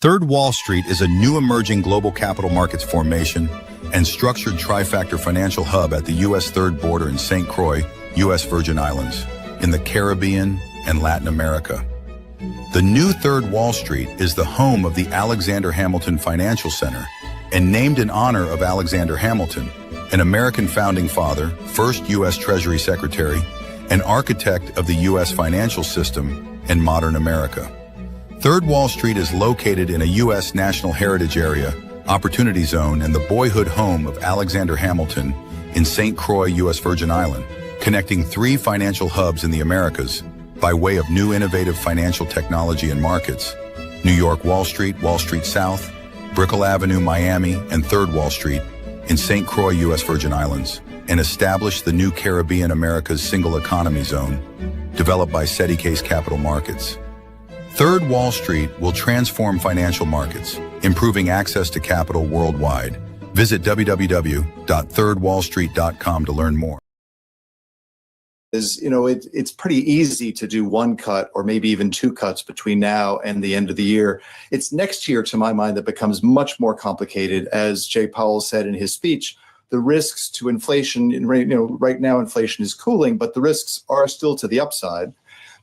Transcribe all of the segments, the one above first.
Third Wall Street is a new emerging global capital markets formation and structured trifactor financial hub at the U.S. Third Border in St. Croix, U.S. Virgin Islands, in the Caribbean and Latin America. The new Third Wall Street is the home of the Alexander Hamilton Financial Center and named in honor of Alexander Hamilton, an American founding father, first U.S. Treasury Secretary, and architect of the U.S. financial system and modern America. Third Wall Street is located in a U.S. National Heritage Area, Opportunity Zone, and the boyhood home of Alexander Hamilton in St. Croix, U.S. Virgin Island, connecting 3 financial hubs in the Americas by way of new innovative financial technology and markets: New York Wall Street South, Brickell Avenue, Miami, and Third Wall Street in St. Croix, U.S. Virgin Islands, and established the new Caribbean America's Single Economy Zone, developed by SETI Case Capital Markets. Third Wall Street will transform financial markets, improving access to capital worldwide. Visit www.thirdwallstreet.com to learn more. It's pretty easy to do one cut or maybe even 2 cuts between now and the end of the year. It's next year, to my mind, that becomes much more complicated. As Jay Powell said in his speech, the risks to inflation, right now inflation is cooling, but the risks are still to the upside.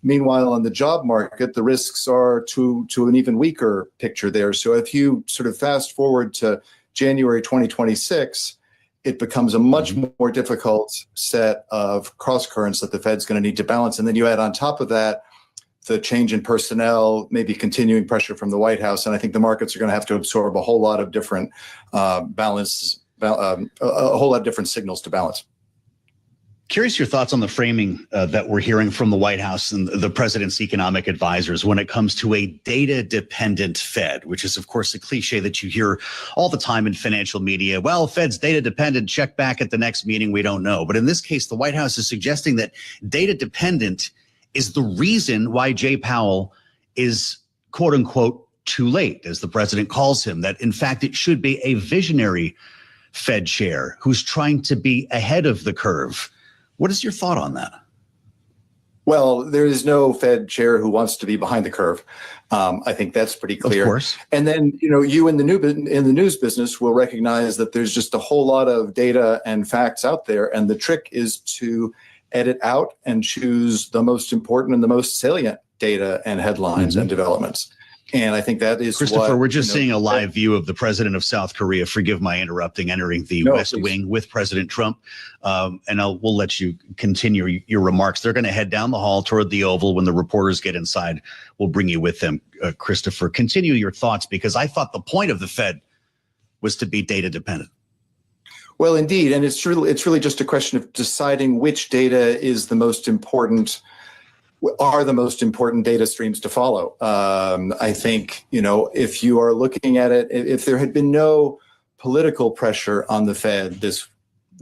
Meanwhile, on the job market, the risks are to an even weaker picture there. So if you sort of fast forward to January 2026, it becomes a much more difficult set of cross currents that the Fed's going to need to balance. And then you add on top of that the change in personnel, maybe continuing pressure from the White House. And I think the markets are going to have to absorb a whole lot of different a whole lot of different signals to balance. Curious your thoughts on the framing that we're hearing from the White House and the president's economic advisors when it comes to a data-dependent Fed, which is, of course, a cliche that you hear all the time in financial media. Well, Fed's data-dependent, check back at the next meeting, we don't know. But in this case, the White House is suggesting that data-dependent is the reason why Jay Powell is, quote unquote, too late, as the president calls him, that in fact it should be a visionary Fed chair who's trying to be ahead of the curve. What is your thought on that? Well, there is no Fed chair who wants to be behind the curve. I think that's pretty clear. Of course. And then, you in the news business will recognize that there's just a whole lot of data and facts out there. And the trick is to edit out and choose the most important and the most salient data and headlines and developments. And I think that is Christopher, we're just seeing a live view of the president of South Korea, forgive my interrupting, entering the West Wing with President Trump. And we'll let you continue your remarks. They're going to head down the hall toward the Oval. When the reporters get inside, we'll bring you with them. Christopher, continue your thoughts, because I thought the point of the Fed was to be data dependent. Well, indeed. And it's really just a question of deciding which data is the most important, are the most important data streams to follow. I think, if you are looking at it, if there had been no political pressure on the Fed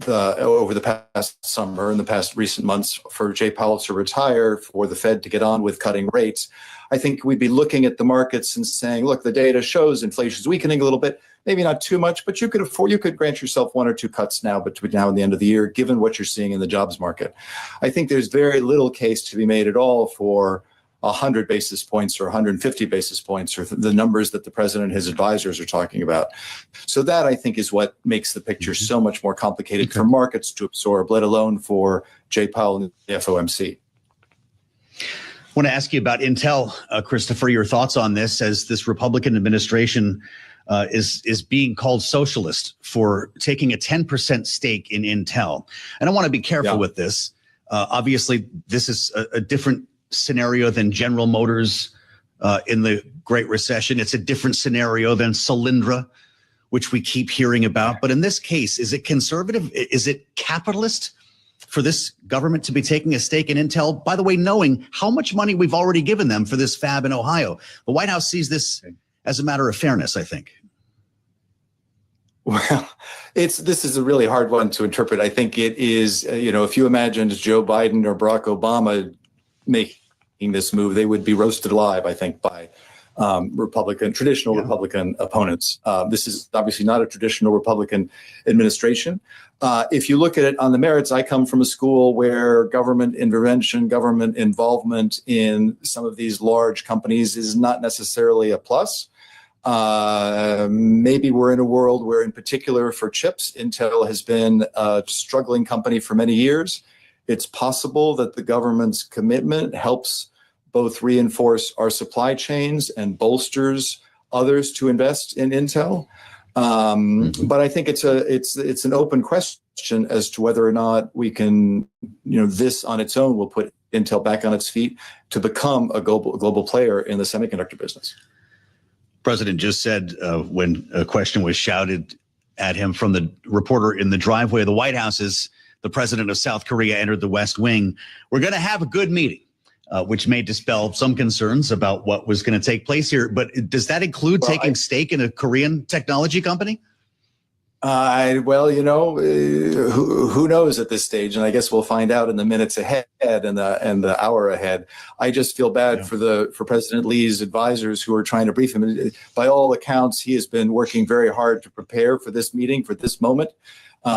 over the past summer and the past recent months for Jay Powell to retire, for the Fed to get on with cutting rates, I think we'd be looking at the markets and saying, look, the data shows inflation's weakening a little bit, maybe not too much, but you could grant yourself 1 or 2 cuts now between now and the end of the year, given what you're seeing in the jobs market. I think there's very little case to be made at all for 100 basis points or 150 basis points, or the numbers that the president and his advisors are talking about. So that, I think, is what makes the picture so much more complicated for markets to absorb, let alone for Jay Powell and the FOMC. I want to ask you about Intel, Christopher, your thoughts on this, as this Republican administration is being called socialist for taking a 10% stake in Intel. And I want to be careful with this. Obviously, this is a different scenario than General Motors in the Great Recession. It's a different scenario than Solyndra, which we keep hearing about. But in this case, is it conservative? Is it capitalist for this government to be taking a stake in Intel? By the way, knowing how much money we've already given them for this fab in Ohio. The White House sees this as a matter of fairness, I think. Well, this is a really hard one to interpret. I think it is, if you imagined Joe Biden or Barack Obama making this move, they would be roasted alive, I think, by traditional Republican opponents. This is obviously not a traditional Republican administration. If you look at it on the merits, I come from a school where government intervention, government involvement in some of these large companies is not necessarily a plus. Maybe we're in a world where, in particular for chips, Intel has been a struggling company for many years. It's possible that the government's commitment helps both reinforce our supply chains and bolsters others to invest in Intel. But I think it's an open question as to whether or not we can, this on its own will put Intel back on its feet to become a global player in the semiconductor business. President just said when a question was shouted at him from the reporter in the driveway of the White House as the president of South Korea entered the West Wing, we're going to have a good meeting, which may dispel some concerns about what was going to take place here. But does that include taking stake in a Korean technology company? Who knows at this stage, and I guess we'll find out in the minutes ahead and the hour ahead. I just feel bad for President Lee's advisors who are trying to brief him. By all accounts, he has been working very hard to prepare for this meeting, for this moment,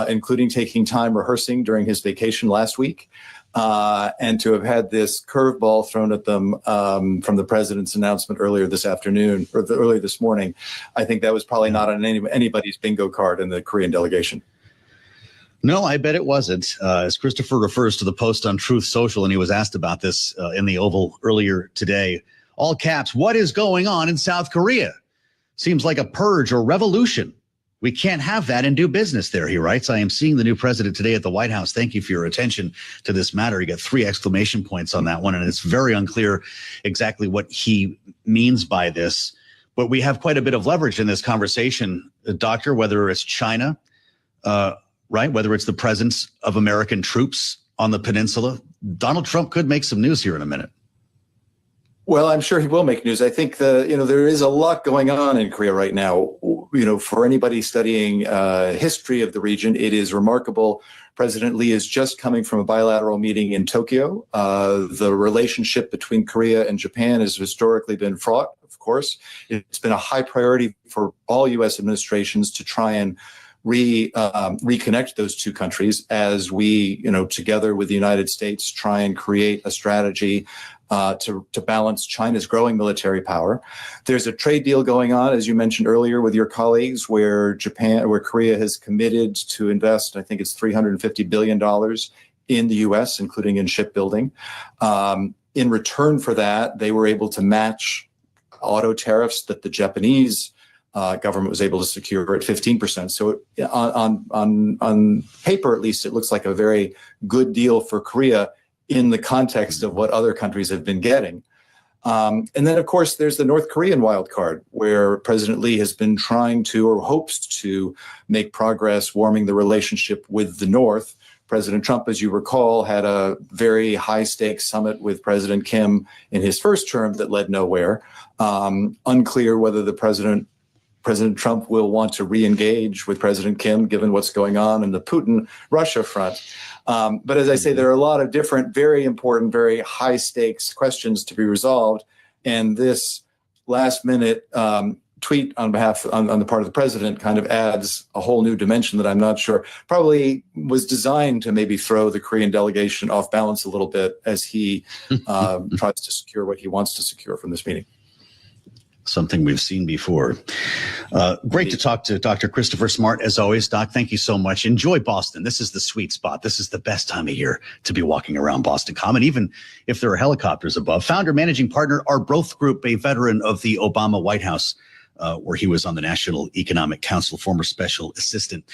including taking time rehearsing during his vacation last week. And to have had this curveball thrown at them from the president's announcement earlier this afternoon or earlier this morning, I think that was probably not on anybody's bingo card in the Korean delegation. No, I bet it wasn't. As Christopher refers to the post on Truth Social, and he was asked about this in the Oval earlier today, all caps, what is going on in South Korea? Seems like a purge or revolution. We can't have that and do business there, he writes. I am seeing the new president today at the White House. Thank you for your attention to this matter. He got 3 exclamation points on that one, and it's very unclear exactly what he means by this. But we have quite a bit of leverage in this conversation, Doctor, whether it's China, whether it's the presence of American troops on the peninsula. Donald Trump could make some news here in a minute. Well, I'm sure he will make news. I think there is a lot going on in Korea right now. For anybody studying history of the region, it is remarkable. President Lee is just coming from a bilateral meeting in Tokyo. The relationship between Korea and Japan has historically been fraught, of course. It's been a high priority for all U.S. administrations to try and reconnect those two countries as we, together with the United States, try and create a strategy to balance China's growing military power. There's a trade deal going on, as you mentioned earlier, with your colleagues, where Korea has committed to invest, I think it's $350 billion in the U.S., including in shipbuilding. In return for that, they were able to match auto tariffs that the Japanese government was able to secure at 15%. So on paper, at least, it looks like a very good deal for Korea in the context of what other countries have been getting. And then, of course, there's the North Korean wild card, where President Lee has been trying to, or hopes to, make progress warming the relationship with the North. President Trump, as you recall, had a very high-stakes summit with President Kim in his first term that led nowhere. Unclear whether President Trump will want to re-engage with President Kim, given what's going on in the Putin-Russia front. But as I say, there are a lot of different, very important, very high-stakes questions to be resolved. And this last-minute tweet on the part of the president kind of adds a whole new dimension that I'm not sure probably was designed to maybe throw the Korean delegation off balance a little bit as he tries to secure what he wants to secure from this meeting. Something we've seen before. Great to talk to Dr. Christopher Smart, as always. Doc, thank you so much. Enjoy Boston. This is the sweet spot. This is the best time of year to be walking around Boston Common, even if there are helicopters above. Founder, managing partner, Arbroath Group, a veteran of the Obama White House, where he was on the National Economic Council, former special assistant.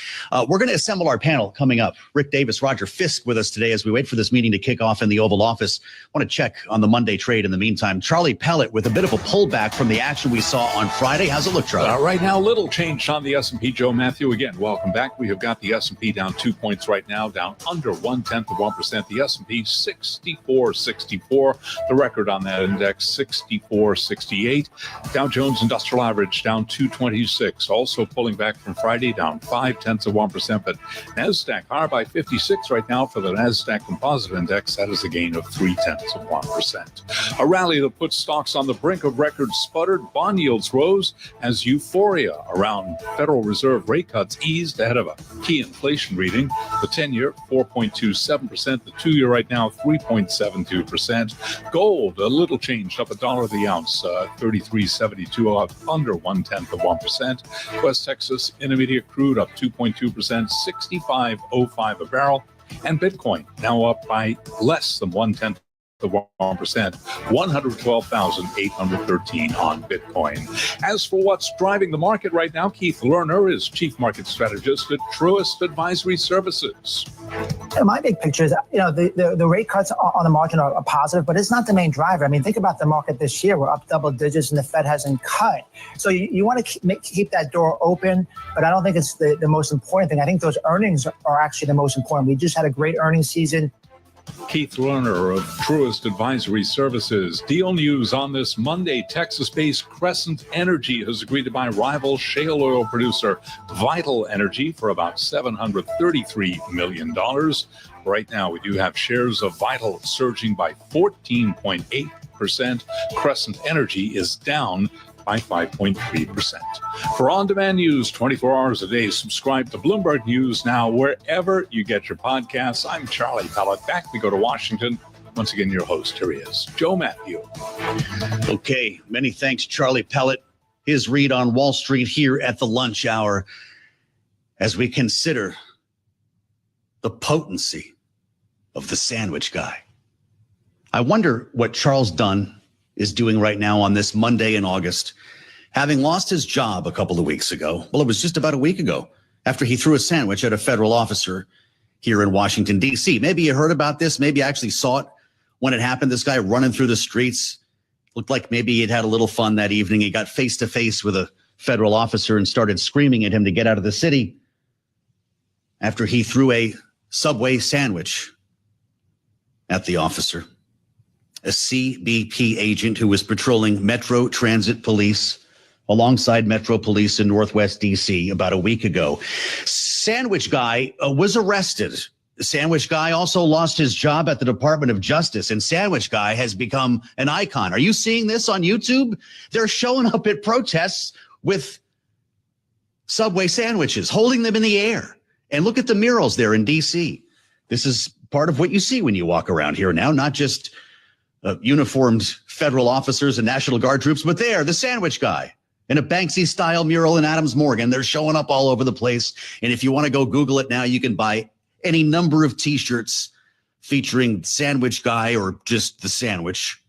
We're going to assemble our panel coming up. Rick Davis, Roger Fisk with us today as we wait for this meeting to kick off in the Oval Office. Want to check on the Monday trade in the meantime. Charlie Pellet with a bit of a pullback from the action we saw on Friday. How's it look, Charlie? Right now, little change on the S&P. Joe Matthew, again, welcome back. We have got the S&P down 2 points right now, down under 0.1%. The S&P 64.64. The record on that index 64.68. Dow Jones Industrial Average down 226, also pulling back from Friday, down 0.5%. But NASDAQ higher by 56 right now for the NASDAQ Composite Index. That is a gain of 0.3%. A rally that puts stocks on the brink of record sputtered. Bond yields rose as euphoria around Federal Reserve rate cuts eased ahead of a key inflation reading. The 10-year 4.27%, the 2-year right now 3.72%. Gold a little changed, up $1 the ounce, 33.72, under 1/10%. West Texas Intermediate crude up 2.2%, 65.05 a barrel. And Bitcoin now up by less than 1/10%, 112,813 on Bitcoin. As for what's driving the market right now, Keith Lerner is Chief Market Strategist at Truist Advisory Services. My big picture is, the rate cuts on the margin are positive, but it's not the main driver. I mean, think about the market this year. We're up double digits and the Fed hasn't cut. So you want to keep that door open, but I don't think it's the most important thing. I think those earnings are actually the most important. We just had a great earnings season. Keith Lerner of Truist Advisory Services. Deal news on this Monday. Texas-based Crescent Energy has agreed to buy rival shale oil producer Vital Energy for about $733 million. Right now, we do have shares of Vital surging by 14.8%. Crescent Energy is down by 5.3%. For on-demand news 24 hours a day, subscribe to Bloomberg News now wherever you get your podcasts. I'm Charlie Pellett. Back we go to Washington. Once again, your host, here he is, Joe Matthew. Okay, many thanks, Charlie Pellett. His read on Wall Street here at the lunch hour as we consider the potency of the sandwich guy. I wonder what Charles Dunn is doing right now on this Monday in August, having lost his job a couple of weeks ago. Well, it was just about a week ago after he threw a sandwich at a federal officer here in Washington, D.C. Maybe you heard about this. Maybe you actually saw it when it happened. This guy running through the streets looked like maybe he'd had a little fun that evening. He got face to face with a federal officer and started screaming at him to get out of the city after he threw a Subway sandwich at the officer. A CBP agent who was patrolling Metro Transit Police alongside Metro Police in Northwest D.C. about a week ago. Sandwich guy was arrested. Sandwich guy also lost his job at the Department of Justice, and Sandwich guy has become an icon. Are you seeing this on YouTube? They're showing up at protests with Subway sandwiches, holding them in the air. And look at the murals there in D.C. This is part of what you see when you walk around here now, not just uniformed federal officers and National Guard troops, but there, the sandwich guy in a Banksy-style mural in Adams Morgan. They're showing up all over the place. And if you want to go Google it now, you can buy any number of T-shirts featuring sandwich guy or just the sandwich.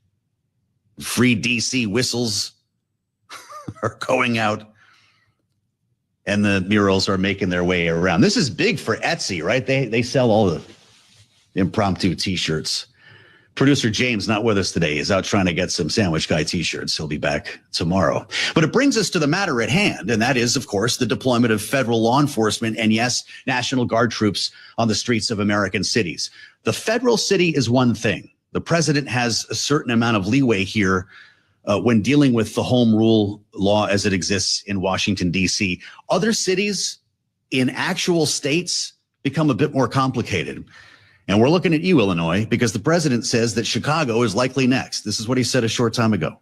Free DC whistles are going out, and the murals are making their way around. This is big for Etsy, right? They sell all the impromptu T-shirts. Producer James, not with us today, is out trying to get some Sandwich Guy T-shirts. He'll be back tomorrow. But it brings us to the matter at hand, and that is, of course, the deployment of federal law enforcement and, yes, National Guard troops on the streets of American cities. The federal city is one thing. The president has a certain amount of leeway here when dealing with the home rule law as it exists in Washington, D.C. Other cities in actual states become a bit more complicated. And we're looking at you, Illinois, because the president says that Chicago is likely next. This is what he said a short time ago.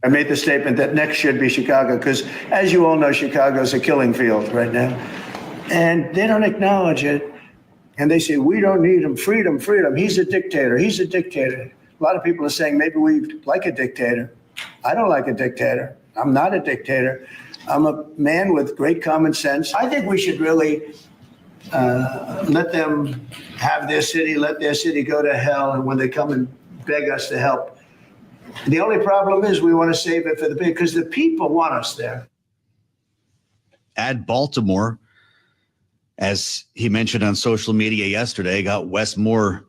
I made the statement that next should be Chicago because, as you all know, Chicago is a killing field right now. And they don't acknowledge it. And they say, we don't need him. Freedom, freedom. He's a dictator. He's a dictator. A lot of people are saying maybe we like a dictator. I don't like a dictator. I'm not a dictator. I'm a man with great common sense. I think we should really let them have their city, let their city go to hell. And when they come and beg us to help, the only problem is we want to save it for the big, because the people want us there. Add Baltimore, as he mentioned on social media yesterday, got Wes Moore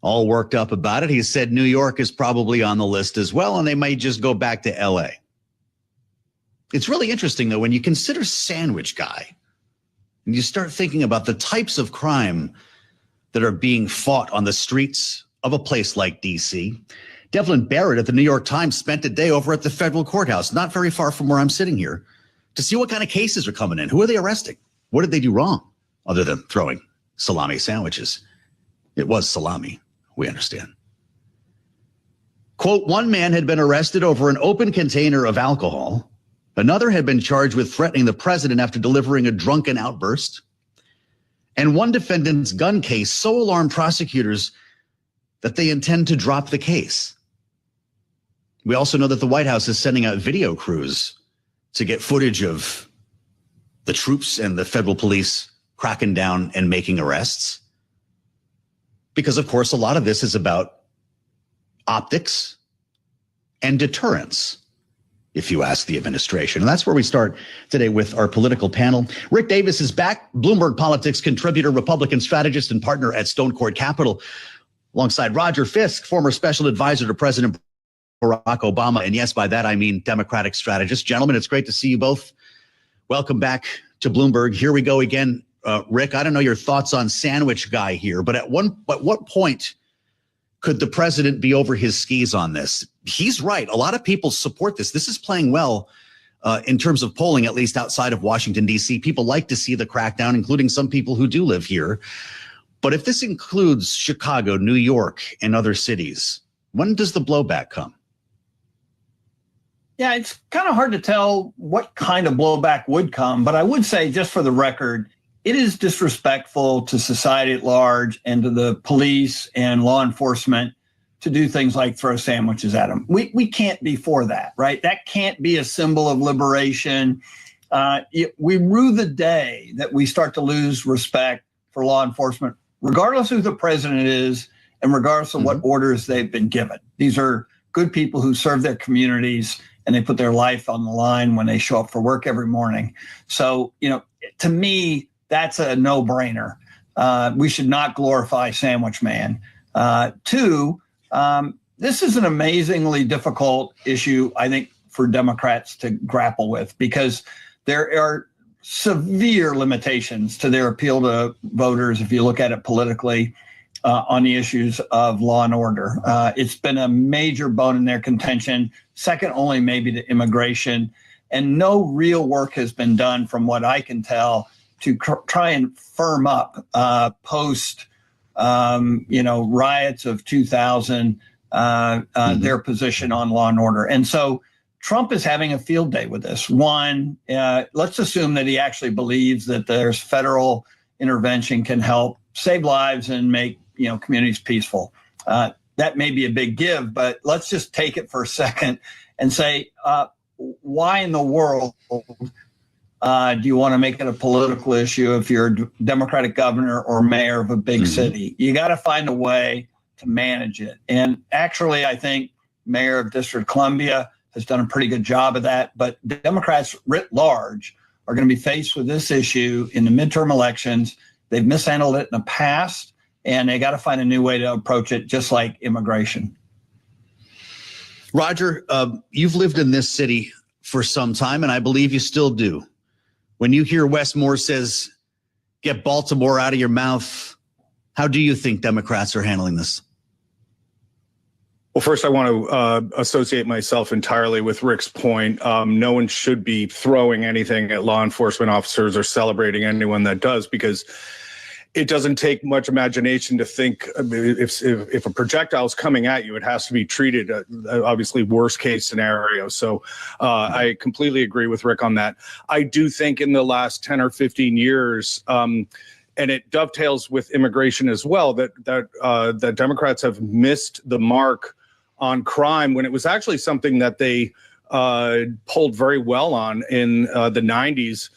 all worked up about it. He said New York is probably on the list as well, and they might just go back to L.A. It's really interesting, though, when you consider Sandwich Guy and you start thinking about the types of crime that are being fought on the streets of a place like D.C. Devlin Barrett at the New York Times spent a day over at the federal courthouse, not very far from where I'm sitting here, to see what kind of cases are coming in. Who are they arresting? What did they do wrong other than throwing salami sandwiches? It was salami, we understand. Quote, one man had been arrested over an open container of alcohol. Another had been charged with threatening the president after delivering a drunken outburst. And one defendant's gun case so alarmed prosecutors that they intend to drop the case. We also know that the White House is sending out video crews to get footage of the troops and the federal police cracking down and making arrests. Because, of course, a lot of this is about optics and deterrence, if you ask the administration. And that's where we start today with our political panel. Rick Davis is back, Bloomberg Politics contributor, Republican strategist, and partner at Stone Court Capital, alongside Roger Fisk, former special advisor to President Barack Obama. And yes, by that, I mean Democratic strategist. Gentlemen, it's great to see you both. Welcome back to Bloomberg. Here we go again. Rick, I don't know your thoughts on Sandwich Guy here, but at what point could the president be over his skis on this? He's right. A lot of people support this. This is playing well in terms of polling, at least outside of Washington, D.C. People like to see the crackdown, including some people who do live here. But if this includes Chicago, New York, and other cities, when does the blowback come? Yeah, it's kind of hard to tell what kind of blowback would come. But I would say, just for the record, it is disrespectful to society at large and to the police and law enforcement to do things like throw sandwiches at them. We can't be for that, right? That can't be a symbol of liberation. We rue the day that we start to lose respect for law enforcement, regardless of who the president is and regardless of what orders they've been given. These are good people who serve their communities, and they put their life on the line when they show up for work every morning. So, to me, that's a no-brainer. We should not glorify Sandwich Man. Two, this is an amazingly difficult issue, I think, for Democrats to grapple with, because there are severe limitations to their appeal to voters if you look at it politically on the issues of law and order. It's been a major bone in their contention, second only maybe to immigration, and no real work has been done, from what I can tell, to try and firm up post riots of 2000 their position on law and order. And so Trump is having a field day with this. One, let's assume that he actually believes that there's federal intervention can help save lives and make communities peaceful. That may be a big give, but let's just take it for a second and say, why in the world do you want to make it a political issue if you're a Democratic governor or mayor of a big city? You got to find a way to manage it. And actually, I think Mayor of District of Columbia has done a pretty good job of that. But Democrats writ large are going to be faced with this issue in the midterm elections. They've mishandled it in the past, and they got to find a new way to approach it, just like immigration. Roger, you've lived in this city for some time, and I believe you still do. When you hear Wes Moore says, get Baltimore out of your mouth, how do you think Democrats are handling this? Well, first, I want to associate myself entirely with Rick's point. No one should be throwing anything at law enforcement officers or celebrating anyone that does, because it doesn't take much imagination to think if a projectile is coming at you, it has to be treated obviously worst case scenario. So I completely agree with Rick on that. I do think in the last 10 or 15 years, and it dovetails with immigration as well, that Democrats have missed the mark on crime when it was actually something that they pulled very well on in the 90s.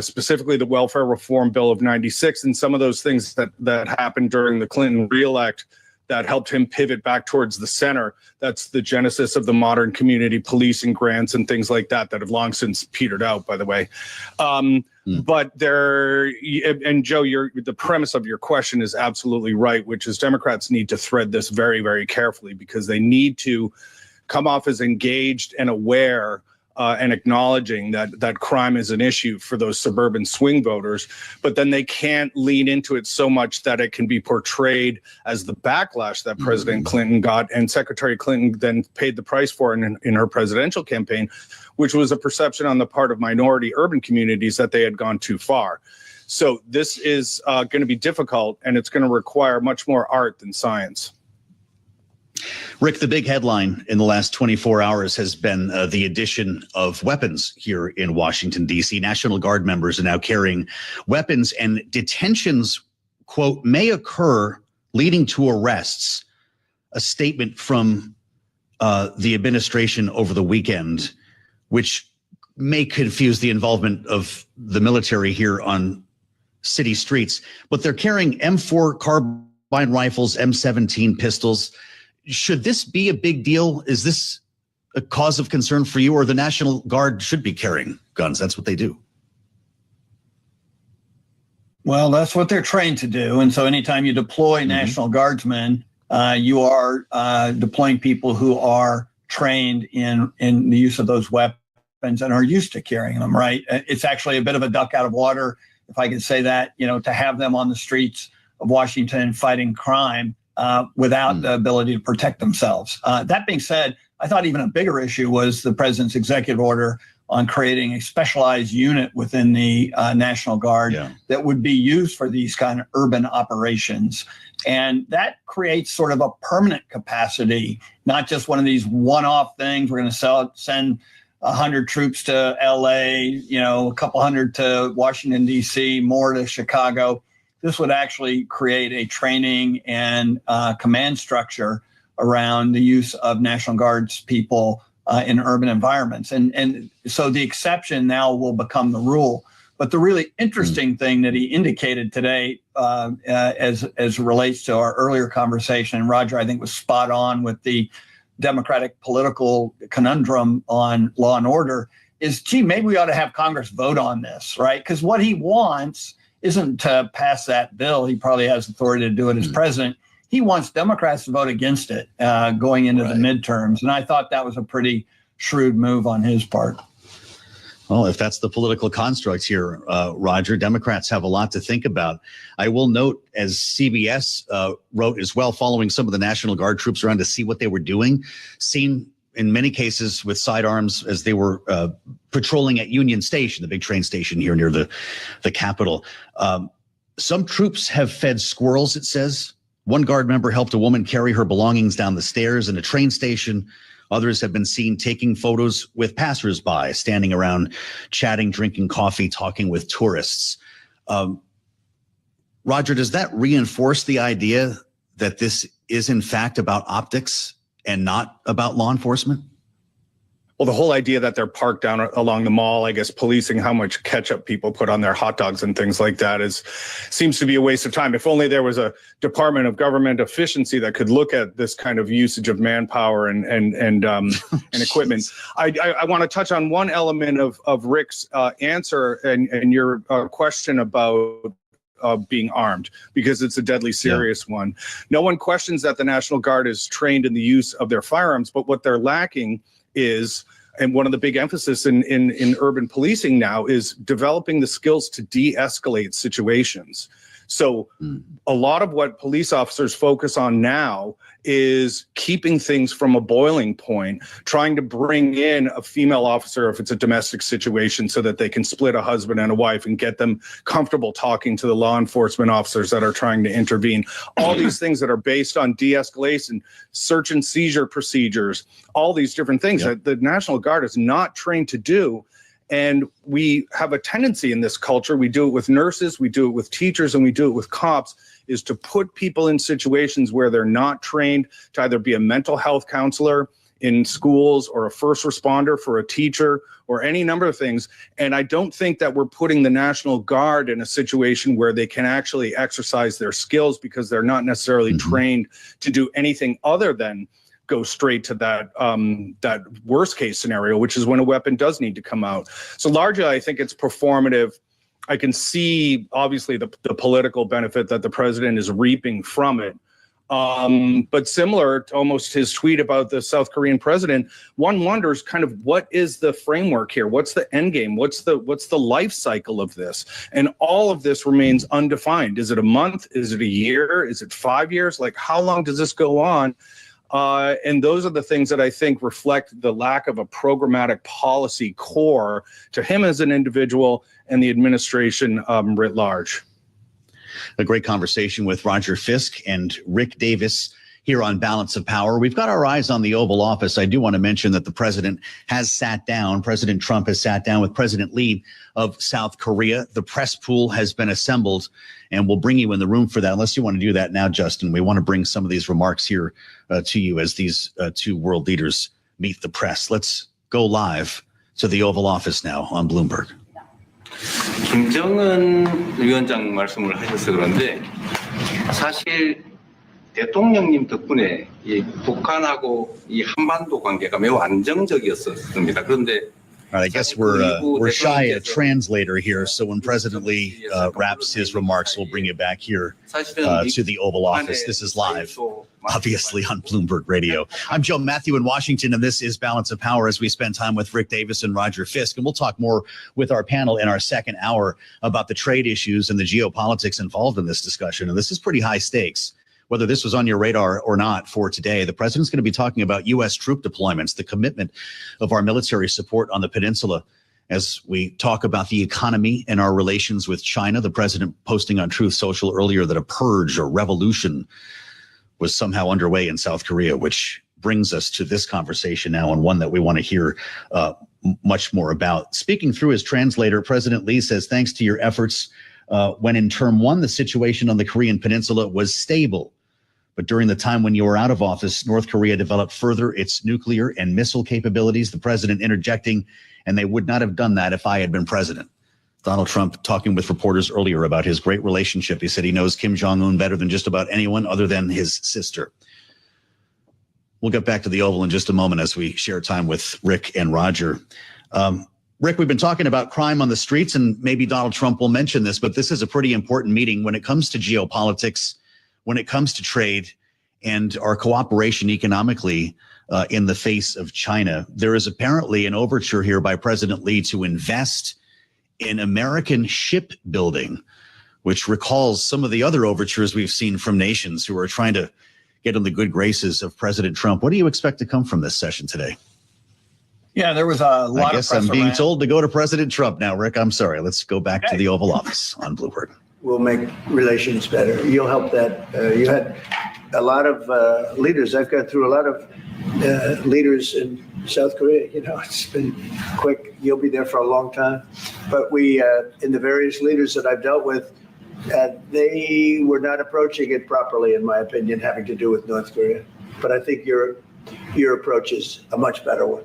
Specifically the Welfare Reform Bill of 96 and some of those things that happened during the Clinton reelect that helped him pivot back towards the center. That's the genesis of the modern community policing grants and things like that have long since petered out, by the way. But and Joe, the premise of your question is absolutely right, which is Democrats need to thread this very, very carefully, because they need to come off as engaged and aware and acknowledging that crime is an issue for those suburban swing voters, but then they can't lean into it so much that it can be portrayed as the backlash that President Clinton got and Secretary Clinton then paid the price for in her presidential campaign, which was a perception on the part of minority urban communities that they had gone too far. So this is going to be difficult, and it's going to require much more art than science. Rick, the big headline in the last 24 hours has been the addition of weapons here in Washington, D.C. National Guard members are now carrying weapons, and detentions, quote, may occur leading to arrests. A statement from the administration over the weekend, which may confuse the involvement of the military here on city streets, but they're carrying M4 carbine rifles, M17 pistols. Should this be a big deal? Is this a cause of concern for you, or the National Guard should be carrying guns? That's what they do. Well, that's what they're trained to do. And so anytime you deploy National Guardsmen, you are deploying people who are trained in the use of those weapons and are used to carrying them, right? It's actually a bit of a duck out of water, if I could say that, to have them on the streets of Washington fighting crime without the ability to protect themselves. That being said, I thought even a bigger issue was the president's executive order on creating a specialized unit within the National Guard that would be used for these kind of urban operations. And that creates sort of a permanent capacity, not just one of these one-off things. We're going to send 100 troops to LA, a couple hundred to Washington, D.C., more to Chicago. This would actually create a training and command structure around the use of National Guard's people in urban environments. And so the exception now will become the rule. But the really interesting thing that he indicated today, as it relates to our earlier conversation, and Roger, I think, was spot on with the Democratic political conundrum on law and order, is, gee, maybe we ought to have Congress vote on this, right? Because what he wants isn't to pass that bill. He probably has authority to do it as president. He wants Democrats to vote against it going into the midterms. And I thought that was a pretty shrewd move on his part. Well, if that's the political construct here, Roger, Democrats have a lot to think about. I will note, as CBS wrote as well, following some of the National Guard troops around to see what they were doing, seen in many cases with sidearms as they were patrolling at Union Station, the big train station here near the Capitol. Some troops have fed squirrels, it says. One Guard member helped a woman carry her belongings down the stairs in a train station. Others have been seen taking photos with passersby, standing around, chatting, drinking coffee, talking with tourists. Roger, does that reinforce the idea that this is in fact about optics and not about law enforcement? Well, the whole idea that they're parked down along the mall, I guess, policing how much ketchup people put on their hot dogs and things like that seems to be a waste of time. If only there was a Department of Government Efficiency that could look at this kind of usage of manpower and equipment. I want to touch on one element of Rick's answer and your question about being armed, because it's a deadly serious one. No one questions that the National Guard is trained in the use of their firearms, but what they're lacking is, and one of the big emphasis in urban policing now, is developing the skills to de-escalate situations. So a lot of what police officers focus on now is keeping things from a boiling point, trying to bring in a female officer if it's a domestic situation so that they can split a husband and a wife and get them comfortable talking to the law enforcement officers that are trying to intervene. All these things that are based on de-escalation, search and seizure procedures, all these different things that the National Guard is not trained to do. And we have a tendency in this culture, we do it with nurses, we do it with teachers, and we do it with cops, is to put people in situations where they're not trained to either be a mental health counselor in schools or a first responder for a teacher or any number of things. And I don't think that we're putting the National Guard in a situation where they can actually exercise their skills, because they're not necessarily trained to do anything other than go straight to that worst case scenario, which is when a weapon does need to come out. So largely, I think it's performative. I can see, obviously, the political benefit that the president is reaping from it. But similar to almost his tweet about the South Korean president, one wonders kind of what is the framework here? What's the end game? What's the life cycle of this? And all of this remains undefined. Is it a month? Is it a year? Is it 5 years? Like, how long does this go on? And those are the things that I think reflect the lack of a programmatic policy core to him as an individual and the administration writ large. A great conversation with Roger Fisk and Rick Davis here on Balance of Power. We've got our eyes on the Oval Office. I do want to mention that President Trump has sat down with President Lee of South Korea. The press pool has been assembled, and we'll bring you in the room for that. Unless you want to do that now, Justin, we want to bring some of these remarks here to you as these two world leaders meet the press. Let's go live to the Oval Office now on Bloomberg. 김정은 위원장 말씀을 하셔서 그런데 사실 대통령님 덕분에 이 북한하고 이 한반도 관계가 매우 안정적이었습니다. 그런데 I guess we're shy a translator here, so when President Lee wraps his remarks, we'll bring you back here to the Oval Office. This is live, obviously, on Bloomberg Radio. I'm Joe Matthew in Washington, and this is Balance of Power as we spend time with Rick Davis and Roger Fisk. And we'll talk more with our panel in our second hour about the trade issues and the geopolitics involved in this discussion. And this is pretty high stakes. Whether this was on your radar or not for today, the president's going to be talking about U.S. troop deployments, the commitment of our military support on the peninsula. As we talk about the economy and our relations with China, the president posting on Truth Social earlier that a purge or revolution was somehow underway in South Korea, which brings us to this conversation now, and one that we want to hear much more about. Speaking through his translator, President Lee says, thanks to your efforts when in term one, the situation on the Korean peninsula was stable. But during the time when you were out of office, North Korea developed further its nuclear and missile capabilities, the president interjecting, and they would not have done that if I had been president. Donald Trump talking with reporters earlier about his great relationship. He said he knows Kim Jong-un better than just about anyone other than his sister. We'll get back to the Oval in just a moment as we share time with Rick and Roger. Rick, we've been talking about crime on the streets, and maybe Donald Trump will mention this, but this is a pretty important meeting when it comes to geopolitics, when it comes to trade and our cooperation economically in the face of China. There is apparently an overture here by President Lee to invest in American shipbuilding, which recalls some of the other overtures we've seen from nations who are trying to get in the good graces of President Trump. What do you expect to come from this session today? Yeah, there was a lot I guess of press I'm being around. told to go to President Trump now, Rick. I'm sorry. Let's go back to the Oval Office on Bloomberg. Will make relations better. You'll help that. You had a lot of leaders. I've gone through a lot of leaders in South Korea. You know, it's been quick. You'll be there for a long time. But we, in the various leaders that I've dealt with, they were not approaching it properly, in my opinion, having to do with North Korea. But I think your approach is a much better one.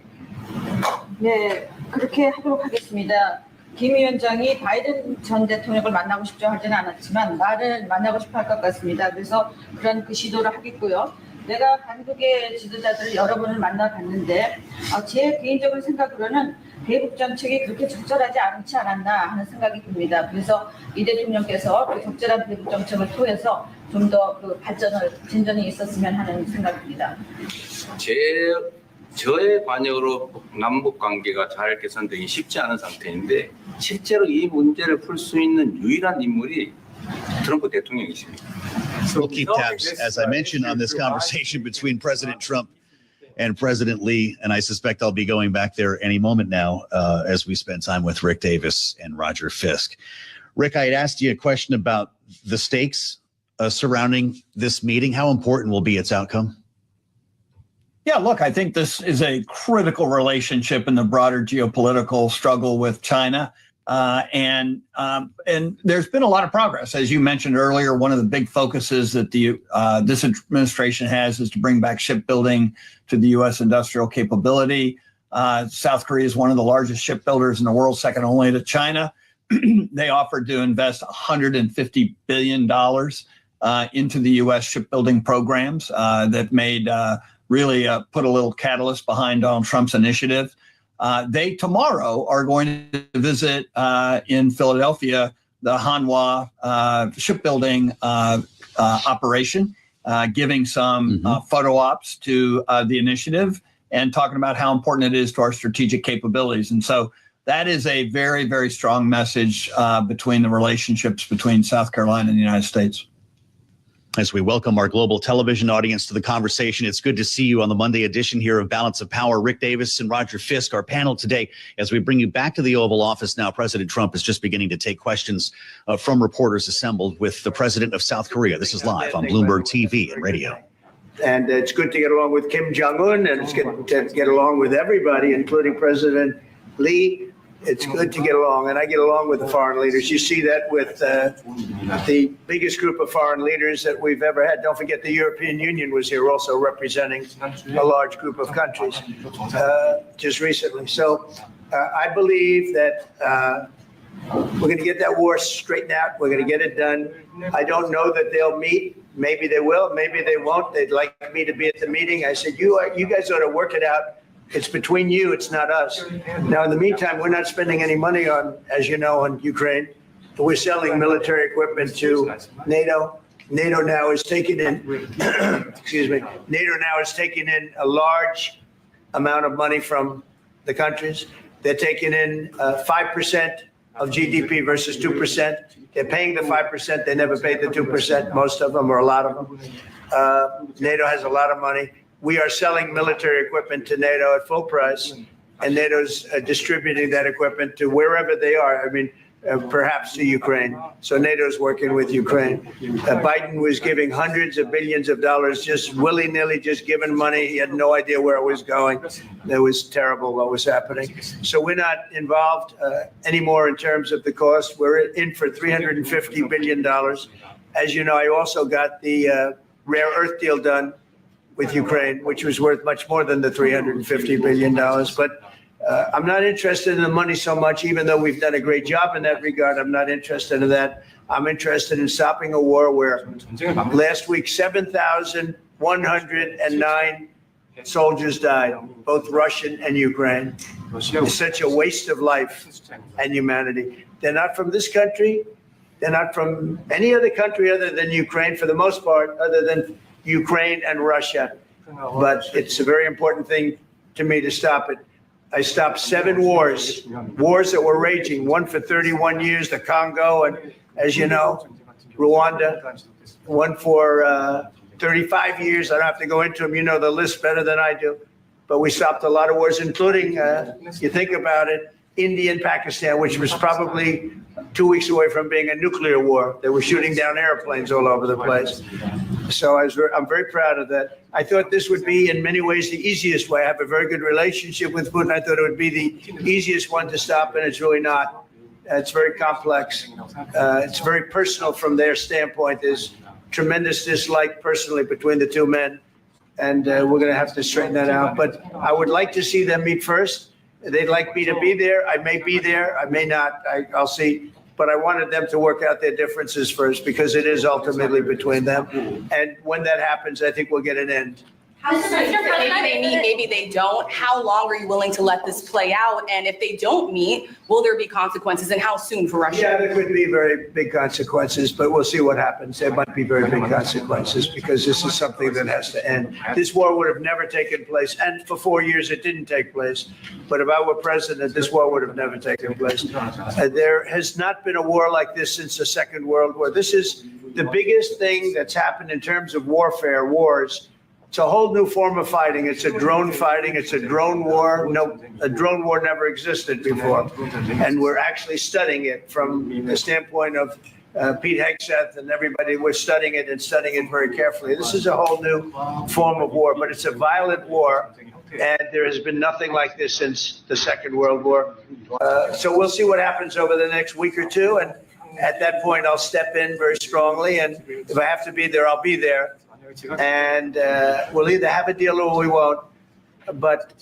네, 그렇게 하도록 하겠습니다. 김 위원장이 바이든 전 대통령을 만나고 싶죠 하지는 않았지만 나를 만나고 싶어 할 것 같습니다. 그래서 그런 그 시도를 하겠고요. 내가 한국의 지도자들을 여러 번을 만나봤는데 제 개인적인 생각으로는 대북 정책이 그렇게 적절하지 않지 않았나 하는 생각이 듭니다. 그래서 이 대통령께서 그 적절한 대북 정책을 통해서 좀 더 그 진전이 있었으면 하는 생각입니다. 저의 관여로 남북 관계가 잘 개선되기 쉽지 않은 상태인데 실제로 이 문제를 풀 수 있는 유일한 인물이 트럼프 대통령이십니다. We'll keep tabs, as I mentioned, on this conversation between President Trump and President Lee, and I suspect I'll be going back there any moment now as we spend time with Rick Davis and Roger Fisk. Rick, I had asked you a question about the stakes surrounding this meeting. How important will be its outcome? Yeah, look, I think this is a critical relationship in the broader geopolitical struggle with China. And there's been a lot of progress. As you mentioned earlier, one of the big focuses that this administration has is to bring back shipbuilding to the U.S. industrial capability. South Korea is one of the largest shipbuilders in the world, second only to China. They offered to invest $150 billion into the U.S. shipbuilding programs that made really put a little catalyst behind Donald Trump's initiative. They tomorrow are going to visit in Philadelphia the Hanwha shipbuilding operation, giving some photo ops to the initiative and talking about how important it is to our strategic capabilities. And so that is a very, very strong message between the relationships between South Carolina and the United States. As we welcome our global television audience to the conversation, it's good to see you on the Monday edition here of Balance of Power. Rick Davis and Roger Fisk, our panel today, as we bring you back to the Oval Office now. President Trump is just beginning to take questions from reporters assembled with the president of South Korea. This is live on Bloomberg TV and radio. And it's good to get along with Kim Jong-un, and it's good to get along with everybody, including President Lee. It's good to get along, and I get along with the foreign leaders. You see that with the biggest group of foreign leaders that we've ever had. Don't forget the European Union was here also representing a large group of countries just recently. So I believe that we're going to get that war straightened out. We're going to get it done. I don't know that they'll meet. Maybe they will. Maybe they won't. They'd like me to be at the meeting. I said, you guys ought to work it out. It's between you. It's not us. Now, in the meantime, we're not spending any money on, as you know, on Ukraine. We're selling military equipment to NATO. NATO now is taking in, excuse me, NATO now is taking in a large amount of money from the countries. They're taking in 5% of GDP versus 2%. They're paying the 5%. They never paid the 2%, most of them, or a lot of them. NATO has a lot of money. We are selling military equipment to NATO at full price, and NATO's distributing that equipment to wherever they are. I mean, perhaps to Ukraine. So NATO's working with Ukraine. Biden was giving hundreds of billions of dollars, just willy-nilly, just giving money. He had no idea where it was going. It was terrible what was happening. So we're not involved anymore in terms of the cost. We're in for $350 billion. As you know, I also got the rare earth deal done with Ukraine, which was worth much more than the $350 billion. But I'm not interested in the money so much, even though we've done a great job in that regard. I'm not interested in that. I'm interested in stopping a war where last week 7,109 soldiers died, both Russian and Ukraine. It's such a waste of life and humanity. They're not from this country. They're not from any other country other than Ukraine, for the most part, other than Ukraine and Russia. But it's a very important thing to me to stop it. I stopped 7 wars that were raging, one for 31 years, the Congo, and as you know, Rwanda, one for 35 years. I don't have to go into them. You know the list better than I do. But we stopped a lot of wars, including, you think about it, India and Pakistan, which was probably 2 weeks away from being a nuclear war. They were shooting down airplanes all over the place. So I'm very proud of that. I thought this would be, in many ways, the easiest way. I have a very good relationship with Putin. I thought it would be the easiest one to stop, and it's really not. It's very complex. It's very personal from their standpoint. There's tremendous dislike personally between the two men, and we're going to have to straighten that out. But I would like to see them meet first. They'd like me to be there. I may be there. I may not. I'll see. But I wanted them to work out their differences first, because it is ultimately between them. And when that happens, I think we'll get an end. Mr. President, maybe they meet, maybe they don't. How long are you willing to let this play out? And if they don't meet, will there be consequences, and how soon for Russia? Yeah, there could be very big consequences, but we'll see what happens. There might be very big consequences, because this is something that has to end. This war would have never taken place, and for 4 years it didn't take place. But if I were president, this war would have never taken place. There has not been a war like this since the Second World War. This is the biggest thing that's happened in terms of warfare, wars. It's a whole new form of fighting. It's a drone fighting. It's a drone war. No, a drone war never existed before. And we're actually studying it from the standpoint of Pete Hegseth and everybody. We're studying it and studying it very carefully. This is a whole new form of war, but it's a violent war. And there has been nothing like this since the Second World War. So we'll see what happens over the next week or two. And at that point, I'll step in very strongly. And if I have to be there, I'll be there. And we'll either have a deal or we won't. But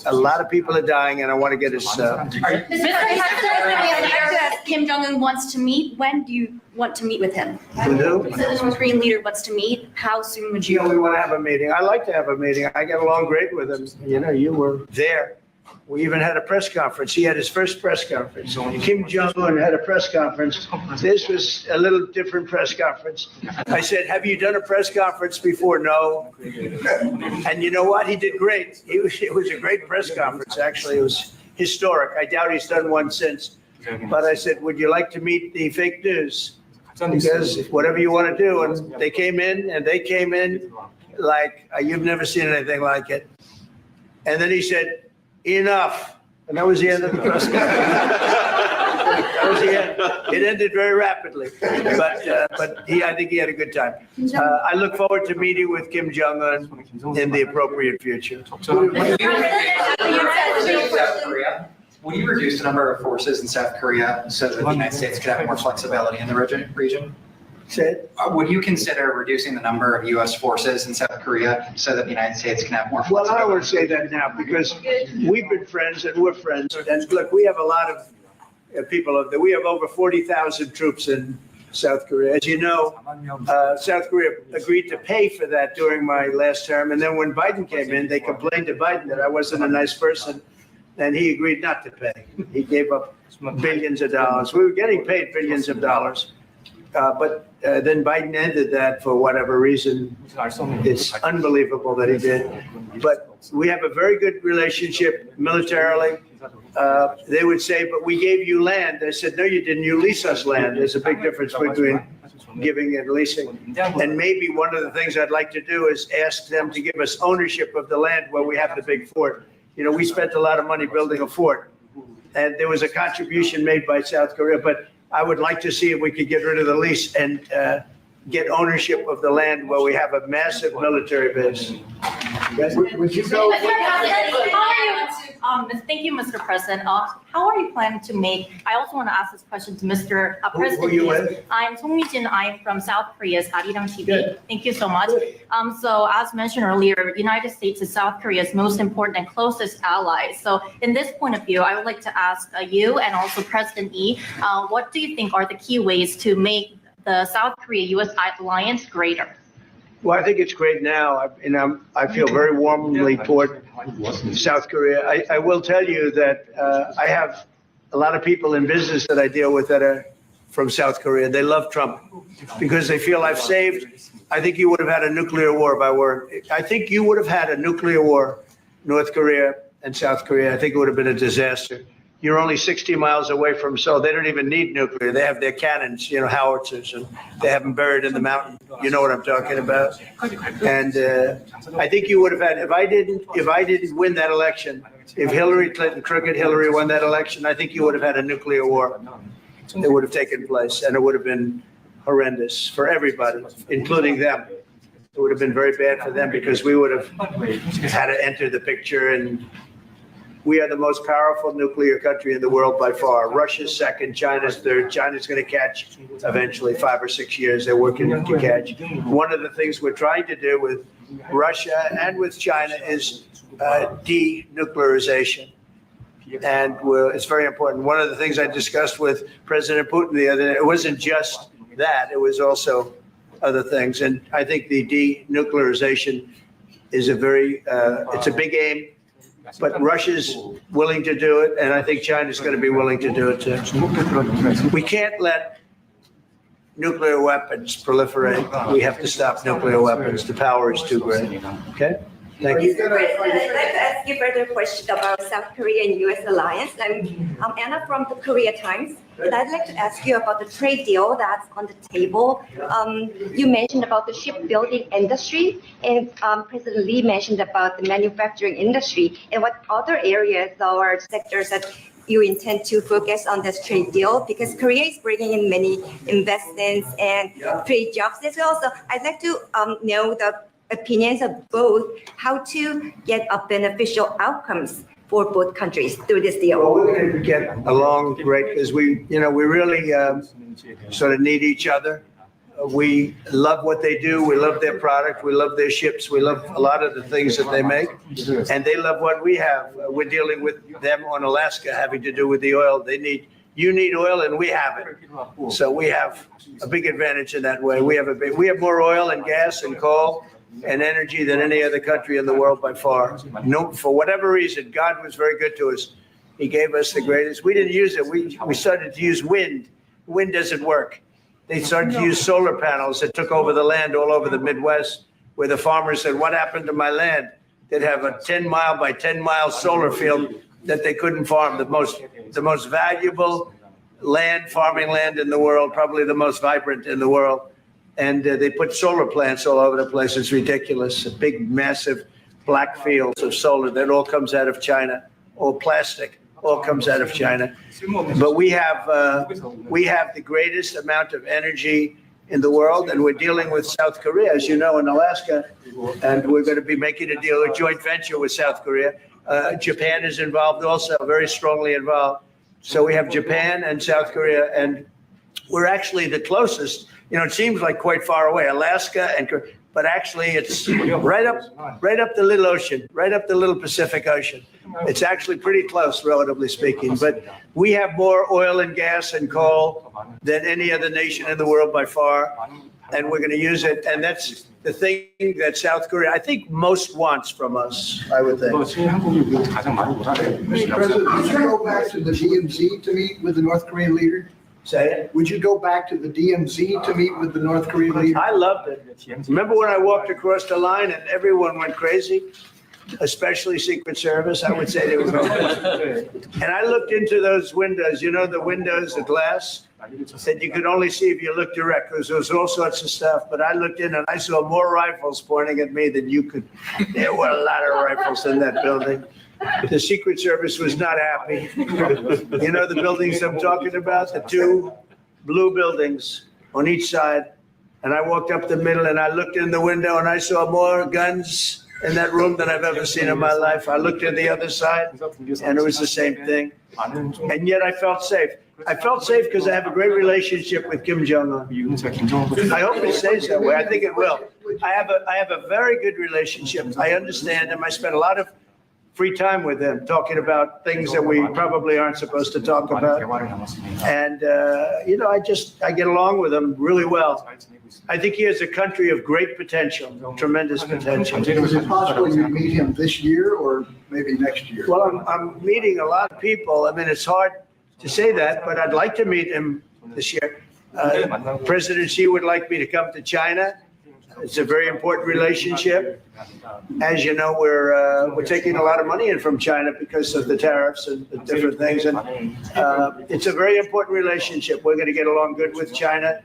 a lot of people are dying, and I want to get us. Mr. President, Kim Jong-un wants to meet. When do you want to meet with him? Who? So the North Korean leader wants to meet. How soon would you? We want to have a meeting. I like to have a meeting. I get along great with him. You know, you were there. We even had a press conference. He had his first press conference. Kim Jong-un had a press conference. This was a little different press conference. I said, have you done a press conference before? No. And you know what? He did great. It was a great press conference, actually. It was historic. I doubt he's done one since. But I said, would you like to meet the fake news? Because whatever you want to do. And they came in like, you've never seen anything like it. And then he said, enough. And that was the end of the press conference. That was the end. It ended very rapidly, but I think he had a good time. I look forward to meeting with Kim Jong-un in the appropriate future. Will you reduce the number of forces in South Korea so that the United States could have more flexibility in the region? Would you consider reducing the number of U.S. forces in South Korea so that the United States can have more flexibility? Well, I would say that now because we've been friends and we're friends. And look, we have a lot of people. We have over 40,000 troops in South Korea. As you know, South Korea agreed to pay for that during my last term. And then when Biden came in, they complained to Biden that I wasn't a nice person. And he agreed not to pay. He gave up billions of dollars. We were getting paid billions of dollars. But then Biden ended that for whatever reason. It's unbelievable that he did. But we have a very good relationship militarily. They would say, but we gave you land. I said, no, you didn't. You lease us land. There's a big difference between giving and leasing. And maybe one of the things I'd like to do is ask them to give us ownership of the land where we have the big fort. You know, we spent a lot of money building a fort. And there was a contribution made by South Korea, but I would like to see if we could get rid of the lease and get ownership of the land where we have a massive military base. Would you go? Thank you, Mr. President. How are you planning to make? I also want to ask this question to Mr. President. Who are you with? I'm Song Mi-jin. I'm from South Korea's Arirang TV. Good. Thank you so much. So as mentioned earlier, the United States is South Korea's most important and closest ally. So in this point of view, I would like to ask you and also President Lee, what do you think are the key ways to make the South Korea-U.S. alliance greater? Well, I think it's great now. I feel very warmly toward South Korea. I will tell you that I have a lot of people in business that I deal with that are from South Korea. They love Trump because they feel I've saved. I think you would have had a nuclear war if I were. I think you would have had a nuclear war, North Korea and South Korea. I think it would have been a disaster. You're only 60 miles away from Seoul. They don't even need nuclear. They have their cannons, howitzers, and they have them buried in the mountain. You know what I'm talking about. And I think you would have had, if I didn't win that election, if Hillary Clinton, crooked Hillary won that election, I think you would have had a nuclear war that would have taken place, and it would have been horrendous for everybody, including them. It would have been very bad for them because we would have had to enter the picture, and we are the most powerful nuclear country in the world by far. Russia's second, China's third. China's going to catch eventually, 5 or 6 years. They're working to catch. One of the things we're trying to do with Russia and with China is denuclearization. And it's very important. One of the things I discussed with President Putin the other day, it wasn't just that, it was also other things. And I think the denuclearization is it's a big aim. But Russia's willing to do it, and I think China's going to be willing to do it too. We can't let nuclear weapons proliferate. We have to stop nuclear weapons. The power is too great. Okay? Thank you. Mr. President, I'd like to ask you further question about South Korea and U.S. alliance. I'm Anna from the Korea Times. And I'd like to ask you about the trade deal that's on the table. You mentioned about the shipbuilding industry, and President Lee mentioned about the manufacturing industry. And what other areas or sectors that you intend to focus on this trade deal? Because Korea is bringing in many investments and trade jobs as well. So I'd like to know the opinions of both, how to get a beneficial outcomes for both countries through this deal. Well, we're going to get along great because we really sort of need each other. We love what they do. We love their product. We love their ships. We love a lot of the things that they make. And they love what we have. We're dealing with them on Alaska having to do with the oil. You need oil and we have it. So we have a big advantage in that way. We have more oil and gas and coal and energy than any other country in the world by far. No, for whatever reason, God was very good to us. He gave us the greatest. We didn't use it. We started to use wind. Wind doesn't work. They started to use solar panels that took over the land all over the Midwest, where the farmers said, what happened to my land? They'd have a 10-mile by 10-mile solar field that they couldn't farm. The most valuable farming land in the world, probably the most vibrant in the world. And they put solar plants all over the place. It's ridiculous. Big, massive black fields of solar that all comes out of China, all plastic. all comes out of China. But we have the greatest amount of energy in the world, and we're dealing with South Korea, as you know, in Alaska, and we're going to be making a deal, a joint venture with South Korea. Japan is involved also, very strongly involved. So we have Japan and South Korea, and we're actually the closest. You know, it seems like quite far away, Alaska and Korea, but actually it's right up the little ocean, right up the little Pacific Ocean. It's actually pretty close, relatively speaking. But we have more oil and gas and coal than any other nation in the world by far, and we're going to use it. And that's the thing that South Korea, I think, most wants from us, I would think. Mr. President, would you go back to the DMZ to meet with the North Korean leader? Say it. Would you go back to the DMZ to meet with the North Korean leader? I loved it. Remember when I walked across the line and everyone went crazy? Especially Secret Service, I would say they were going. And I looked into those windows, you know, the windows, the glass, that you could only see if you looked direct, because there was all sorts of stuff. But I looked in and I saw more rifles pointing at me than you could. There were a lot of rifles in that building. The Secret Service was not happy. You know the buildings I'm talking about, the two blue buildings on each side. And I walked up the middle and I looked in the window and I saw more guns in that room than I've ever seen in my life. I looked at the other side and it was the same thing. And yet I felt safe. I felt safe because I have a great relationship with Kim Jong-un. I hope it stays that way. I think it will. I have a very good relationship. I understand him. I spent a lot of free time with him talking about things that we probably aren't supposed to talk about. And, you know, I get along with him really well. I think he has a country of great potential, tremendous potential. Is it possible you meet him this year or maybe next year? Well, I'm meeting a lot of people. I mean, it's hard to say that, but I'd like to meet him this year. President Xi would like me to come to China. It's a very important relationship. As you know, we're taking a lot of money in from China because of the tariffs and the different things. And it's a very important relationship. We're going to get along good with China.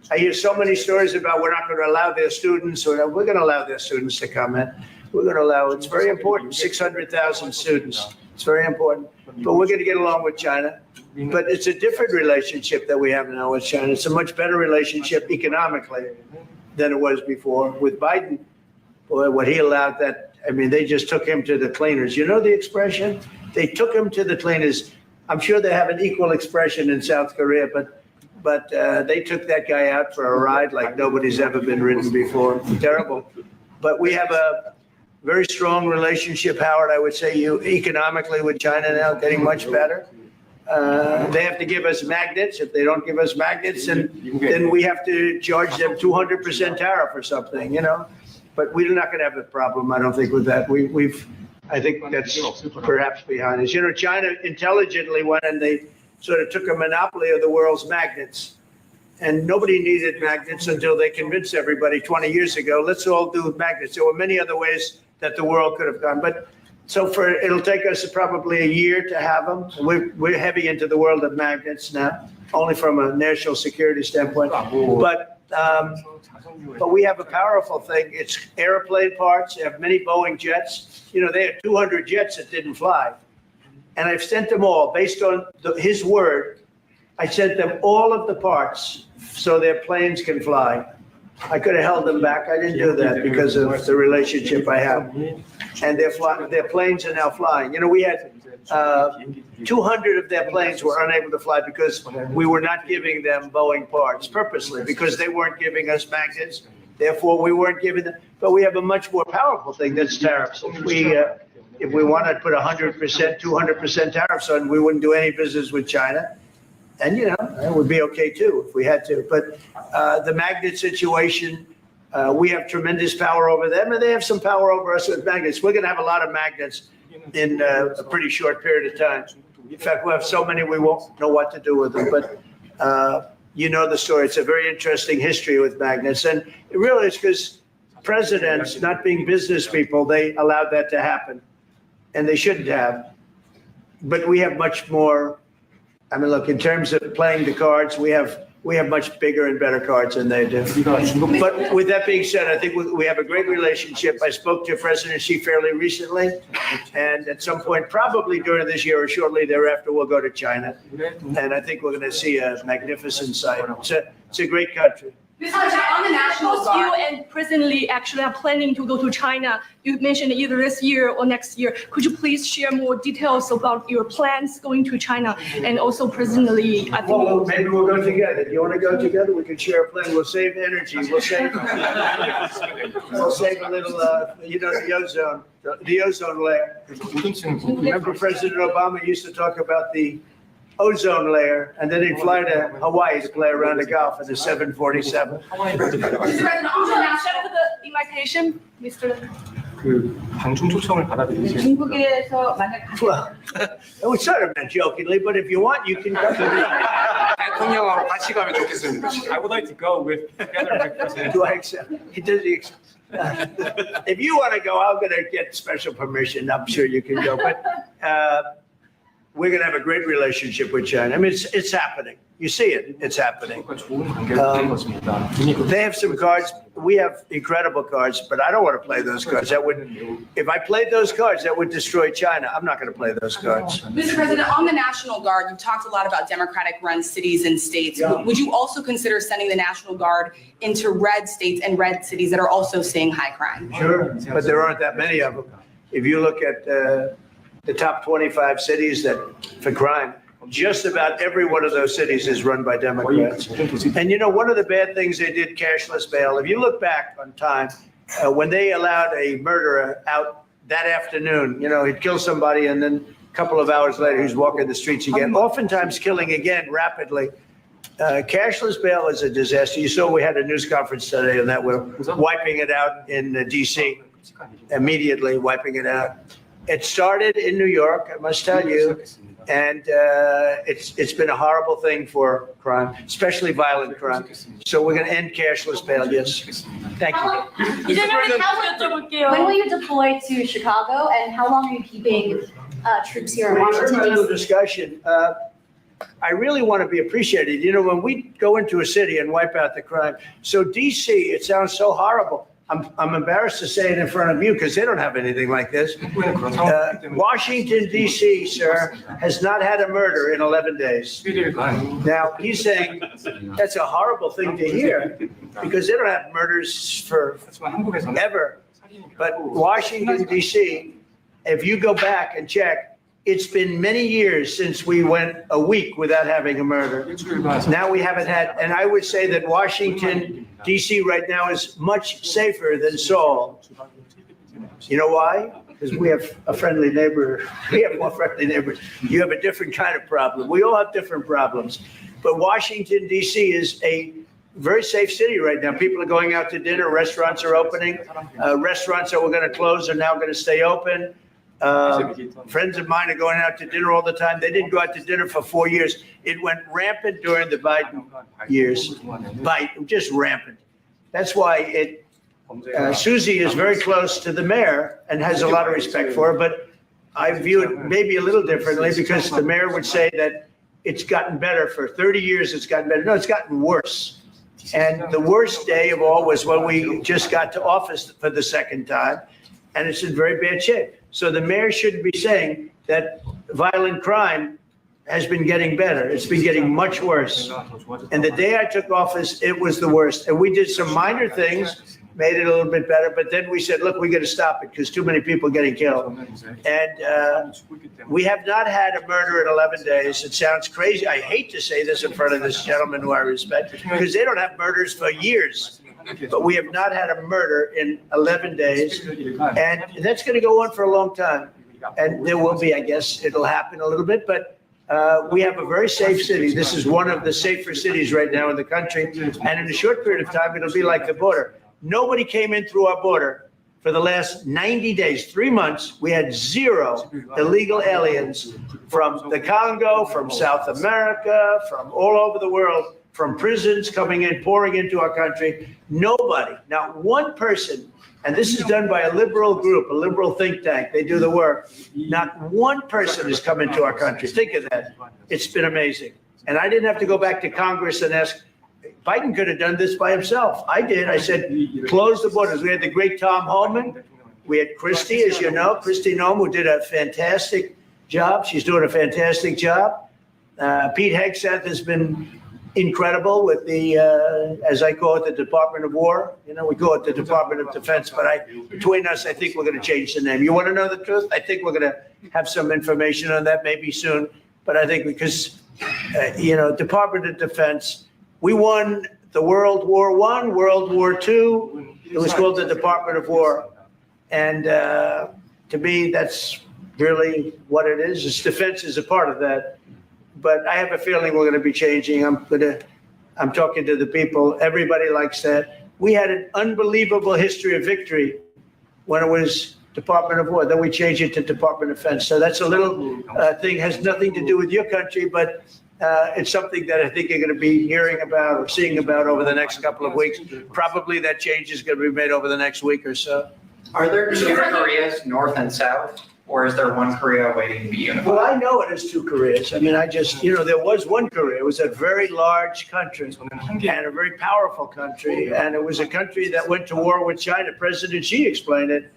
I hear so many stories about we're not going to allow their students, or we're going to allow their students to come in. We're going to allow, it's very important, 600,000 students. It's very important. But we're going to get along with China. But it's a different relationship that we have now with China. It's a much better relationship economically than it was before. With Biden, boy, what he allowed that, I mean, they just took him to the cleaners. You know the expression? They took him to the cleaners. I'm sure they have an equal expression in South Korea, but they took that guy out for a ride like nobody's ever been ridden before. Terrible. But we have a very strong relationship, Howard, I would say, economically with China now, getting much better. They have to give us magnets. If they don't give us magnets, then we have to charge them 200% tariff or something, you know. But we're not going to have a problem, I don't think, with that. I think that's perhaps behind us. You know, China intelligently went and they sort of took a monopoly of the world's magnets. And nobody needed magnets until they convinced everybody 20 years ago, let's all do magnets. There were many other ways that the world could have gone. But so it'll take us probably a year to have them. We're heavy into the world of magnets now, only from a national security standpoint. But we have a powerful thing. It's airplane parts. They have many Boeing jets. You know, they had 200 jets that didn't fly. And I've sent them all, based on his word, I sent them all of the parts so their planes can fly. I could have held them back. I didn't do that because of the relationship I have. And their planes are now flying. You know, we had 200 of their planes were unable to fly because we were not giving them Boeing parts purposely, because they weren't giving us magnets. Therefore, we weren't giving them. But we have a much more powerful thing, that's tariffs. If we wanted to put 100%, 200% tariffs on, we wouldn't do any business with China. And, you know, it would be okay, too, if we had to. But the magnet situation, we have tremendous power over them, and they have some power over us with magnets. We're going to have a lot of magnets in a pretty short period of time. In fact, we'll have so many we won't know what to do with them. But you know the story. It's a very interesting history with magnets. And it really is because presidents, not being business people, they allowed that to happen. And they shouldn't have. But we have much more. I mean, look, in terms of playing the cards, we have We have much bigger and better cards than they do. But with that being said, I think we have a great relationship. I spoke to President Xi fairly recently, and at some point, probably during this year or shortly thereafter, we'll go to China. And I think we're going to see a magnificent sight. It's a great country. Mr. President, on the National Guard. You and President Lee actually are planning to go to China. You mentioned either this year or next year. Could you please share more details about your plans going to China? And also President Lee, I think. Well, maybe we'll go together. Do you want to go together? We can share a plan. We'll save energy. We'll save a little, the ozone layer. Remember President Obama used to talk about the ozone layer, and then he'd fly to Hawaii to play around the Gulf in the 747. Mr. President, on the national. For the invitation, Mr. 방중 초청을 받아들이세요. 중국에서 만약 Well, it was sort of meant jokingly, but if you want, you can go. 대통령하고 같이 가면 좋겠습니다. I would like to go together with President. Do I accept? If you want to go, I'm going to get special permission. I'm sure you can go, but we're going to have a great relationship with China. I mean, it's happening. You see it. It's happening. They have some cards. We have incredible cards, but I don't want to play those cards. If I played those cards, that would destroy China. I'm not going to play those cards. Mr. President, on the National Guard, you've talked a lot about Democratic-run cities and states. Yeah. Would you also consider sending the National Guard into red states and red cities that are also seeing high crime? Sure, but there aren't that many of them. If you look at the top 25 cities for crime, just about every one of those cities is run by Democrats. And you know, one of the bad things they did, cashless bail, if you look back on time, when they allowed a murderer out that afternoon, you know, he'd kill somebody and then a couple of hours later he's walking the streets again, oftentimes killing again rapidly. Cashless bail is a disaster. You saw we had a news conference today on that. We're wiping it out in D.C., immediately wiping it out. It started in New York, I must tell you, and it's been a horrible thing for crime, especially violent crime. So we're going to end cashless bail, yes. Thank you. When will you deploy to Chicago, and how long are you keeping troops here in Washington, Little D.C.? discussion. I really want to be appreciated. You know, when we go into a city and wipe out the crime, so D.C., it sounds so horrible. I'm embarrassed to say it in front of you because they don't have anything like this. Washington, D.C., sir, has not had a murder in 11 days. Now, he's saying that's a horrible thing to hear because they don't have murders for ever. But Washington, D.C., if you go back and check, it's been many years since we went a week without having a murder. Now we haven't had, and I would say that Washington, D.C. right now is much safer than Seoul. You know why? Because we have a friendly neighbor. We have more friendly neighbors. You have a different kind of problem. We all have different problems. But Washington, D.C. is a very safe city right now. People are going out to dinner. Restaurants are opening. Restaurants that were going to close are now going to stay open. Friends of mine are going out to dinner all the time. They didn't go out to dinner for 4 years. It went rampant during the Biden years. Just rampant. That's why Susie is very close to the mayor and has a lot of respect for her, but I view it maybe a little differently because the mayor would say that it's gotten better. For 30 years, it's gotten better. No, it's gotten worse. And the worst day of all was when we just got to office for the second time, and it's in very bad shape. So the mayor shouldn't be saying that violent crime has been getting better. It's been getting much worse. And the day I took office, it was the worst. And we did some minor things, made it a little bit better. But then we said, look, we got to stop it because too many people are getting killed. And we have not had a murder in 11 days. It sounds crazy. I hate to say this in front of this gentleman who I respect because they don't have murders for years. But we have not had a murder in 11 days. And that's going to go on for a long time. And there will be, I guess, it'll happen a little bit. But we have a very safe city. This is one of the safer cities right now in the country. And in a short period of time, it'll be like the border. Nobody came in through our border for the last 90 days, 3 months. We had 0 illegal aliens from the Congo, from South America, from all over the world, from prisons coming in, pouring into our country. Nobody, not one person, and this is done by a liberal group, a liberal think tank. They do the work. Not one person has come into our country. Think of that. It's been amazing. And I didn't have to go back to Congress and ask Biden could have done this by himself. I did. I said, close the borders. We had the great Tom Homan. We had Christie, as you know, Christie Noem, who did a fantastic job. She's doing a fantastic job. Pete Hegseth has been incredible with the, as I call it, the Department of War. You know, we call it the Department of Defense, but between us, I think we're going to change the name. You want to know the truth? I think we're going to have some information on that maybe soon. But I think because, Department of Defense, we won the World War I, World War II. It was called the Department of War. And to me, that's really what it is. Its defense is a part of that. But I have a feeling we're going to be changing. I'm talking to the people. Everybody likes that. We had an unbelievable history of victory when it was Department of War. Then we changed it to Department of Defense. So that's a little thing, has nothing to do with your country, but it's something that I think you're going to be hearing about or seeing about over the next couple of weeks. Probably that change is going to be made over the next week or so. Are there two Koreas, North and South, or is there one Korea waiting to be unified? Well, I know it is two Koreas. I mean, there was one Korea. It was a very large country and a very powerful country. And it was a country that went to war with China. President Xi explained it.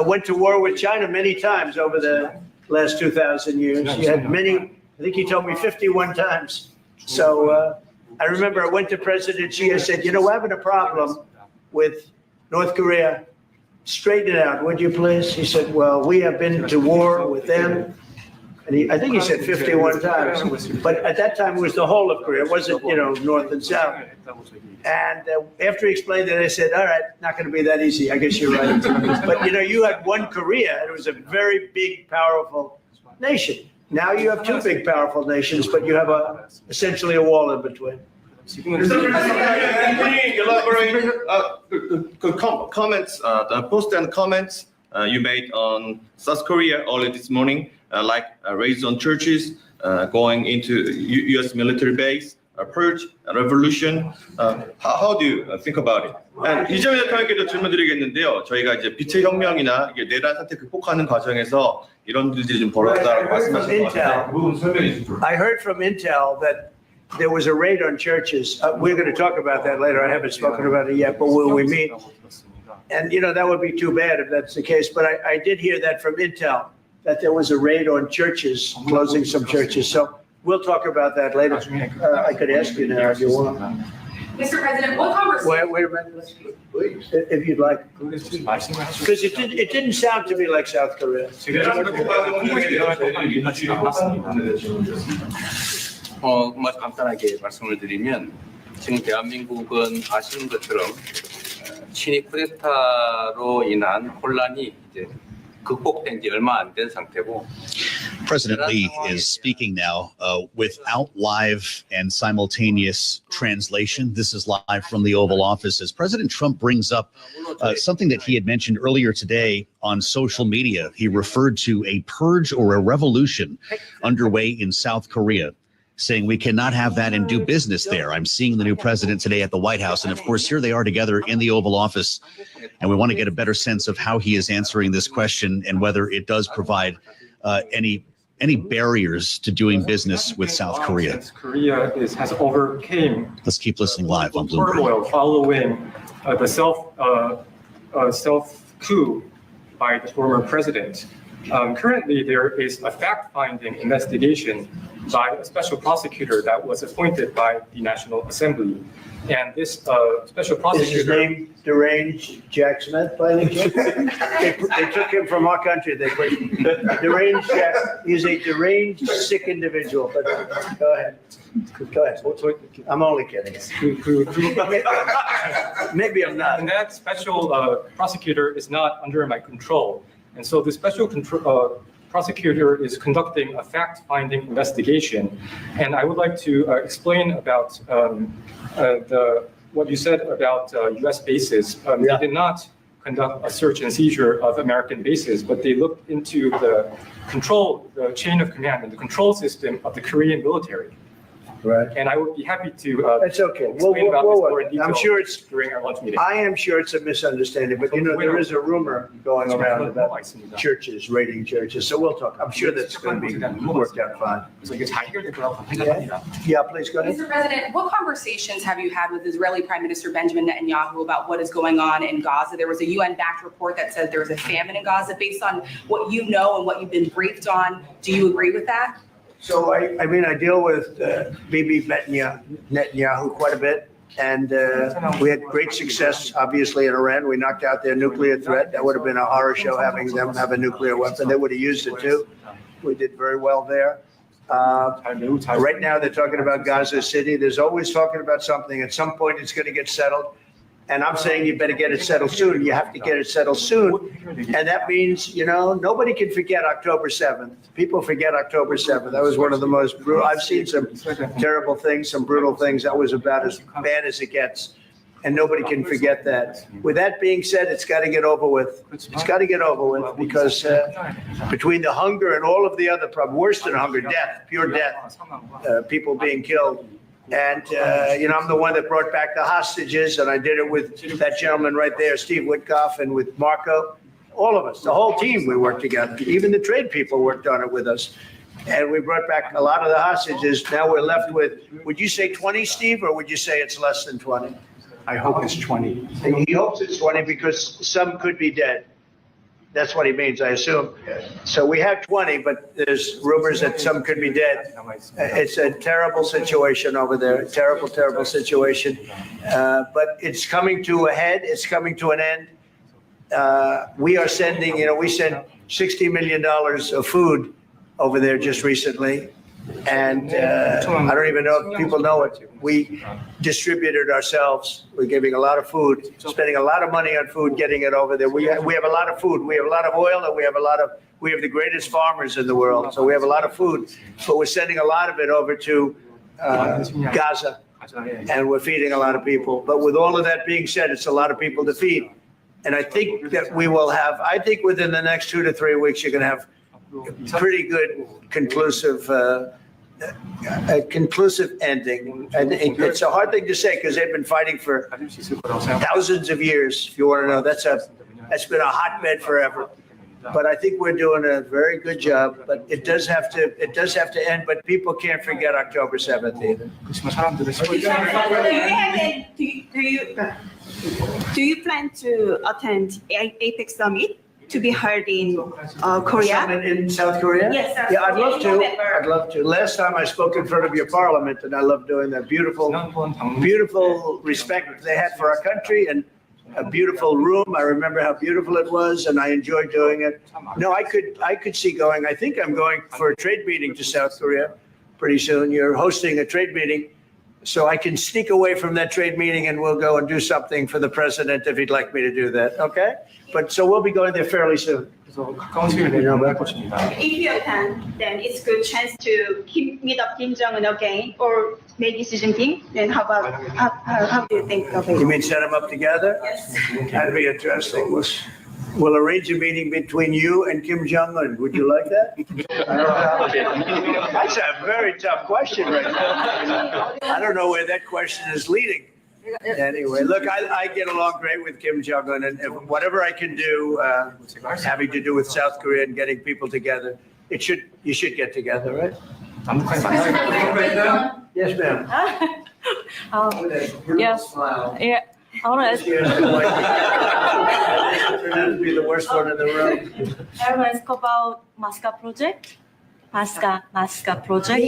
Went to war with China many times over the last 2,000 years. He had many, I think he told me 51 times. So I remember I went to President Xi. I said, we're having a problem with North Korea. Straighten it out, would you please? He said, well, we have been to war with them. And I think he said 51 times. But at that time, it was the whole of Korea. It wasn't, North and South. And after he explained it, I said, all right, not going to be that easy. I guess you're right. But, you had one Korea, and it was a very big, powerful nation. Now you have two big, powerful nations, but you have essentially a wall in between. Comments, the post and comments you made on South Korea early this morning, like raids on churches, going into U.S. military base, purge, revolution. How do you think about it? And 이재명 대통령께도 질문드리겠는데요. 저희가 이제 빛의 혁명이나 내란 사태 극복하는 과정에서 이런 일들이 좀 벌어졌다고 말씀하신 것 같아요. I heard from Intel that there was a raid on churches. We're going to talk about that later. I haven't spoken about it yet, but when we meet, and that would be too bad if that's the case. But I did hear that from Intel, that there was a raid on churches, closing some churches. So we'll talk about that later. I could ask you now if you want. Mr. President, what conversation? Wait a minute, please, if you'd like. Because it didn't sound to me like South Korea. 간단하게 말씀을 드리면 지금 대한민국은 아시는 것처럼 친위 쿠데타로 인한 혼란이 이제 극복된 지 얼마 안 된 상태고. President Lee is speaking now without live and simultaneous translation. This is live from the Oval Office as President Trump brings up something that he had mentioned earlier today on social media. He referred to a purge or a revolution underway in South Korea, saying we cannot have that and do business there. I'm seeing the new president today at the White House. And of course, here they are together in the Oval Office. And we want to get a better sense of how he is answering this question and whether it does provide any barriers to doing business with South Korea. Korea has overcame. Let's keep listening live on Bloomberg. Turmoil following the self coup by the former president. Currently, there is a fact-finding investigation by a special prosecutor that was appointed by the National Assembly. And this special prosecutor... Is his name deranged Jack Smith, by any chance? They took him from our country. They put deranged Jack. He's a deranged, sick individual. But go ahead. Go ahead. I'm only kidding. Maybe I'm not. And that special prosecutor is not under my control. And so the special prosecutor is conducting a fact-finding investigation. And I would like to explain about what you said about U.S. bases. They did not conduct a search and seizure of American bases, but they looked into the chain of command and the control system of the Korean military. Right. And I would be happy to That's okay. explain about this more in detail I'm sure it's during our lunch meeting. I am sure it's a misunderstanding, but there is a rumor going around about churches raiding churches. So we'll talk. I'm sure that's going to be worked out fine. Yeah, please go ahead. Mr. President, what conversations have you had with Israeli Prime Minister Benjamin Netanyahu about what is going on in Gaza? There was a UN-backed report that said there was a famine in Gaza. Based on what you know and what you've been briefed on, do you agree with that? So I deal with Bibi Netanyahu quite a bit, and we had great success, obviously, in Iran. We knocked out their nuclear threat. That would have been a horror show having them have a nuclear weapon. They would have used it too. We did very well there. Right now, they're talking about Gaza City. There's always talking about something. At some point, it's going to get settled. And I'm saying you better get it settled soon. You have to get it settled soon. And that means, nobody can forget October 7th. People forget October 7th. That was one of the most brutal. I've seen some terrible things, some brutal things. That was about as bad as it gets. And nobody can forget that. With that being said, it's got to get over with. It's got to get over with because between the hunger and all of the other problems, worse than hunger, death, pure death, people being killed. And, I'm the one that brought back the hostages, and I did it with that gentleman right there, Steve Witkoff, and with Marco. All of us, the whole team, we worked together. Even the trade people worked on it with us. And we brought back a lot of the hostages. Now we're left with, would you say 20, Steve, or would you say it's less than 20? I hope it's 20. He hopes it's 20 because some could be dead. That's what he means, I assume. So we have 20, but there's rumors that some could be dead. It's a terrible situation over there, terrible, terrible situation. But it's coming to a head. It's coming to an end. We are sending, we sent $60 million of food over there just recently. And I don't even know if people know it. We distributed ourselves. We're giving a lot of food, spending a lot of money on food, getting it over there. We have a lot of food. We have a lot of oil, and we have the greatest farmers in the world. So we have a lot of food, but we're sending a lot of it over to Gaza, and we're feeding a lot of people. But with all of that being said, it's a lot of people to feed. And I think that we will have, within the next 2 to 3 weeks, you're going to have pretty good conclusive ending. And it's a hard thing to say because they've been fighting for thousands of years. If you want to know, that's been a hotbed forever. But I think we're doing a very good job. But it does have to end. But people can't forget October 7th either. Do you plan to attend APEC summit to be held in Korea? Summit in South Korea? Yes, sir. Yeah, I'd love to. I'd love to. Last time I spoke in front of your parliament, and I love doing that. Beautiful respect they had for our country, and a beautiful room. I remember how beautiful it was, and I enjoyed doing it. No, I could see going. I think I'm going for a trade meeting to South Korea pretty soon. You're hosting a trade meeting, so I can sneak away from that trade meeting, and we'll go and do something for the president if he'd like me to do that. Okay? But so we'll be going there fairly soon. If you attend, then it's a good chance to meet up Kim Jong-un again, or maybe Xi Jinping. Then how do you think of it? You mean set them up together? Yes. That'd be interesting. We'll arrange a meeting between you and Kim Jong-un. Would you like that? I don't know. That's a very tough question right now. I don't know where that question is leading. Anyway, look, I get along great with Kim Jong-un, and whatever I can do having to do with South Korea and getting people together, you should get together, right? Yes, ma'am. Yes. Yeah. I want to ask you. That'd be the worst one in the room. I want to ask about Masca project. Masca project.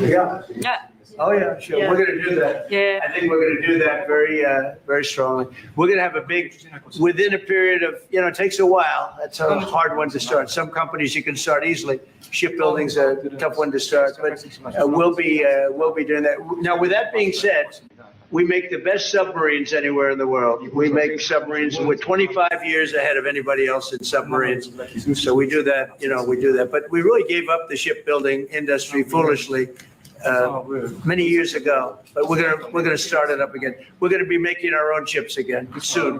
Yeah. Oh, yeah, sure. Yeah. We're going to do that. Yeah. I think we're going to do that very strongly. We're going to have a big, within a period of, it takes a while. That's a hard one to start. Some companies you can start easily. Shipbuilding's a tough one to start, but we'll be doing that. Now, with that being said, we make the best submarines anywhere in the world. We make submarines. We're 25 years ahead of anybody else in submarines. So we do that, But we really gave up the shipbuilding industry foolishly. many years ago, but we're gonna start it up again. We're gonna be making our own chips again soon.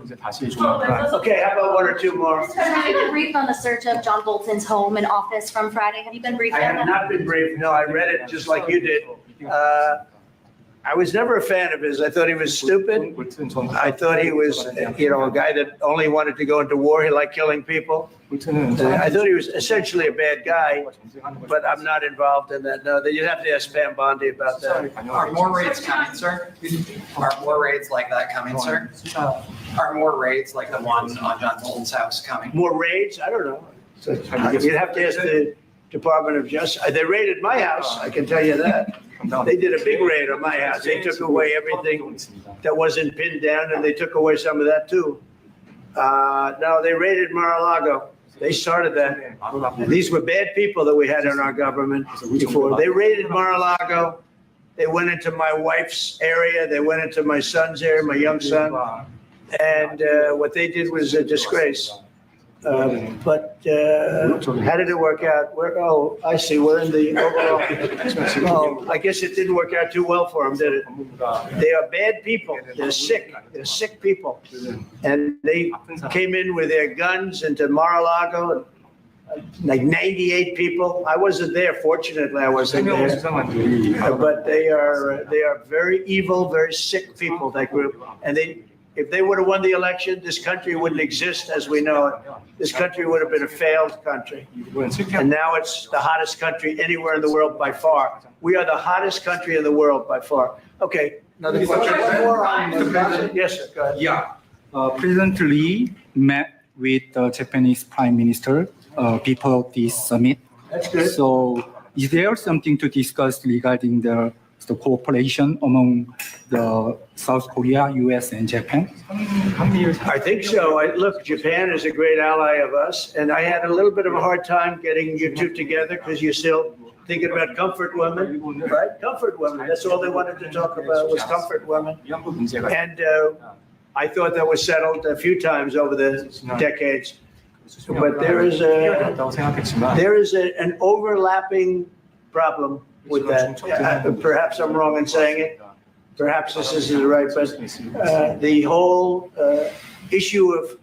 Okay, how about one or two more? Have you been briefed on the search of John Bolton's home and office from Friday? Have you been briefed I on have that? not been briefed. No, I read it just like you did. I was never a fan of his. I thought he was stupid. I thought he was, a guy that only wanted to go into war. He liked killing people. I thought he was essentially a bad guy, but I'm not involved in that. No, you'd have to ask Pam Bondi about that. Are more raids coming, sir? Are more raids like that coming, sir? Are more raids like the one on John Bolton's house coming? More raids? I don't know. You'd have to ask the Department of Justice. They raided my house, I can tell you that. They did a big raid on my house. They took away everything that wasn't pinned down, and they took away some of that too. No, they raided Mar-a-Lago. They started that. These were bad people that we had in our government before. They raided Mar-a-Lago. They went into my wife's area. They went into my son's area, my young son. And what they did was a disgrace. But how did it work out? I see. We're in the overall. I guess it didn't work out too well for them, did it? They are bad people. They're sick. They're sick people. And they came in with their guns into Mar-a-Lago, like 98 people. I wasn't there. Fortunately, I wasn't there. But they are very evil, very sick people, that group. And if they would have won the election, this country wouldn't exist as we know it. This country would have been a failed country. And now it's the hottest country anywhere in the world by far. We are the hottest country in the world by far. Okay, another question. One more on yes, sir, go ahead. Yeah. President Lee met with the Japanese Prime Minister before this summit. That's good. So is there something to discuss regarding the cooperation among the South Korea, US, and Japan? I think so. Look, Japan is a great ally of us, and I had a little bit of a hard time getting you two together because you're still thinking about comfort women, right? Comfort women. That's all they wanted to talk about was comfort women. And I thought that was settled a few times over the decades. But there is an overlapping problem with that. Perhaps I'm wrong in saying it. Perhaps this isn't right, but the whole issue of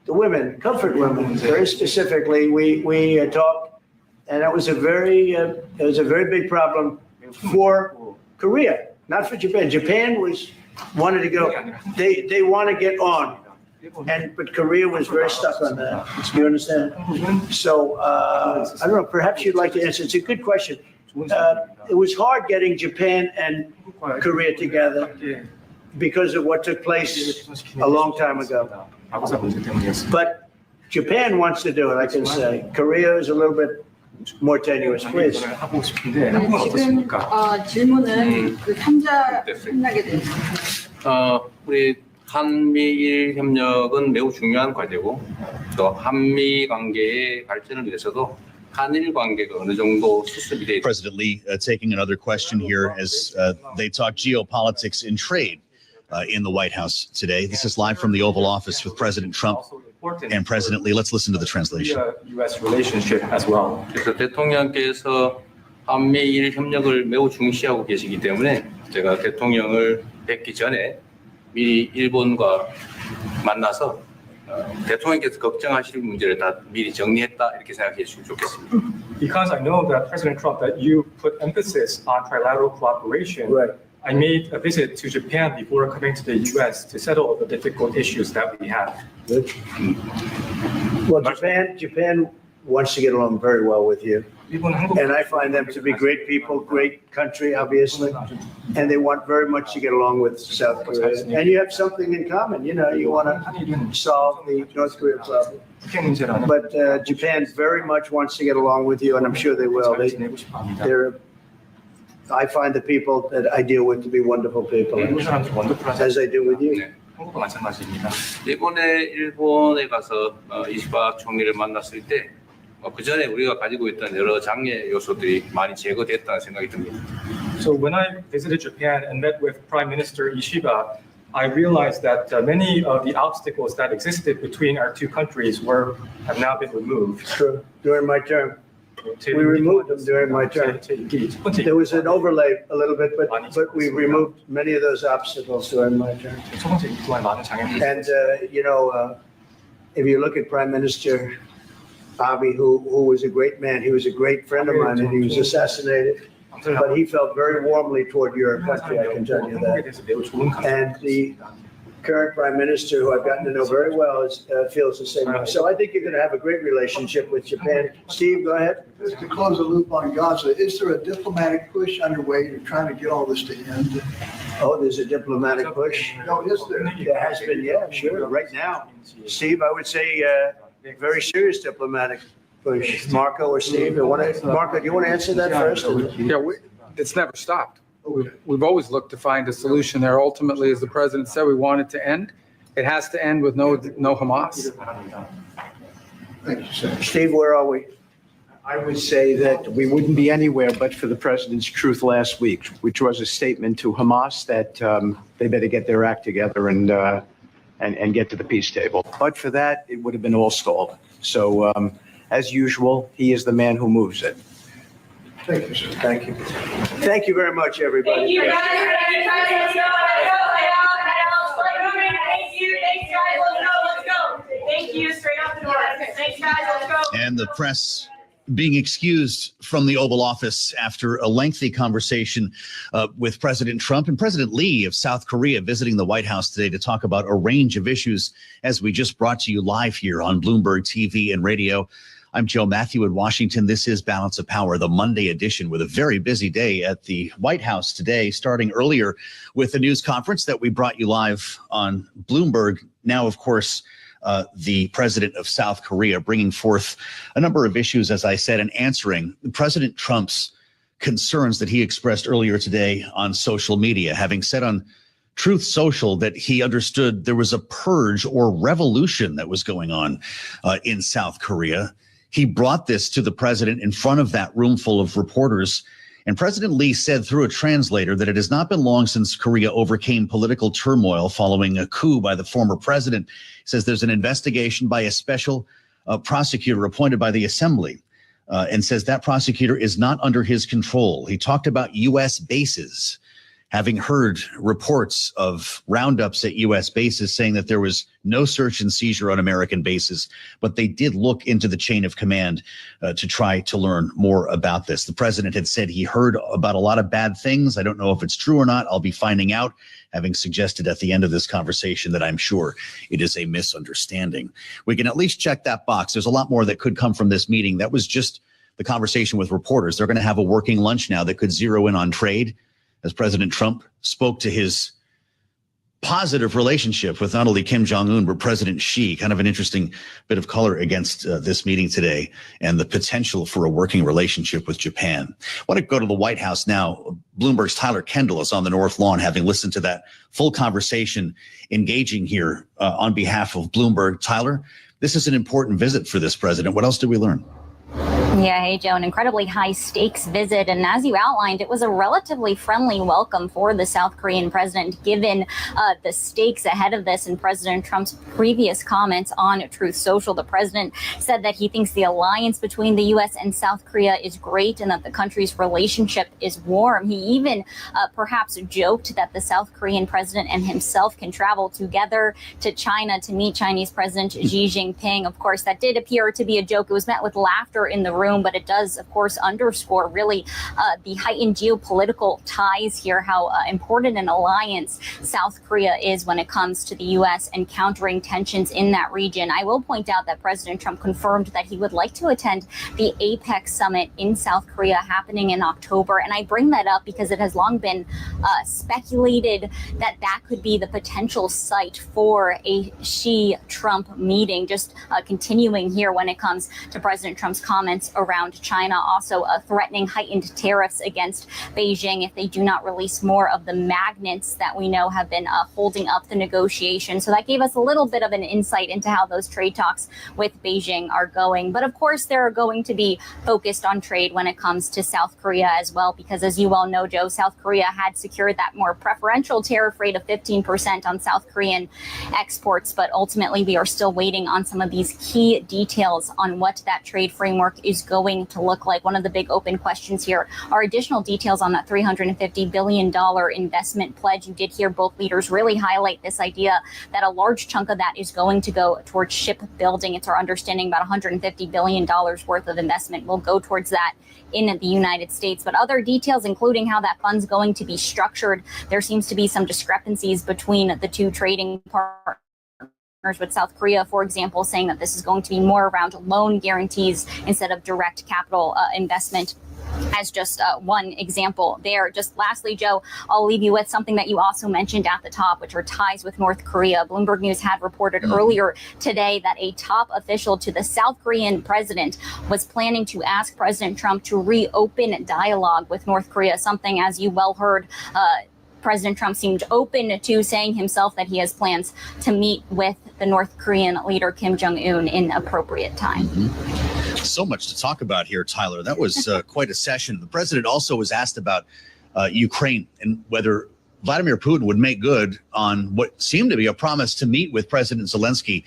the women, comfort women, very specifically, we talked, and that was a very big problem for Korea, not for Japan. Japan wanted to go. They want to get on. But Korea was very stuck on that. Do you understand? So I don't know. Perhaps you'd like to answer. It's a good question. It was hard getting Japan and Korea together because of what took place a long time ago. But Japan wants to do it, I can say. Korea is a little bit more tenuous. Please. 지금 질문은 그 3자 끝나게 됩니다. 우리 한미일 협력은 매우 중요한 과제고 또 한미 관계의 발전을 위해서도 한일 관계가 어느 정도 수습이 돼. President Lee taking another question here as they talk geopolitics and trade in the White House today. This is live from the Oval Office with President Trump and President Lee. Let's listen to the translation. U.S. relationship as well. 그래서 대통령께서 한미일 협력을 매우 중시하고 계시기 때문에 제가 대통령을 뵙기 전에 미리 일본과 만나서 대통령께서 걱정하실 문제를 다 미리 정리했다 이렇게 생각해 주시면 좋겠습니다. Because I know that President Trump, that you put emphasis on trilateral cooperation, right. I made a visit to Japan before coming to the U.S. to settle the difficult issues that we have. Good. Well, Japan wants to get along very well with you. And I find them to be great people, great country, obviously. And they want very much to get along with South Korea. And you have something in common. You want to solve the North Korea problem. But Japan very much wants to get along with you, and I'm sure they will. I find the people that I deal with to be wonderful people, as I do with you. 한국도 마찬가지입니다. 이번에 일본에 가서 이시바 총리를 만났을 때 그 전에 우리가 가지고 있던 여러 장애 요소들이 많이 제거됐다는 생각이 듭니다. So when I visited Japan and met with Prime Minister Ishiba, I realized that many of the obstacles that existed between our two countries have now been removed. True. During my term. We removed them during my term. There was an overlay a little bit, but we removed many of those obstacles during my term. And, if you look at Prime Minister Abiy, who was a great man, he was a great friend of mine, and he was assassinated. But he felt very warmly toward your country, I can tell you that. And the current Prime Minister, who I've gotten to know very well, feels the same way. So I think you're going to have a great relationship with Japan. Steve, go ahead. Just to close the loop on Gaza, is there a diplomatic push underway to try to get all this to end? Oh, there's a diplomatic push? No, is there? There has been, yeah, sure. Right now, Steve, I would say very serious diplomatic push. Marco or Steve, Marco, do you want to answer that first? Yeah, it's never stopped. We've always looked to find a solution there. Ultimately, as the president said, we want it to end. It has to end with no Hamas. Thank you, sir. Steve, where are we? I would say that we wouldn't be anywhere but for the president's truth last week, which was a statement to Hamas that they better get their act together and get to the peace table. But for that, it would have been all stalled. So, as usual, he is the man who moves it. Thank you, sir. Thank you. Thank you very much, everybody. Thank you, guys. Let's go. Thank you. Thanks, guys. Let's go. Thank you. Straight out the door. Thanks, guys. Let's go. And the press being excused from the Oval Office after a lengthy conversation with President Trump and President Lee of South Korea visiting the White House today to talk about a range of issues, as we just brought to you live here on Bloomberg TV and radio. I'm Joe Matthew in Washington. This is Balance of Power, the Monday edition, with a very busy day at the White House today, starting earlier with a news conference that we brought you live on Bloomberg. Now, of course, the president of South Korea bringing forth a number of issues, as I said, and answering President Trump's concerns that he expressed earlier today on social media, having said on Truth Social that he understood there was a purge or revolution that was going on in South Korea. He brought this to the president in front of that room full of reporters. And President Lee said through a translator that it has not been long since Korea overcame political turmoil following a coup by the former president. He says there's an investigation by a special prosecutor appointed by the assembly, and says that prosecutor is not under his control. He talked about U.S. bases, having heard reports of roundups at U.S. bases saying that there was no search and seizure on American bases, but they did look into the chain of command to try to learn more about this. The president had said he heard about a lot of bad things. I don't know if it's true or not. I'll be finding out, having suggested at the end of this conversation that I'm sure it is a misunderstanding. We can at least check that box. There's a lot more that could come from this meeting. That was just the conversation with reporters. They're going to have a working lunch now that could zero in on trade, as President Trump spoke to his positive relationship with not only Kim Jong-un, but President Xi. Kind of an interesting bit of color against this meeting today and the potential for a working relationship with Japan. I want to go to the White House now. Bloomberg's Tyler Kendall is on the North Lawn, having listened to that full conversation, engaging here on behalf of Bloomberg. Tyler, this is an important visit for this president. What else did we learn? Yeah, hey, Joe, an incredibly high stakes visit. And as you outlined, it was a relatively friendly welcome for the South Korean president, given the stakes ahead of this and President Trump's previous comments on Truth Social. The president said that he thinks the alliance between the U.S. and South Korea is great and that the country's relationship is warm. He even perhaps joked that the South Korean president and himself can travel together to China to meet Chinese President Xi Jinping. Of course, that did appear to be a joke. It was met with laughter in the room, but it does, of course, underscore really the heightened geopolitical ties here, how important an alliance South Korea is when it comes to the U.S. and countering tensions in that region. I will point out that President Trump confirmed that he would like to attend the APEC summit in South Korea happening in October. And I bring that up because it has long been speculated that that could be the potential site for a Xi-Trump meeting, just continuing here when it comes to President Trump's comments around China, also threatening heightened tariffs against Beijing if they do not release more of the magnets that we know have been holding up the negotiation. So that gave us a little bit of an insight into how those trade talks with Beijing are going. But of course, they're going to be focused on trade when it comes to South Korea as well, because as you well know, Joe, South Korea had secured that more preferential tariff rate of 15% on South Korean exports. But ultimately, we are still waiting on some of these key details on what that trade framework is guarantees going to look like? One of the big open questions here are additional details on that $350 billion investment pledge. You did hear both leaders really highlight this idea that a large chunk of that is going to go towards shipbuilding. It's our understanding about $150 billion worth of investment will go towards that in the United States. But other details, including how that fund's going to be structured, there seems to be some discrepancies between the two trading partners, with South Korea, for example, saying that this is going to be more around loan guarantees instead of direct capital investment, as just one example there. Just lastly, Joe, I'll leave you with something that you also mentioned at the top, which are ties with North Korea. Bloomberg News had reported earlier today that a top official to the South Korean president was planning to ask President Trump to reopen dialogue with North Korea, something, as you well heard, President Trump seemed open to, saying himself that he has plans to meet with the North Korean leader Kim Jong-un in appropriate time. So much to talk about here, Tyler. That was quite a session. The president also was asked about Ukraine and whether Vladimir Putin would make good on what seemed to be a promise to meet with President Zelensky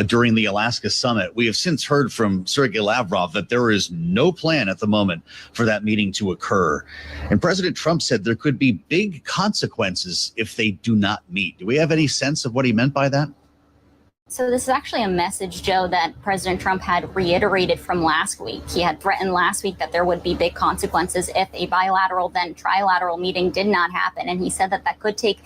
during the Alaska summit. We have since heard from Sergei Lavrov that there is no plan at the moment for that meeting to occur. And President Trump said there could be big consequences if they do not meet. Do we have any sense of what he meant by that? So this is actually a message, Joe, that President Trump had reiterated from last week. He had threatened last week that there would be big consequences if a bilateral, then trilateral meeting did not happen. And he said that that could take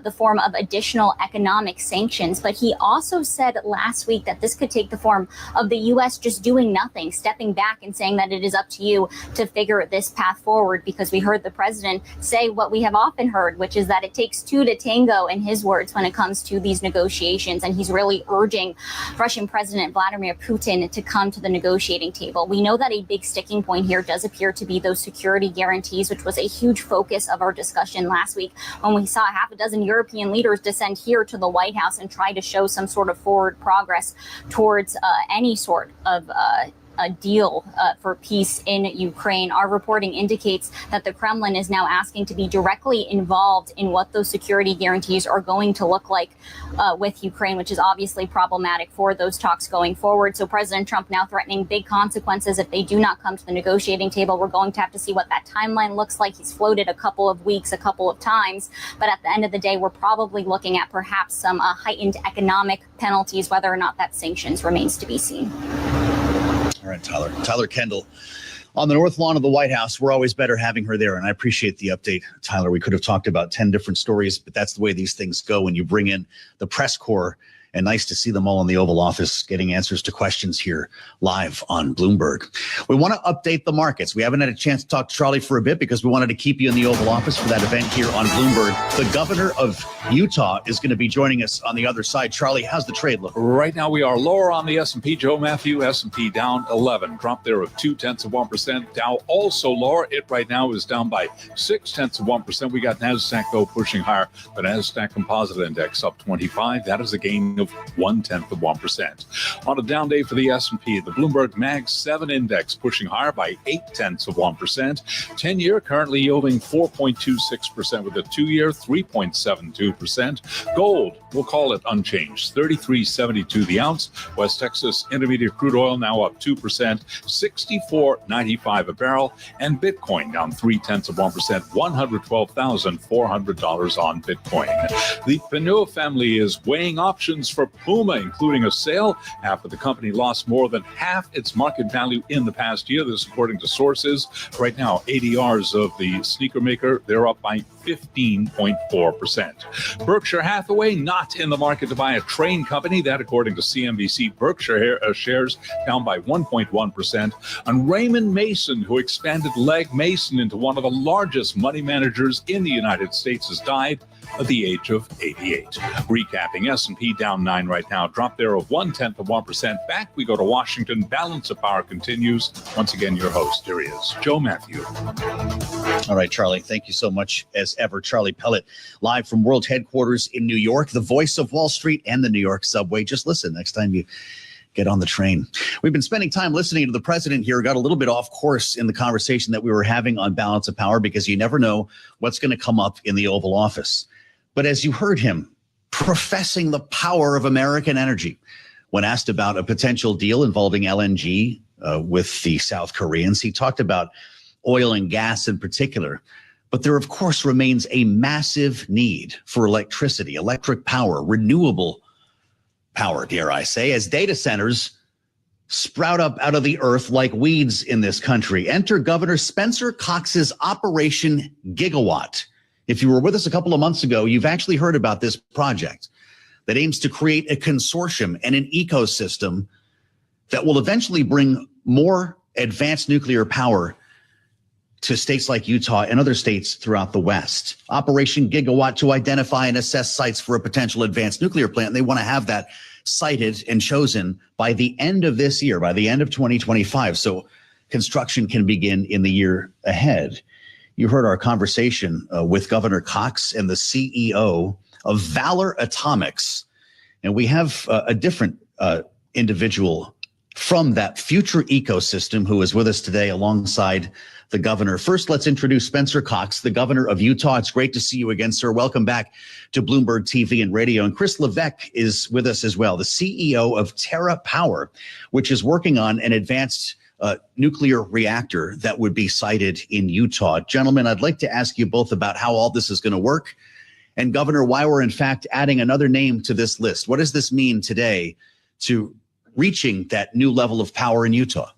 the form of additional economic sanctions. But he also said last week that this could take the form of the U.S. just doing nothing, stepping back and saying that it is up to you to figure this path forward, because we heard the president say what we have often heard, which is that it takes two to tango, in his words, when it comes to these negotiations. And he's really urging Russian President Vladimir Putin to come to the negotiating table. We know that a big sticking point here does appear to be those security guarantees, which was a huge focus of our discussion last week when we saw half a dozen European leaders descend here to the White House and try to show some sort of forward progress towards any sort of a deal for peace in Ukraine. Our reporting indicates that the Kremlin is now asking to be directly involved in what those security guarantees are going to look like with Ukraine, which is obviously problematic for those talks going forward. So President Trump now threatening big consequences if they do not come to the negotiating table. We're going to have to see what that timeline looks like. He's floated a couple of weeks, a couple of times, but at the end of the day, we're probably looking at perhaps some heightened economic penalties. Whether or not that sanctions remains to be seen. All right, Tyler. Tyler Kendall on the North Lawn of the White House. We're always better having her there, and I appreciate the update, Tyler. We could have talked about 10 different stories, but that's the way these things go when you bring in the press corps. And nice to see them all in the Oval Office getting answers to questions here live on Bloomberg. We want to update the markets. We haven't had a chance to talk to Charlie for a bit because we wanted to keep you in the Oval Office for that event here on Bloomberg. The governor of Utah is going to be joining us on the other side. Charlie, how's the trade look? Right now, we are lower on the S&P. Joe Matthew, S&P down 11. Drop there of 0.2%. Dow also lower. It right now is down by 0.6%. We got NASDAQ, though, pushing higher. The NASDAQ Composite Index up 25. That is a gain of 0.1%. On a down day for the S&P, the Bloomberg Mag 7 Index pushing higher by 0.8%. 10-year currently yielding 4.26%, with a 2-year 3.72%. Gold, we'll call it unchanged, $33.72 the ounce. West Texas Intermediate crude oil now up 2%, $64.95 a barrel. And Bitcoin down 0.3%, $112,400 on Bitcoin. The Pinot family is weighing options for Puma, including a sale after the company lost more than half its market value in the past year. This according to sources. Right now, ADRs of the sneaker maker, they're up by 15.4%. Berkshire Hathaway not in the market to buy a train company. That, according to CNBC, Berkshire shares down by 1.1%. And Raymond Mason, who expanded Legg Mason into one of the largest money managers in the United States, has died at the age of 88. Recapping, S&P down 9 right now. Drop there of 0.1%. Back we go to Washington. Balance of power continues. Once again, your host, here he is, Joe Matthew. All right, Charlie, thank you so much as ever. Charlie Pellet, live from World Headquarters in New York, the voice of Wall Street and the New York subway. Just listen next time you get on the train. We've been spending time listening to the president here. Got a little bit off course in the conversation that we were having on balance of power because you never know what's going to come up in the Oval Office. But as you heard him professing the power of American energy when asked about a potential deal involving LNG with the South Koreans. He talked about oil and gas in particular. But there, of course, remains a massive need for electricity, electric power, renewable power, dare I say, as data centers sprout up out of the earth like weeds in this country. Enter Governor Spencer Cox's Operation Gigawatt. If you were with us a couple of months ago, you've actually heard about this project that aims to create a consortium and an ecosystem that will eventually bring more advanced nuclear power to states like Utah and other states throughout the West. Operation Gigawatt to identify and assess sites for a potential advanced nuclear plant. And they want to have that sited and chosen by the end of this year, by the end of 2025. So construction can begin in the year ahead. You heard our conversation with Governor Cox and the CEO of Valor Atomics. And we have a different individual from that future ecosystem who is with us today alongside the governor. First, let's introduce Spencer Cox, the governor of Utah. It's great to see you again, sir. Welcome back to Bloomberg TV and Radio. And Chris Levesque is with us as well, the CEO of TerraPower, which is working on an advanced nuclear reactor that would be sited in Utah. Gentlemen, I'd like to ask you both about how all this is going to work. And Governor, why we're in fact adding another name to this list. What does this mean today to reaching that new level of power in Utah?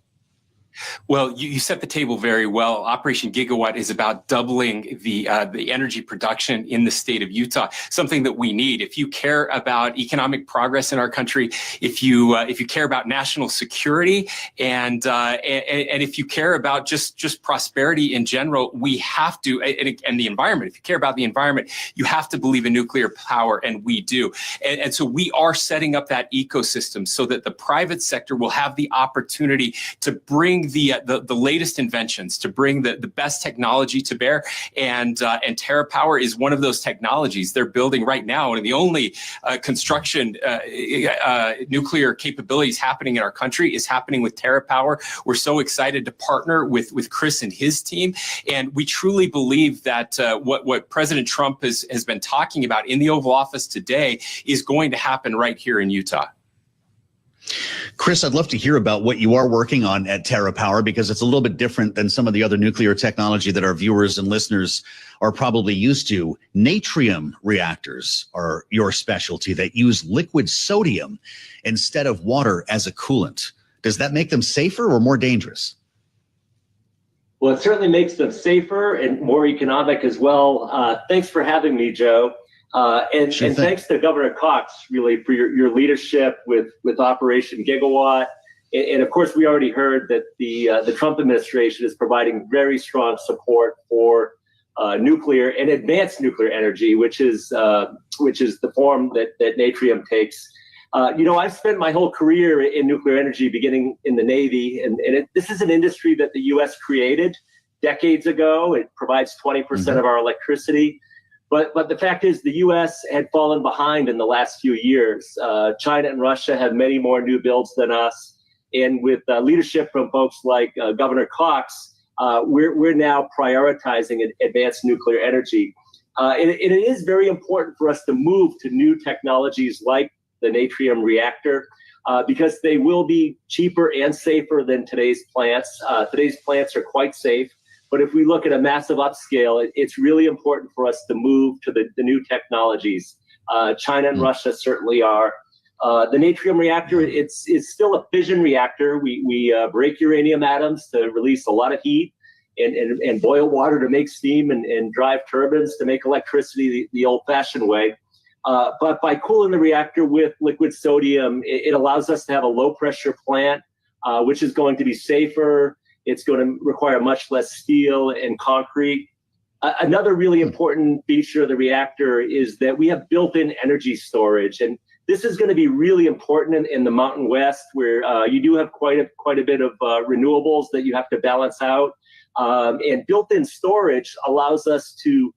Well, you set the table very well. Operation Gigawatt is about doubling the energy production in the state of Utah, something that we need. If you care about economic progress in our country, if you care about national security, and if you care about just prosperity in general, we have to, and the environment. If you care about the environment, you have to believe in nuclear power, and we do. And so we are setting up that ecosystem so that the private sector will have the opportunity to bring the latest inventions, to bring the best technology to bear, and TerraPower is one of those technologies. They're building right now one of the only construction nuclear capabilities happening in our country is happening with TerraPower. We're so excited to partner with Chris and his team, and we truly believe that what President Trump has been talking about in the Oval Office today is going to happen right here in Utah. Chris, I'd love to hear about what you are working on at TerraPower, because it's a little bit different than some of the other nuclear technology that our viewers and listeners are probably used to. Natrium reactors are your specialty that use liquid sodium instead of water as a coolant. Does that make them safer or more dangerous? Well, it certainly makes them safer and more economic as well. Thanks for having me, Joe. And thanks to Governor Cox, really, for your leadership with Operation Gigawatt. And of course, we already heard that the Trump administration is providing very strong support for nuclear and advanced nuclear energy, which is the form that Natrium takes. I've spent my whole career in nuclear energy, beginning in the Navy, and this is an industry that the U.S. created decades ago. It provides 20% of our electricity. But the fact is, the U.S. had fallen behind in the last few years. China and Russia have many more new builds than us. And with leadership from folks like Governor Cox, we're now prioritizing advanced nuclear energy. And it is very important for us to move to new technologies like the Natrium reactor, because they will be cheaper and safer than today's plants. Today's plants are quite safe. But if we look at a massive upscale, it's really important for us to move to the new technologies. China and Russia certainly are. The Natrium reactor, it's still a fission reactor. We break uranium atoms to release a lot of heat and boil water to make steam and drive turbines to make electricity the old-fashioned way. But by cooling the reactor with liquid sodium, it allows us to have a low-pressure plant, which is going to be safer. It's going to require much less steel and concrete. Another really important feature of the reactor is that we have built-in energy storage. And this is going to be really important in the Mountain West, where you do have quite a bit of renewables that you have to balance out. And built-in storage allows us to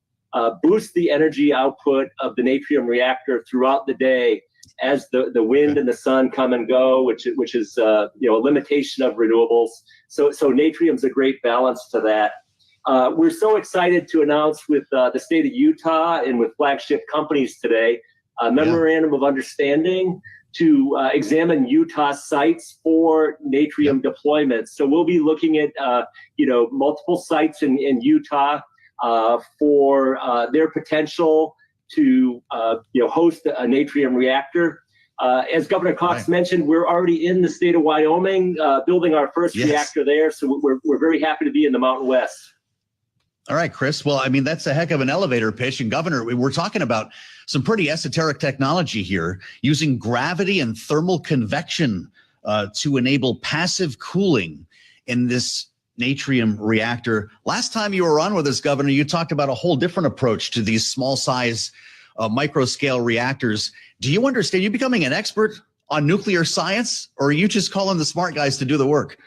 boost the energy output of the Natrium reactor throughout the day as the wind and the sun come and go, which is a limitation of renewables. So Natrium's a great balance to that. We're so excited to announce with the state of Utah and with flagship companies today a memorandum of understanding to examine Utah sites for natrium deployments. So we'll be looking at multiple sites in Utah for their potential to host a natrium reactor. As Governor Cox mentioned, we're already in the state of Wyoming building our first reactor there. So we're very happy to be in the Mountain West. All right, Chris. Well, I mean, that's a heck of an elevator pitch. And Governor, we're talking about some pretty esoteric technology here, using gravity and thermal convection to enable passive cooling in this natrium reactor. Last time you were on with us, Governor, you talked about a whole different approach to these small size micro scale reactors. Do you understand? Are you becoming an expert on nuclear science, or are you just calling the smart guys to do the work?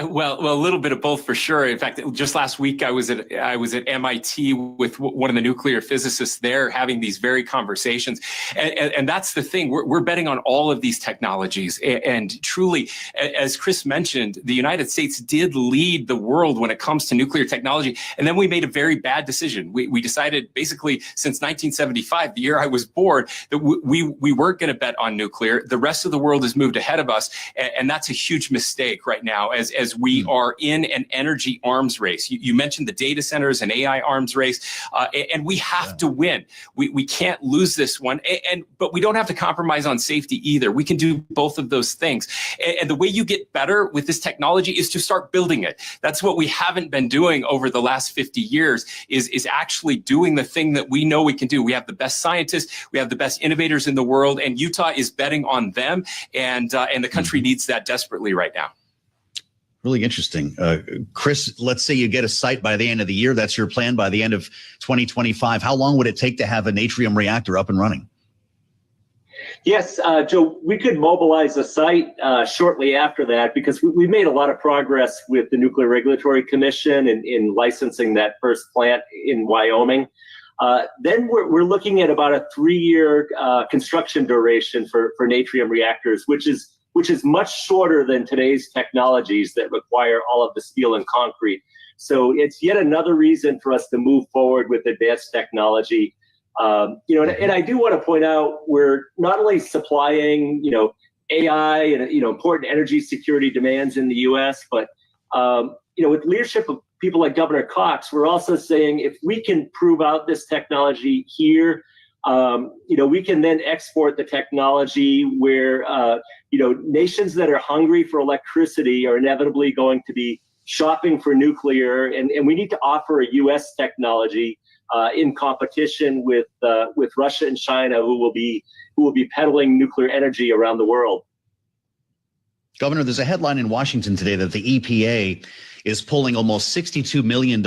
Well, a little bit of both for sure. In fact, just last week I was at MIT with one of the nuclear physicists there, having these very conversations. And that's the thing. We're betting on all of these technologies. And truly, as Chris mentioned, the United States did lead the world when it comes to nuclear technology. And then we made a very bad decision. We decided basically since 1975, the year I was born, that we weren't going to bet on nuclear. The rest of the world has moved ahead of us. And that's a huge mistake right now, as we are in an energy arms race. You mentioned the data centers and AI arms race, and we have to win. We can't lose this one, but we don't have to compromise on safety either. We can do both of those things. And the way you get better with this technology is to start building it. That's what we haven't been doing over the last 50 years, is actually doing the thing that we know we can do. We have the best scientists, we have the best innovators in the world, and Utah is betting on them, and the country needs that desperately right now. Really interesting. Chris, let's say you get a site by the end of the year. That's your plan by the end of 2025. How long would it take to have a natrium reactor up and running? Yes, Joe, we could mobilize a site shortly after that, because we've made a lot of progress with the Nuclear Regulatory Commission in licensing that first plant in Wyoming. Then we're looking at about a 3-year construction duration for natrium reactors, which is much shorter than today's technologies that require all of the steel and concrete. So it's yet another reason for us to move forward with advanced technology. And I do want to point out, we're not only supplying, AI and, important energy security demands in the U.S., but, with leadership of people like Governor Cox, we're also saying if we can prove out this technology here, we can then export the technology where, nations that are hungry for electricity are inevitably going to be shopping for nuclear, and we need to offer a U.S. technology in competition with Russia and China, who will be peddling nuclear energy around the world. Governor, there's a headline in Washington today that the EPA is pulling almost $62 million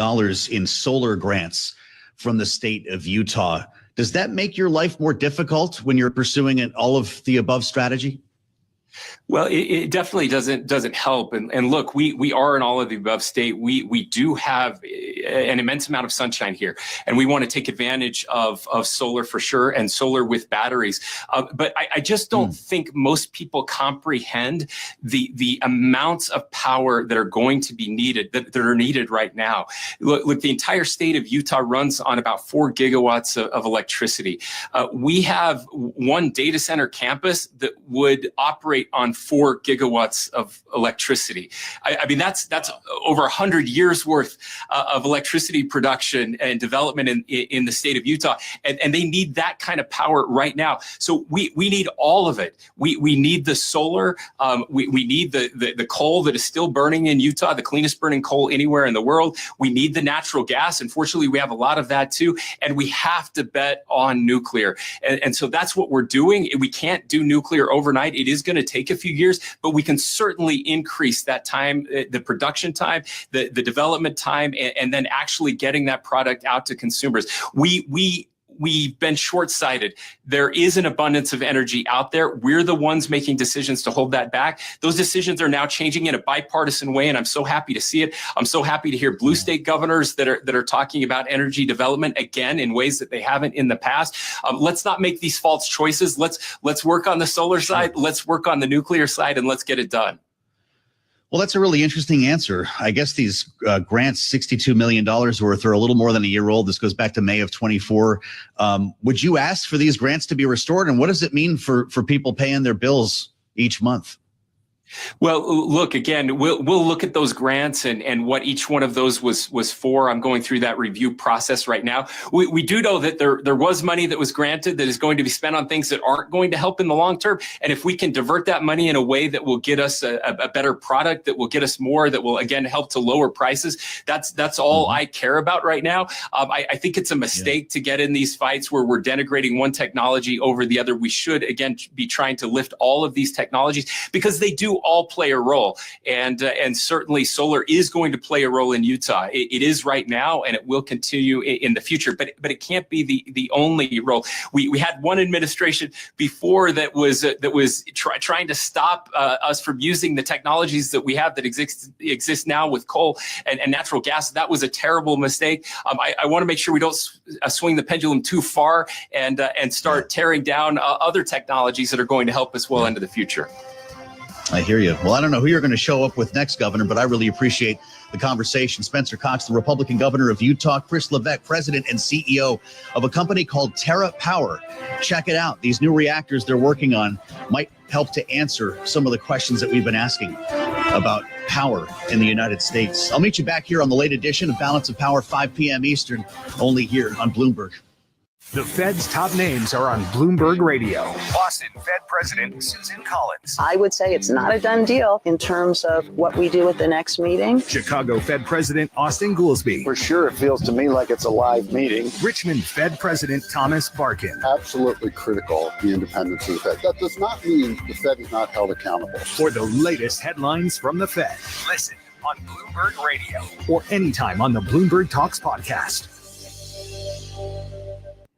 in solar grants from the state of Utah. Does that make your life more difficult when you're pursuing an all of the above strategy? Well, it definitely doesn't help. And look, we are an all of the above state. We do have an immense amount of sunshine here, and we want to take advantage of solar for sure, and solar with batteries. But I just don't think most people comprehend the amounts of power that are going to be needed, that are needed right now. Look, the entire state of Utah runs on about 4 gigawatts of electricity. We have one data center campus that would operate on 4 gigawatts of electricity. I mean, that's over 100 years worth of electricity production and development in the state of Utah. And they need that kind of power right now. So we need all of it. We need the solar. We need the coal that is still burning in Utah, the cleanest burning coal anywhere in the world. We need the natural gas. Unfortunately, we have a lot of that too. And we have to bet on nuclear. And so that's what we're doing. We can't do nuclear overnight. It is going to take a few years, but we can certainly increase that time, the production time, the development time, and then actually getting that product out to consumers. We've been short-sighted. There is an abundance of energy out there. We're the ones making decisions to hold that back. Those decisions are now changing in a bipartisan way, and I'm so happy to see it. I'm so happy to hear blue state governors that are talking about energy development again in ways that they haven't in the past. Let's not make these false choices. Let's work on the solar side. Let's work on the nuclear side, and let's get it done. Well, that's a really interesting answer. I guess these grants, $62 million worth, are a little more than a year old. This goes back to May of 24. Would you ask for these grants to be restored? And what does it mean for people paying their bills each month? Well, look, again, we'll look at those grants and what each one of those was for. I'm going through that review process right now. We do know that there was money that was granted that is going to be spent on things that aren't going to help in the long term. And if we can divert that money in a way that will get us a better product, that will get us more, that will, again, help to lower prices, that's all I care about right now. I think it's a mistake to get in these fights where we're denigrating one technology over the other. We should, again, be trying to lift all of these technologies because they do all play a role. And certainly solar is going to play a role in Utah. It is right now, and it will continue in the future, but it can't be the only role. We had one administration before that was trying to stop us from using the technologies that we have that exist now with coal and natural gas. That was a terrible mistake. I want to make sure we don't swing the pendulum too far and start tearing down other technologies that are going to help us well into the future. I hear you. Well, I don't know who you're going to show up with next, Governor, but I really appreciate the conversation. Spencer Cox, the Republican governor of Utah, Chris Levesque, president and CEO of a company called Terra Power. Check it out. These new reactors they're working on might help to answer some of the questions that we've been asking about power in the United States. I'll meet you back here on the late edition of Balance of Power, 5 p.m. Eastern, only here on Bloomberg. The Fed's top names are on Bloomberg Radio. Boston Fed President Susan Collins. I would say it's not a done deal in terms of what we do at the next meeting. Chicago Fed President Austin Goolsbee. For sure, it feels to me like it's a live meeting. Richmond Fed President Thomas Barkin. Absolutely critical of the independence of the Fed. That does not mean the Fed is not held accountable. For the latest headlines from the Fed, listen on Bloomberg Radio or anytime on the Bloomberg Talks podcast.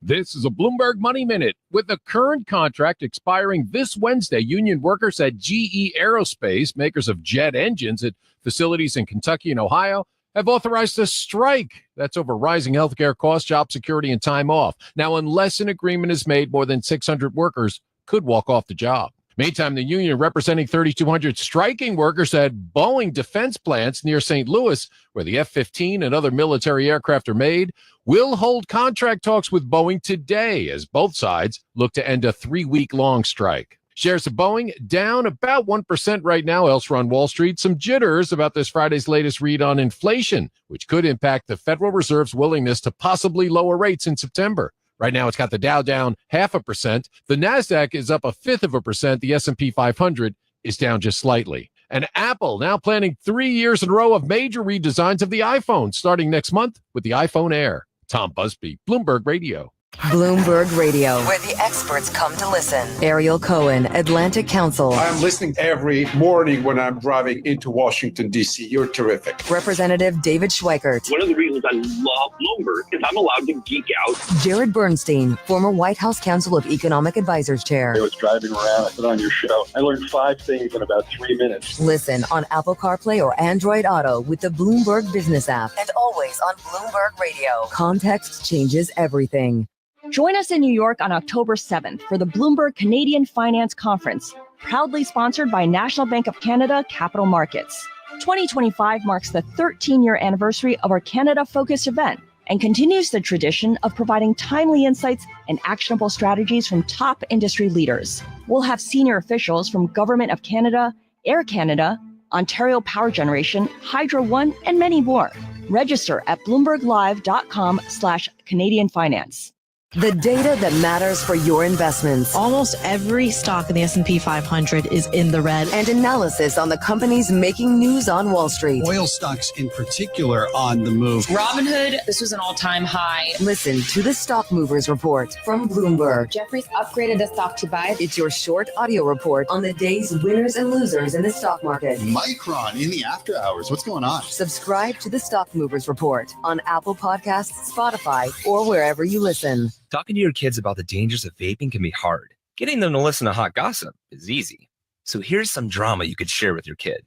This is a Bloomberg Money Minute. With the current contract expiring this Wednesday, union workers at GE Aerospace, makers of jet engines at facilities in Kentucky and Ohio, have authorized a strike. That's over rising healthcare costs, job security, and time off. Now, unless an agreement is made, more than 600 workers could walk off the job. Meantime, the union representing 3,200 striking workers at Boeing defense plants near St. Louis, where the F-15 and other military aircraft are made, will hold contract talks with Boeing today as both sides look to end a 3-week-long strike. Shares of Boeing down about 1% right now elsewhere on Wall Street. Some jitters about this Friday's latest read on inflation, which could impact the Federal Reserve's willingness to possibly lower rates in September. Right now, it's got the Dow down 0.5%. The NASDAQ is up 0.5%. The S&P 500 is down just slightly. And Apple now planning 3 years in a row of major redesigns of the iPhone, starting next month with the iPhone Air. Tom Busby, Bloomberg Radio. Bloomberg Radio, where the experts come to listen. Ariel Cohen, Atlantic Council. I'm listening every morning when I'm driving into Washington, D.C. You're terrific. Representative David Schweikert. One of the reasons I love Bloomberg is I'm allowed to geek out. Jared Bernstein, former White House Council of Economic Advisors Chair. I was driving around, I put on your show. I learned 5 things in about 3 minutes. Listen on Apple CarPlay or Android Auto with the Bloomberg Business app. And always on Bloomberg Radio. Context changes everything. Join us in New York on October 7th for the Bloomberg Canadian Finance Conference, proudly sponsored by National Bank of Canada Capital Markets. 2025 marks the 13-year anniversary of our Canada-focused event and continues the tradition of providing timely insights and actionable strategies from top industry leaders. We'll have senior officials from Government of Canada, Air Canada, Ontario Power Generation, Hydro One, and many more. Register at bloomberglive.com/Canadian Finance. The data that matters for your investments. Almost every stock in the S&P 500 is in the red. And analysis on the companies making news on Wall Street. Oil stocks in particular on the move. Robinhood, this was an all-time high. Listen to the Stock Movers Report from Bloomberg. Jefferies upgraded the stock to buy. It's your short audio report on the day's winners and losers in the stock market. Micron in the after hours. What's going on? Subscribe to the Stock Movers Report on Apple Podcasts, Spotify, or wherever you listen. Talking to your kids about the dangers of vaping can be hard. Getting them to listen to hot gossip is easy. So here's some drama you could share with your kid.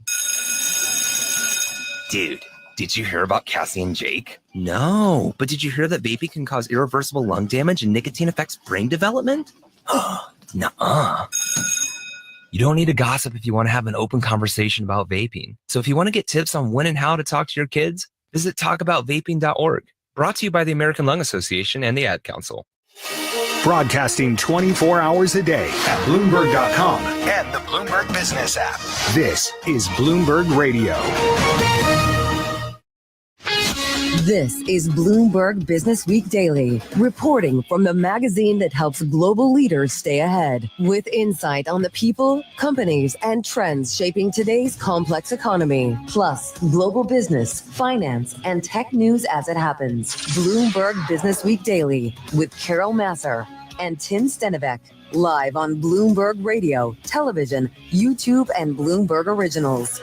Dude, did you hear about Cassie and Jake? No, but did you hear that vaping can cause irreversible lung damage and nicotine affects brain development? Nuh-uh. You don't need to gossip if you want to have an open conversation about vaping. So if you want to get tips on when and how to talk to your kids, visit talkaboutvaping.org. Brought to you by the American Lung Association and the Ad Council. Broadcasting 24 hours a day at Bloomberg.com and the Bloomberg Business app. This is Bloomberg Radio. This is Bloomberg Business Week Daily, reporting from the magazine that helps global leaders stay ahead, with insight on the people, companies, and trends shaping today's complex economy, plus global business, finance, and tech news as it happens. Bloomberg Business Week Daily with Carol Masser and Tim Stenevec, live on Bloomberg Radio, television, YouTube, and Bloomberg Originals.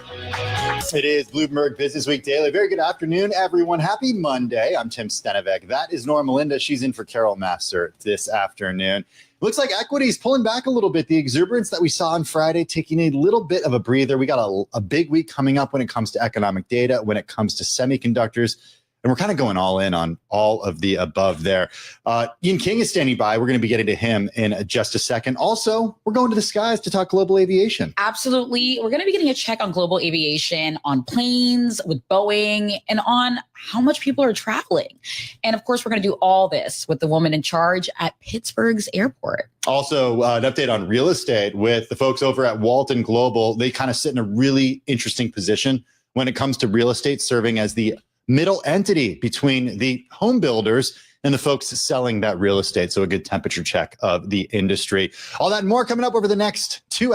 It is Bloomberg Business Week Daily. Very good afternoon, everyone. Happy Monday. I'm Tim Stenevec. That is Nora Melinda. She's in for Carol Masser this afternoon. Looks like equities pulling back a little bit. The exuberance that we saw on Friday taking a little bit of a breather. We got a big week coming up when it comes to economic data, when it comes to semiconductors. And we're kind of going all in on all of the above there. Ian King is standing by. We're going to be getting to him in just a second. Also, we're going to the skies to talk global aviation. Absolutely. We're going to be getting a check on global aviation, on planes with Boeing, and on how much people are traveling. And of course, we're going to do all this with the woman in charge at Pittsburgh's airport. Also, an update on real estate with the folks over at Walton Global. They kind of sit in a really interesting position when it comes to real estate, serving as the middle entity between the home builders and the folks selling that real estate. So a good temperature check of the industry. All that and more coming up over the next 1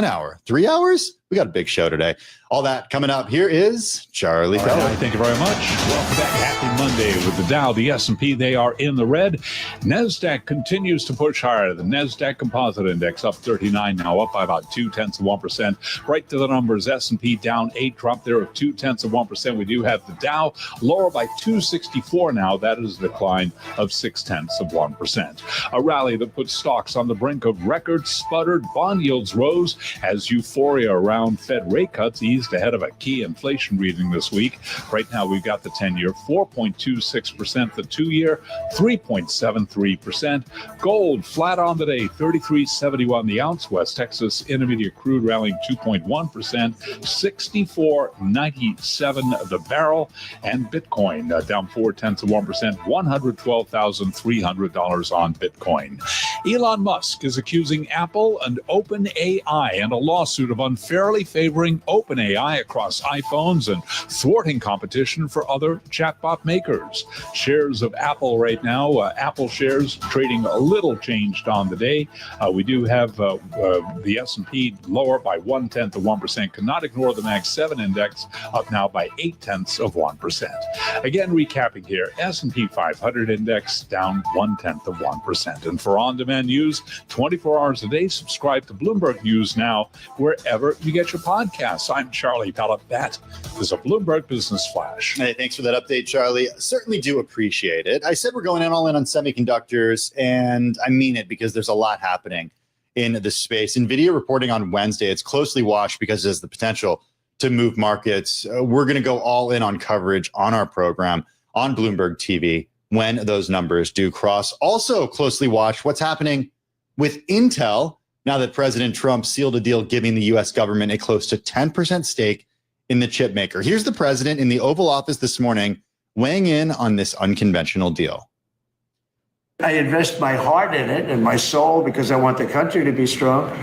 hour, 3 hours. We got a big show today. All that coming up. Here is Charlie Feller. Right, thank you very much. Welcome back. Happy Monday with the Dow, the S&P. They are in the red. NASDAQ continues to push higher. The NASDAQ Composite Index up 39 now, up by about 0.2%. Right to the numbers. S&P down 8, drop there of 0.2%. We do have the Dow lower by 264 now. That is a decline of 0.6%. A rally that puts stocks on the brink of record sputtered. Bond yields rose as euphoria around Fed rate cuts eased ahead of a key inflation reading this week. Right now, we've got the 10-year 4.26%, the 2-year 3.73%. Gold flat on the day, $33.71 the ounce. West Texas Intermediate crude rallying 2.1%, $64.97 the barrel. And Bitcoin down 0.4%, $112,300 on Bitcoin. Elon Musk is accusing Apple and OpenAI in a lawsuit of unfairly favoring OpenAI across iPhones and thwarting competition for other chatbot makers. Shares of Apple right now, Apple shares trading a little changed on the day. We do have the S&P lower by 0.1%. Cannot ignore the Mag 7 index up now by 0.8%. Again, recapping here, S&P 500 index down 0.1%. And for on-demand news, 24 hours a day, subscribe to Bloomberg News now wherever you get your podcasts. I'm Charlie Pellet. That is a Bloomberg Business Flash. Hey, thanks for that update, Charlie. Certainly do appreciate it. I said we're going all in on semiconductors, and I mean it because there's a lot happening in this space. NVIDIA reporting on Wednesday. It's closely watched because there's the potential to move markets. We're going to go all in on coverage on our program on Bloomberg TV when those numbers do cross. Also closely watch what's happening with Intel now that President Trump sealed a deal giving the U.S. government a close to 10% stake in the chip maker. Here's the president in the Oval Office this morning weighing in on this unconventional deal. I invest my heart in it and my soul because I want the country to be strong.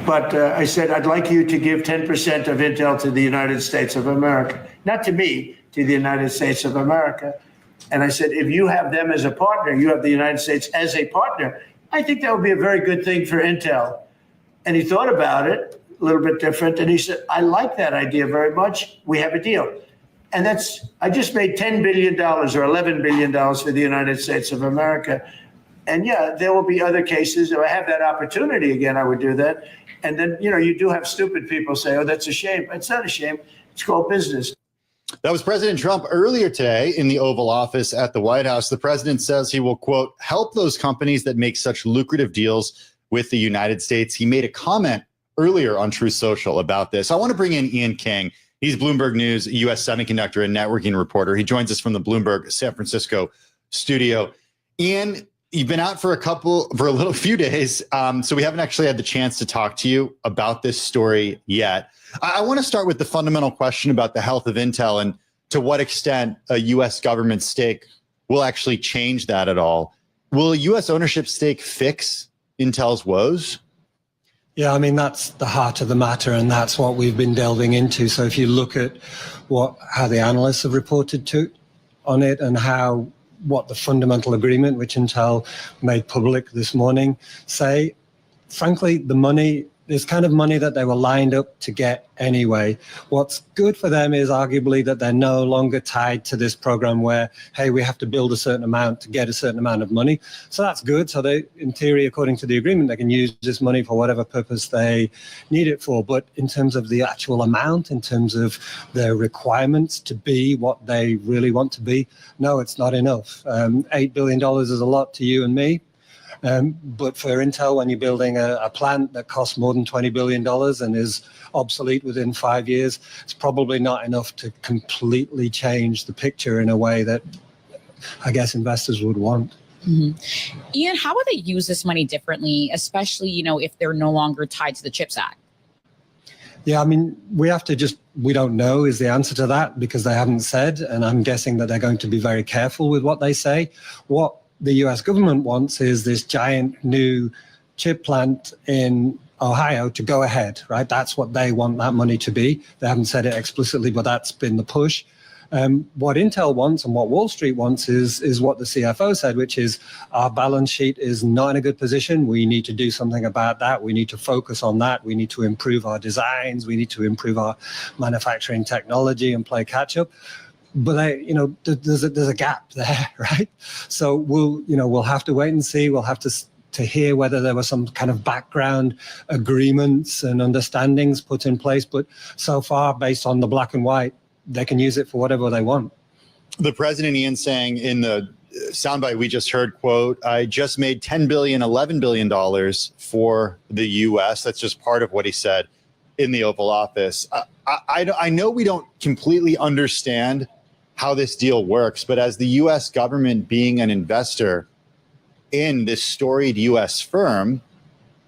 But I said, I'd like you to give 10% of Intel to the United States of America. Not to me, to the United States of America. And I said, if you have them as a partner, you have the United States as a partner, I think that would be a very good thing for Intel. And he thought about it a little bit different. And he said, I like that idea very much. We have a deal. And I just made $10 billion or $11 billion for the United States of America. And yeah, there will be other cases. If I have that opportunity again, I would do that. And then, you do have stupid people say, oh, that's a shame. It's not a shame. It's called business. That was President Trump earlier today in the Oval Office at the White House. The president says he will, quote, help those companies that make such lucrative deals with the United States. He made a comment earlier on Truth Social about this. I want to bring in Ian King. He's Bloomberg News, U.S. semiconductor and networking reporter. He joins us from the Bloomberg San Francisco studio. Ian, You've been out for a few days. So we haven't actually had the chance to talk to you about this story yet. I want to start with the fundamental question about the health of Intel and to what extent a U.S. government stake will actually change that at all. Will a U.S. ownership stake fix Intel's woes? Yeah, I mean, that's the heart of the matter, and that's what we've been delving into. So if you look at how the analysts have reported on it and what the fundamental agreement, which Intel made public this morning, say, frankly, the money is kind of money that they were lined up to get anyway. What's good for them is arguably that they're no longer tied to this program where, hey, we have to build a certain amount to get a certain amount of money. So that's good. So they, in theory, according to the agreement, they can use this money for whatever purpose they need it for. But in terms of the actual amount, in terms of their requirements to be what they really want to be, no, it's not enough. $8 billion is a lot to you and me. But for Intel, when you're building a plant that costs more than $20 billion and is obsolete within 5 years, it's probably not enough to completely change the picture in a way that I guess investors would want. Mm-hmm. Ian, how would they use this money differently, especially, if they're no longer tied to the CHIPS Act? Yeah, I mean, we don't know is the answer to that because they haven't said, and I'm guessing that they're going to be very careful with what they say. What the US government wants is this giant new chip plant in Ohio to go ahead, right? That's what they want that money to be. They haven't said it explicitly, but that's been the push. What Intel wants and what Wall Street wants is what the CFO said, which is our balance sheet is not in a good position. We need to do something about that. We need to focus on that. We need to improve our designs. We need to improve our manufacturing technology and play catch up. But there's a gap there, right? So we'll have to wait and see. We'll have to hear whether there were some kind of background agreements and understandings put in place. But so far, based on the black and white, they can use it for whatever they want. The president, Ian, saying in the soundbite we just heard, quote, I just made $10 billion, $11 billion for the U.S. That's just part of what he said in the Oval Office. I know we don't completely understand how this deal works, but as the U.S. government being an investor in this storied U.S. firm,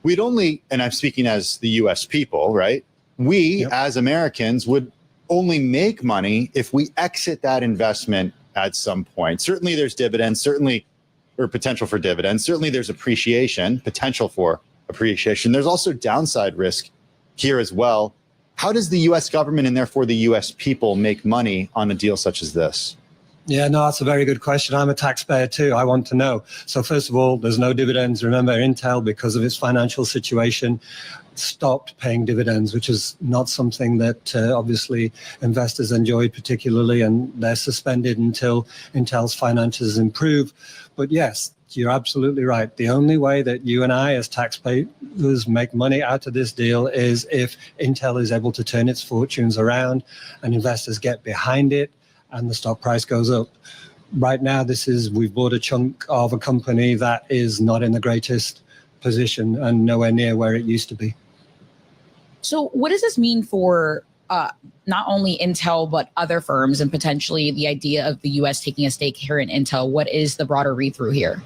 we'd only, and I'm speaking as the U.S. people, right? We as Americans would only make money if we exit that investment at some point. Certainly there's dividends, or potential for dividends. Certainly there's potential for appreciation. There's also downside risk here as well. How does the U.S. government and therefore the U.S. people make money on a deal such as this? Yeah, no, that's a very good question. I'm a taxpayer too. I want to know. So first of all, there's no dividends. Remember, Intel, because of its financial situation, stopped paying dividends, which is not something that obviously investors enjoy particularly, and they're suspended until Intel's finances improve. But yes, you're absolutely right. The only way that you and I as taxpayers make money out of this deal is if Intel is able to turn its fortunes around and investors get behind it and the stock price goes up. Right now, we've bought a chunk of a company that is not in the greatest position and nowhere near where it used to be. So what does this mean for not only Intel, but other firms and potentially the idea of the U.S. taking a stake here in Intel? What is the broader read-through here?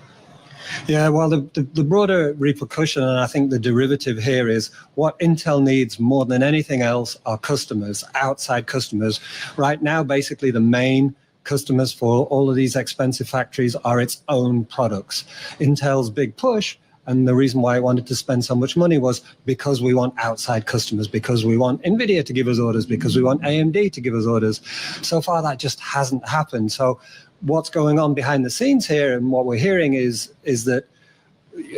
Yeah, well, the broader repercussion, and I think the derivative here is what Intel needs more than anything else are customers, outside customers. Right now, basically the main customers for all of these expensive factories are its own products. Intel's big push, and the reason why I wanted to spend so much money was because we want outside customers, because we want NVIDIA to give us orders, because we want AMD to give us orders. So far, that just hasn't happened. So what's going on behind the scenes here and what we're hearing is that,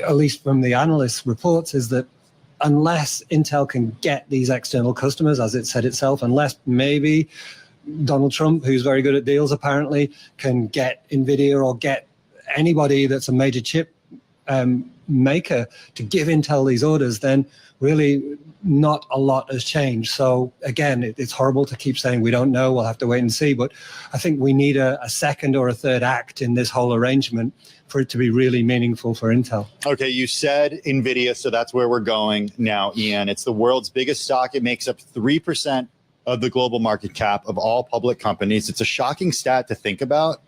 at least from the analysts' reports, is that unless Intel can get these external customers, as it said itself, unless maybe Donald Trump, who's very good at deals apparently, can get NVIDIA or get anybody that's a major chip maker to give Intel these orders, then really not a lot has changed. So again, it's horrible to keep saying we don't know, we'll have to wait and see, but I think we need a second or a third act in this whole arrangement for it to be really meaningful for Intel. Okay, you said NVIDIA, so that's where we're going now, Ian. It's the world's biggest stock. It makes up 3% of the global market cap of all public companies. It's a shocking stat to think about.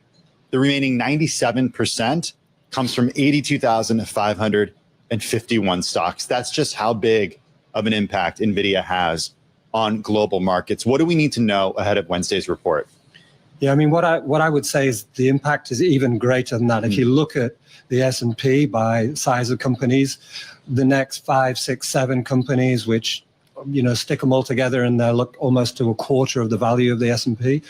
The remaining 97% comes from 82,551 stocks. That's just how big of an impact NVIDIA has on global markets. What do we need to know ahead of Wednesday's report? Yeah, I mean, what I would say is the impact is even greater than that. If you look at the S&P by size of companies, the next 5, 6, 7 companies, which, stick them all together and they look almost to a quarter of the value of the S&P.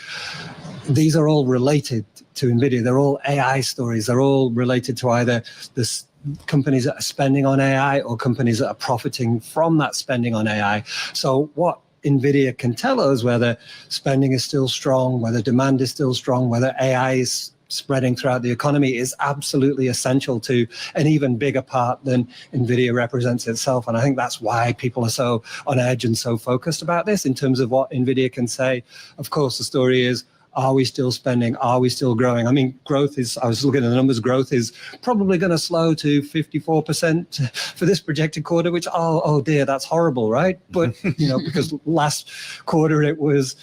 These are all related to NVIDIA. They're all AI stories. They're all related to either the companies that are spending on AI or companies that are profiting from that spending on AI. So what NVIDIA can tell us whether spending is still strong, whether demand is still strong, whether AI is spreading throughout the economy is absolutely essential to an even bigger part than NVIDIA represents itself. And I think that's why people are so on edge and so focused about this in terms of what NVIDIA can say. Of course, the story is, are we still spending? Are we still growing? I mean, growth is, I was looking at the numbers, growth is probably going to slow to 54% for this projected quarter, which, oh dear, that's horrible, right? But, because last quarter it was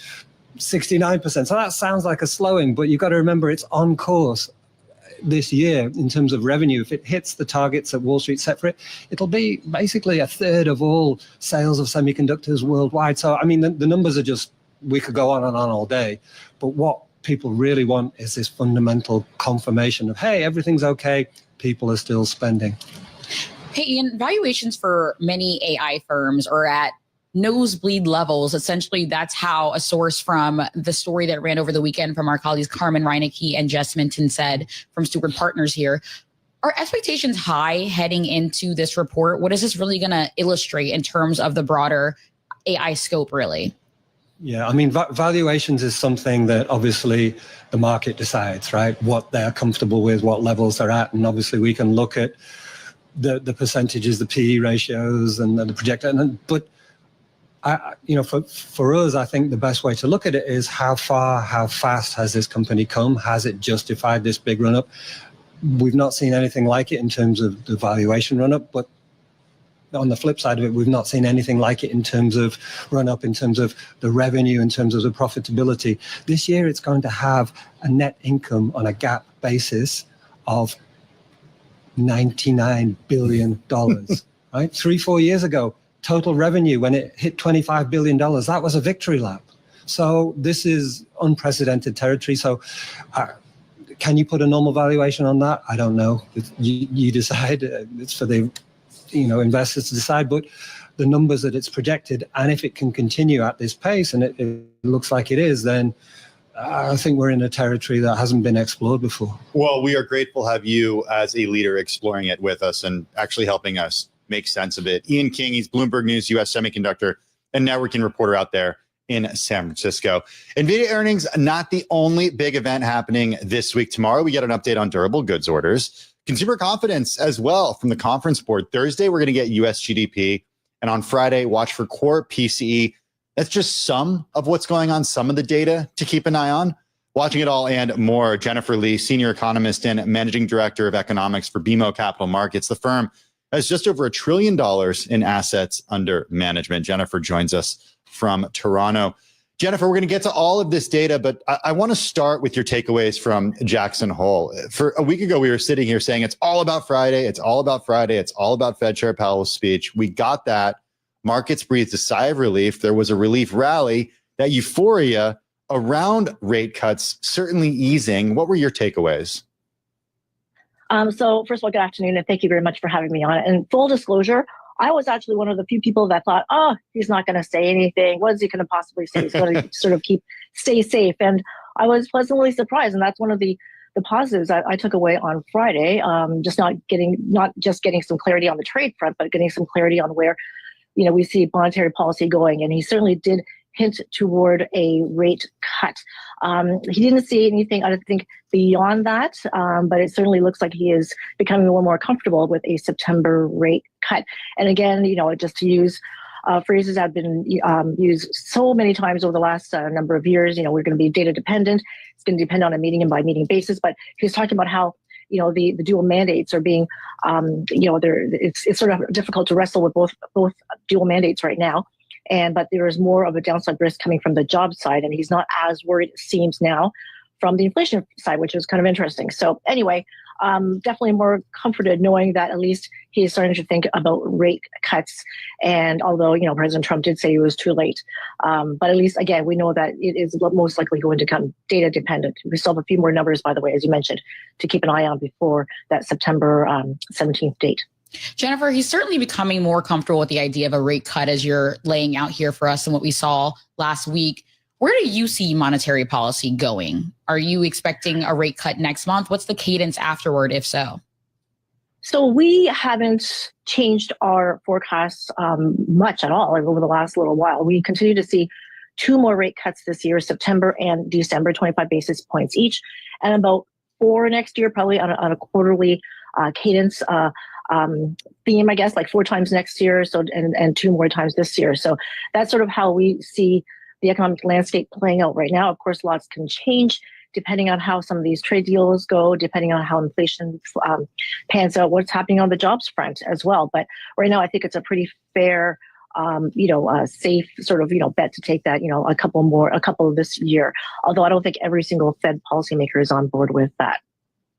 69%. So that sounds like a slowing, but you've got to remember it's on course this year in terms of revenue. If it hits the targets that Wall Street set for it, it'll be basically a third of all sales of semiconductors worldwide. So, I mean, the numbers are just, we could go on and on all day, but what people really want is this fundamental confirmation of, hey, everything's okay, people are still spending. Hey, Ian, valuations for many AI firms are at nosebleed levels. Essentially, that's how a source from the story that ran over the weekend from our colleagues Carmen Reinecke and Jess Minton said from Steward Partners here. Are expectations high heading into this report? What is this really going to illustrate in terms of the broader AI scope, really? Yeah, I mean, valuations is something that obviously the market decides, right? What they're comfortable with, what levels they're at. And obviously we can look at the percentages, the PE ratios and the projected. But, for us, I think the best way to look at it is how fast has this company come? Has it justified this big run up? We've not seen anything like it in terms of the valuation run up, but on the flip side of it, we've not seen anything like it in terms of run up, in terms of the revenue, in terms of the profitability. This year, it's going to have a net income on a GAAP basis of $99 billion, right? 3-4 years ago, total revenue, when it hit $25 billion, that was a victory lap. So this is unprecedented territory. So can you put a normal valuation on that? I don't know. You decide. It's for the investors to decide, but the numbers that it's projected, and if it can continue at this pace, and it looks like it is, then I think we're in a territory that hasn't been explored before. Well, we are grateful to have you as a leader exploring it with us and actually helping us make sense of it. Ian King, he's Bloomberg News U.S. semiconductor and networking reporter out there in San Francisco. NVIDIA earnings, not the only big event happening this week. Tomorrow, we get an update on durable goods orders. Consumer confidence as well from the Conference Board. Thursday, we're going to get U.S. GDP. And on Friday, watch for core PCE. That's just some of what's going on, some of the data to keep an eye on. Watching it all and more, Jennifer Lee, senior economist and managing director of economics for BMO Capital Markets. The firm has just over $1 trillion in assets under management. Jennifer joins us from Toronto. Jennifer, we're going to get to all of this data, but I want to start with your takeaways from Jackson Hole. For a week ago, we were sitting here saying it's all about Friday. It's all about Friday. It's all about Fed Chair Powell's speech. We got that. Markets breathed a sigh of relief. There was a relief rally. That euphoria around rate cuts certainly easing. What were your takeaways? So first of all, good afternoon, and thank you very much for having me on. And full disclosure, I was actually one of the few people that thought, oh, he's not going to say anything. What is he going to possibly say? He's going to sort of stay safe. And I was pleasantly surprised. And that's one of the positives I took away on Friday, just not just getting some clarity on the trade front, but getting some clarity on where, we see monetary policy going. And he certainly did hint toward a rate cut. He didn't say anything, I think, beyond that, but it certainly looks like he is becoming a little more comfortable with a September rate cut. And again, just to use phrases that have been used so many times over the last number of years, we're going to be data dependent. It's going to depend on a meeting and by meeting basis. But he was talking about how the dual mandates are being, it's sort of difficult to wrestle with both dual mandates right now. But there is more of a downside risk coming from the job side, and he's not as worried, it seems now, from the inflation side, which is kind of interesting. So anyway, definitely more comforted knowing that at least he's starting to think about rate cuts. And although, President Trump did say it was too late, but at least, again, we know that it is most likely going to come data dependent. We still have a few more numbers, by the way, as you mentioned, to keep an eye on before that September 17th date. Jennifer, he's certainly becoming more comfortable with the idea of a rate cut as you're laying out here for us and what we saw last week. Where do you see monetary policy going? Are you expecting a rate cut next month? What's the cadence afterward, if so? So we haven't changed our forecasts much at all over the last little while. We continue to see 2 more rate cuts this year, September and December, 25 basis points each, and about 4 next year, probably on a quarterly cadence theme, I guess, like 4 times next year, so and 2 more times this year. So that's sort of how we see the economic landscape playing out right now. Of course, lots can change depending on how some of these trade deals go, depending on how inflation pans out, what's happening on the jobs front as well. But right now, I think it's a pretty fair, safe sort of, bet to take that, a couple this year. Although I don't think every single Fed policymaker is on board with that.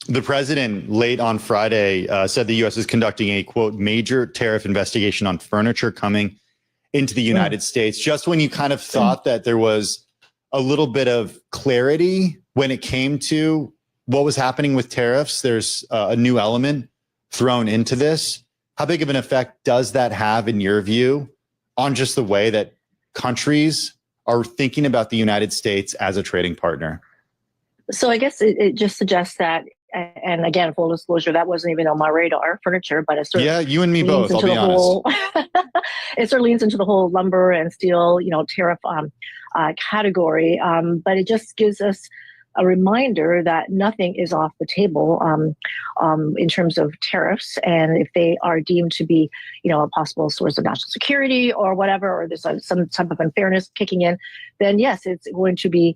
The president late on Friday said the U.S. is conducting a, quote, major tariff investigation on furniture coming into the United States. Just when you kind of thought that there was a little bit of clarity when it came to what was happening with tariffs, there's a new element thrown into this. How big of an effect does that have, in your view, on just the way that countries are thinking about the United States as a trading partner? So I guess it just suggests that, and again, full disclosure, that wasn't even on my radar, furniture, but it sort of you and me both, I'll be honest. It sort of leans into the whole lumber and steel, tariff category. But it just gives us a reminder that nothing is off the table in terms of tariffs. And if they are deemed to be, a possible source of national security or whatever, or there's some type of unfairness kicking in, then yes, it's going to be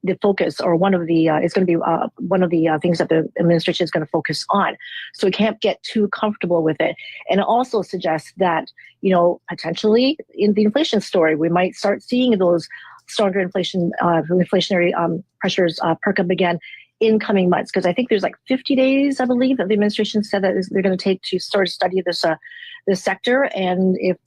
the focus, or one of the is going to be one of the things that the administration is going to focus on. So we can't get too comfortable with it. And it also suggests that, potentially in the inflation story, we might start seeing those stronger inflationary pressures perk up again in coming months. Because I think there's like 50 days, I believe, that the administration said that they're going to take to start to study this sector. And if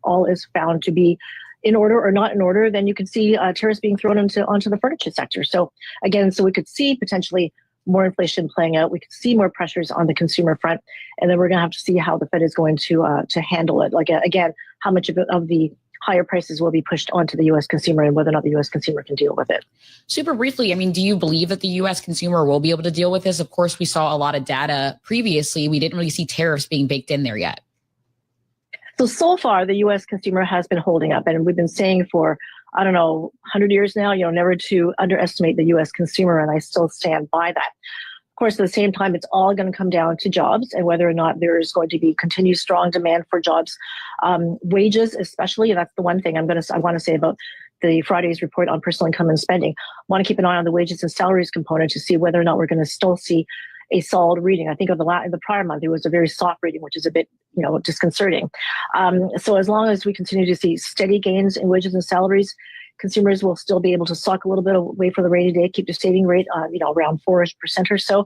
all is found to be in order or not in order, then you can see tariffs being thrown onto the furniture sector. So again, we could see potentially more inflation playing out. We could see more pressures on the consumer front, and then we're going to have to see how the Fed is going to handle it. Like again, how much of the higher prices will be pushed onto the U.S. consumer, and whether or not the U.S. consumer can deal with it. Super briefly, do you believe that the U.S. consumer will be able to deal with this? Of course, we saw a lot of data previously. We didn't really see tariffs being baked in there yet. So far, the U.S. consumer has been holding up, and we've been saying for, 100 years now, never to underestimate the U.S. consumer, and I still stand by that. Of course, at the same time, it's all going to come down to jobs and whether or not there is going to be continued strong demand for jobs, wages especially. And that's the one thing I want to say about the Friday's report on personal income and spending. I want to keep an eye on the wages and salaries component to see whether or not we're going to still see a solid reading. I think in the prior month, it was a very soft reading, which is a bit, disconcerting. So as long as we continue to see steady gains in wages and salaries, consumers will still be able to sock a little bit away for the rainy day, keep the saving rate, around 4% or so.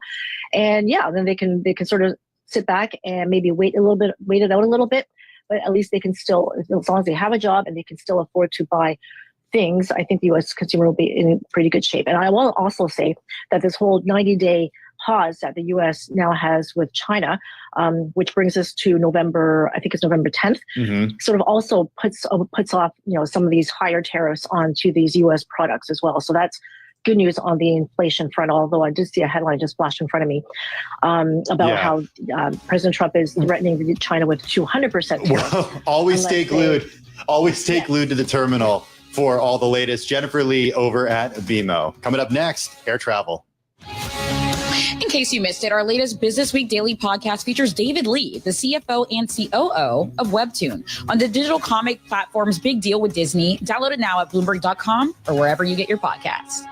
And then they can sort of sit back and maybe wait it out a little bit, but at least they can still, as long as they have a job and they can still afford to buy things, I think the U.S. consumer will be in pretty good shape. And I will also say that this whole 90-day pause that the U.S. now has with China, which brings us to November, I think it's November 10th, sort of also puts off, some of these higher tariffs onto these U.S. products as well. So that's good news on the inflation front, although I did see a headline just flashed in front of me about how President Trump is threatening China with 200% tariffs. Well, always stay glued. Always stay glued to the terminal for all the latest. Jennifer Lee over at BMO. Coming up next, air travel. In case you missed it, our latest Business Week Daily podcast features David Lee, the CFO and COO of Webtoon, on the digital comic platform's big deal with Disney. Download it now at Bloomberg.com or wherever you get your podcasts.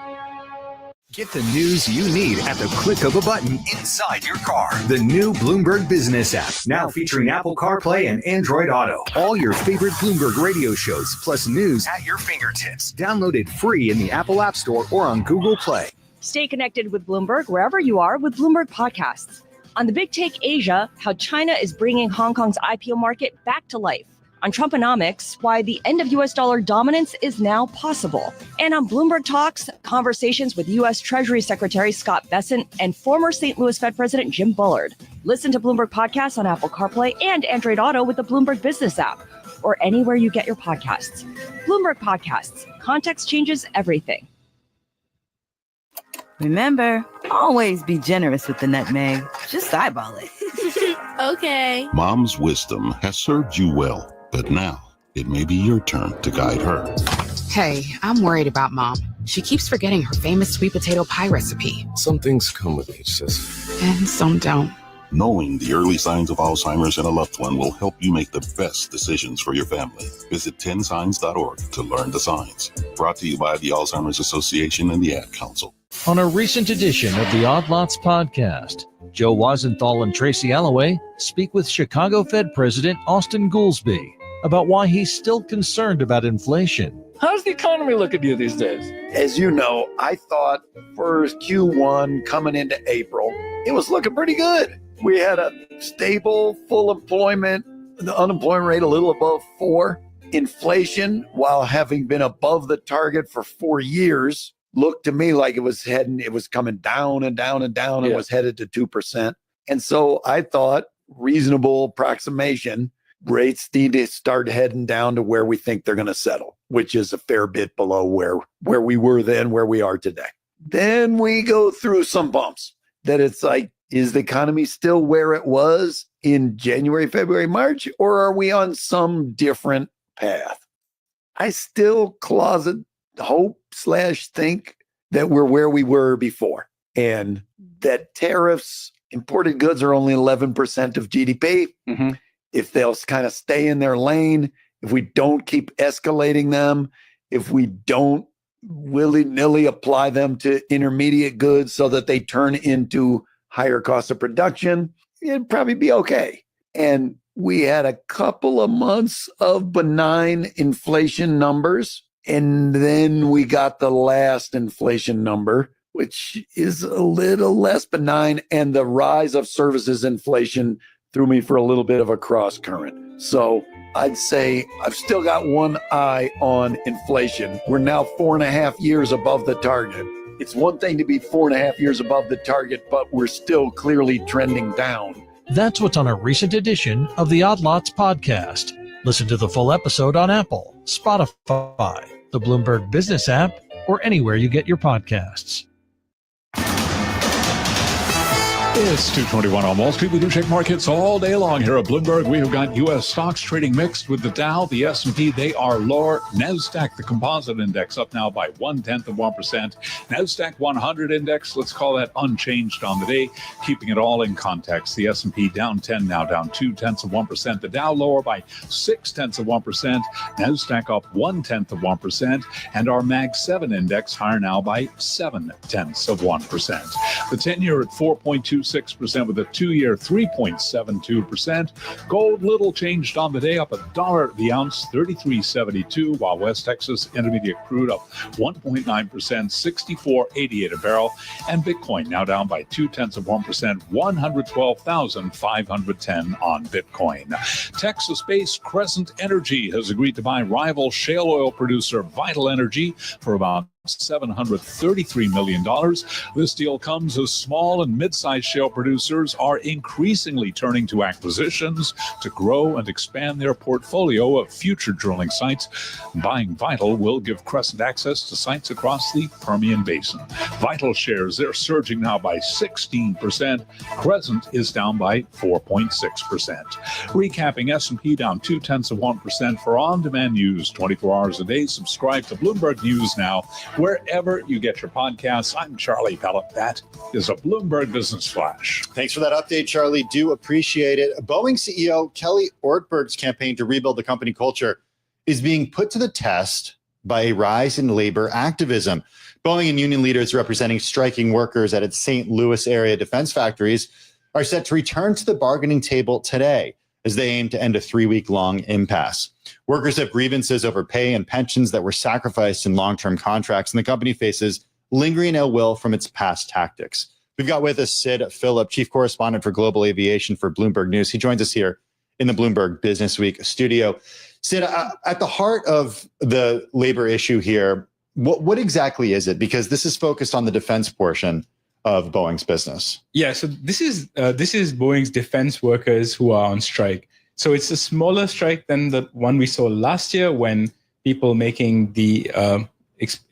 Get the news you need at the click of a button inside your car. The new Bloomberg Business app, now featuring Apple CarPlay and Android Auto. All your favorite Bloomberg radio shows, plus news at your fingertips. Download it free in the Apple App Store or on Google Play. Stay connected with Bloomberg wherever you are with Bloomberg Podcasts. On the Big Take Asia, how China is bringing Hong Kong's IPO market back to life. On Trumponomics, why the end of U.S. dollar dominance is now possible. And on Bloomberg Talks, conversations with U.S. Treasury Secretary Scott Bessent and former St. Louis Fed President Jim Bullard. Listen to Bloomberg Podcasts on Apple CarPlay and Android Auto with the Bloomberg Business app, or anywhere you get your podcasts. Bloomberg Podcasts. Context changes everything. Remember, always be generous with the nutmeg. Just eyeball it. Okay. Mom's wisdom has served you well, but now it may be your turn to guide her. Hey, I'm worried about Mom. She keeps forgetting her famous sweet potato pie recipe. Some things come with age, sis. And some don't. Knowing the early signs of Alzheimer's in a loved one will help you make the best decisions for your family. Visit 10signs.org to learn the signs. Brought to you by the Alzheimer's Association and the Ad Council. On a recent edition of the Odd Lots podcast, Joe Wasenthal and Tracy Alloway speak with Chicago Fed President Austin Goolsbee about why he's still concerned about inflation. How's the economy looking to you these days? As you know, I thought for Q1 coming into April, it was looking pretty good. We had a stable, full employment, the unemployment rate a little above 4. Inflation, while having been above the target for 4 years, looked to me like it was coming down and down and down and was headed to 2%. And so I thought reasonable approximation, rates need to start heading down to where we think they're going to settle, which is a fair bit below where we were then, where we are today. Then we go through some bumps that it's like, is the economy still where it was in January, February, March, or are we on some different path? I still closet hope / think that we're where we were before, and that tariffs, imported goods are only 11% of GDP. Mm-hmm. If they'll kind of stay in their lane, if we don't keep escalating them, if we don't willy-nilly apply them to intermediate goods so that they turn into higher cost of production, it'd probably be okay. And we had a couple of months of benign inflation numbers, and then we got the last inflation number, which is a little less benign, and the rise of services inflation threw me for a little bit of a cross current. So I'd say I've still got one eye on inflation. We're now 4.5 years above the target. It's one thing to be 4.5 years above the target, but we're still clearly trending down. That's what's on a recent edition of the Odd Lots podcast. Listen to the full episode on Apple, Spotify, the Bloomberg Business app, or anywhere you get your podcasts. It's 2:21 on Wall Street. We do check markets all day long here at Bloomberg. We have got U.S. stocks trading mixed with the Dow, the S&P. They are lower. NASDAQ, the composite index, up now by 0.1%. NASDAQ 100 index, let's call that unchanged on the day, keeping it all in context. The S&P down 10, now down 0.2%. The Dow lower by 0.6%. NASDAQ up 0.1%. And our Mag 7 index higher now by 0.7%. The 10-year at 4.26%, with a 2-year 3.72%. Gold little changed on the day, up $1 the ounce, $33.72, while West Texas Intermediate crude up 1.9%, $64.88 a barrel, and Bitcoin now down by 0.2%, 112,510 on Bitcoin. Texas-based Crescent Energy has agreed to buy rival shale oil producer Vital Energy for about $733 million. This deal comes as small and mid-sized shale producers are increasingly turning to acquisitions to grow and expand their portfolio of future drilling sites. Buying Vital will give Crescent access to sites across the Permian Basin. Vital shares, they're surging now by 16%. Crescent is down by 4.6%. Recapping, S&P down 0.2% for on-demand news 24 hours a day. Subscribe to Bloomberg News now, wherever you get your podcasts. I'm Charlie Pellet. That is a Bloomberg Business Flash. Thanks for that update, Charlie. Do appreciate it. Boeing CEO Kelly Ortberg's campaign to rebuild the company culture is being put to the test by a rise in labor activism. Boeing and union leaders representing striking workers at its St. Louis area defense factories are set to return to the bargaining table today as they aim to end a 3-week-long impasse. Workers have grievances over pay and pensions that were sacrificed in long-term contracts, and the company faces lingering ill will from its past tactics. We've got with us Sid Phillip, chief correspondent for global aviation for Bloomberg News. He joins us here in the Bloomberg Business Week studio. Sid, at the heart of the labor issue here, what exactly is it? Because this is focused on the defense portion of Boeing's business. Yeah, so this is Boeing's defense workers who are on strike. So it's a smaller strike than the one we saw last year when people making the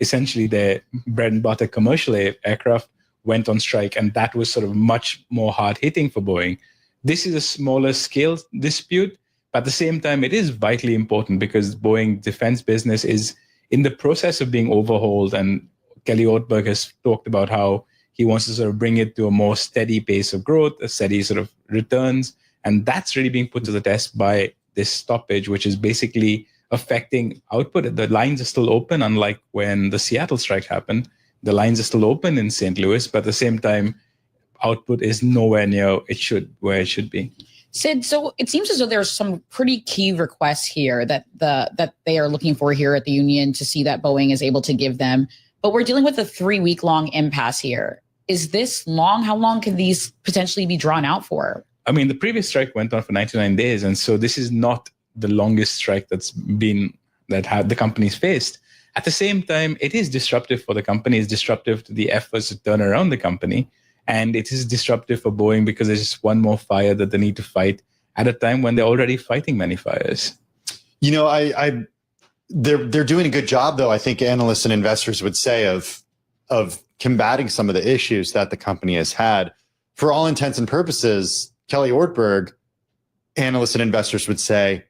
essentially their bread and butter commercial aircraft went on strike, and that was sort of much more hard hitting for Boeing. This is a smaller scale dispute, but at the same time, it is vitally important because Boeing defense business is in the process of being overhauled, and Kelly Ortberg has talked about how he wants to sort of bring it to a more steady pace of growth, a steady sort of returns, and that's really being put to the test by this stoppage, which is basically affecting output. The lines are still open, unlike when the Seattle strike happened. The lines are still open in St. Louis, but at the same time, output is nowhere near where it should be. Sid, so it seems as though there's some pretty key requests here that they are looking for here at the union to see that Boeing is able to give them. But we're dealing with a 3-week-long impasse here. Is this long? How long can these potentially be drawn out for? I mean, the previous strike went on for 99 days, and so this is not the longest strike that the company's faced. At the same time, it is disruptive for the company. It's disruptive to the efforts to turn around the company. And it is disruptive for Boeing because there's just one more fire that they need to fight at a time when they're already fighting many fires. You know, they're doing a good job, though, I think analysts and investors would say, of combating some of the issues that the company has had. For all intents and purposes, Kelly Ortberg, analysts and investors would say,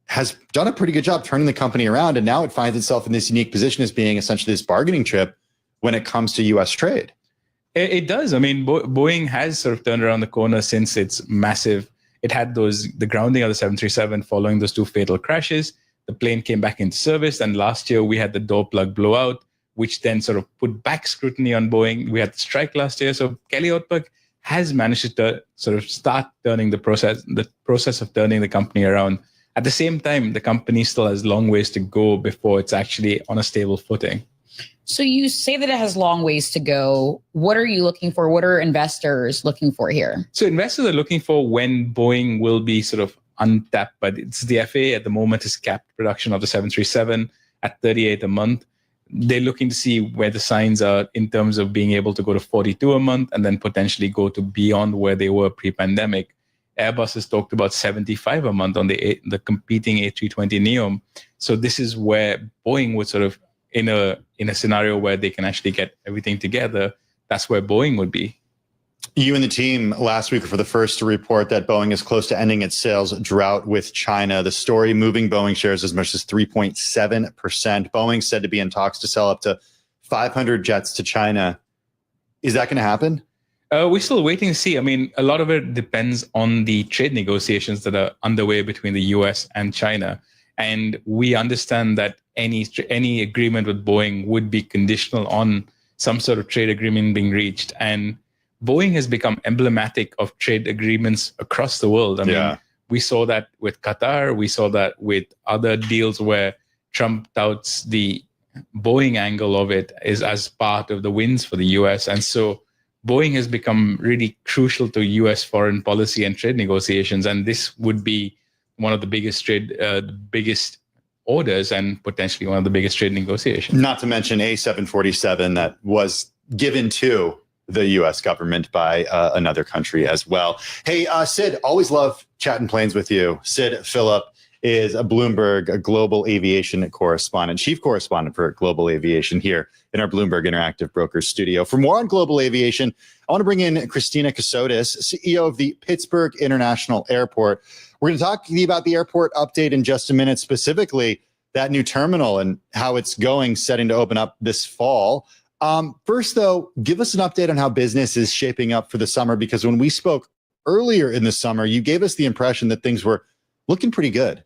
has done a pretty good job turning the company around. And now it finds itself in this unique position as being essentially this bargaining chip when it comes to U.S. trade. It does. I mean, Boeing has sort of turned around the corner since its massive, it had the grounding of the 737 following those 2 fatal crashes. The plane came back into service. And last year we had the door plug blowout, which then sort of put back scrutiny on Boeing. We had the strike last year. So Kelly Ortberg has managed to sort of start turning the process of turning the company around. At the same time, the company still has long ways to go before it's actually on a stable footing. So you say that it has long ways to go. What are you looking for? What are investors looking for here? So investors are looking for when Boeing will be sort of untapped, but it's the FAA at the moment has capped production of the 737 at 38 a month. They're looking to see where the signs are in terms of being able to go to 42 a month and then potentially go to beyond where they were pre-pandemic. Airbus has talked about 75 a month on the competing A320neo. So this is where Boeing would sort of, in a scenario where they can actually get everything together, that's where Boeing would be. You and the team last week were for the first to report that Boeing is close to ending its sales drought with China. The story moving Boeing shares as much as 3.7%. Boeing said to be in talks to sell up to 500 jets to China. Is that going to happen? We're still waiting to see. I mean, a lot of it depends on the trade negotiations that are underway between the US and China. And we understand that any agreement with Boeing would be conditional on some sort of trade agreement being reached. And Boeing has become emblematic of trade agreements across the world. I mean, we saw that with Qatar. We saw that with other deals where Trump touts the Boeing angle of it is as part of the wins for the US. And so Boeing has become really crucial to U.S. foreign policy and trade negotiations, and this would be one of the biggest orders and potentially one of the biggest trade negotiations. Not to mention a 747 that was given to the U.S. government by another country as well. Hey, Sid, always love chatting planes with you. Sid Phillip is a Bloomberg global aviation correspondent, chief correspondent for global aviation here in our Bloomberg Interactive Brokers studio. For more on global aviation, I want to bring in Christina Cassotis, CEO of the Pittsburgh International Airport. We're going to talk to you about the airport update in just a minute, specifically that new terminal and how it's going, setting to open up this fall. First, though, give us an update on how business is shaping up for the summer, because when we spoke earlier in the summer, you gave us the impression that things were looking pretty good.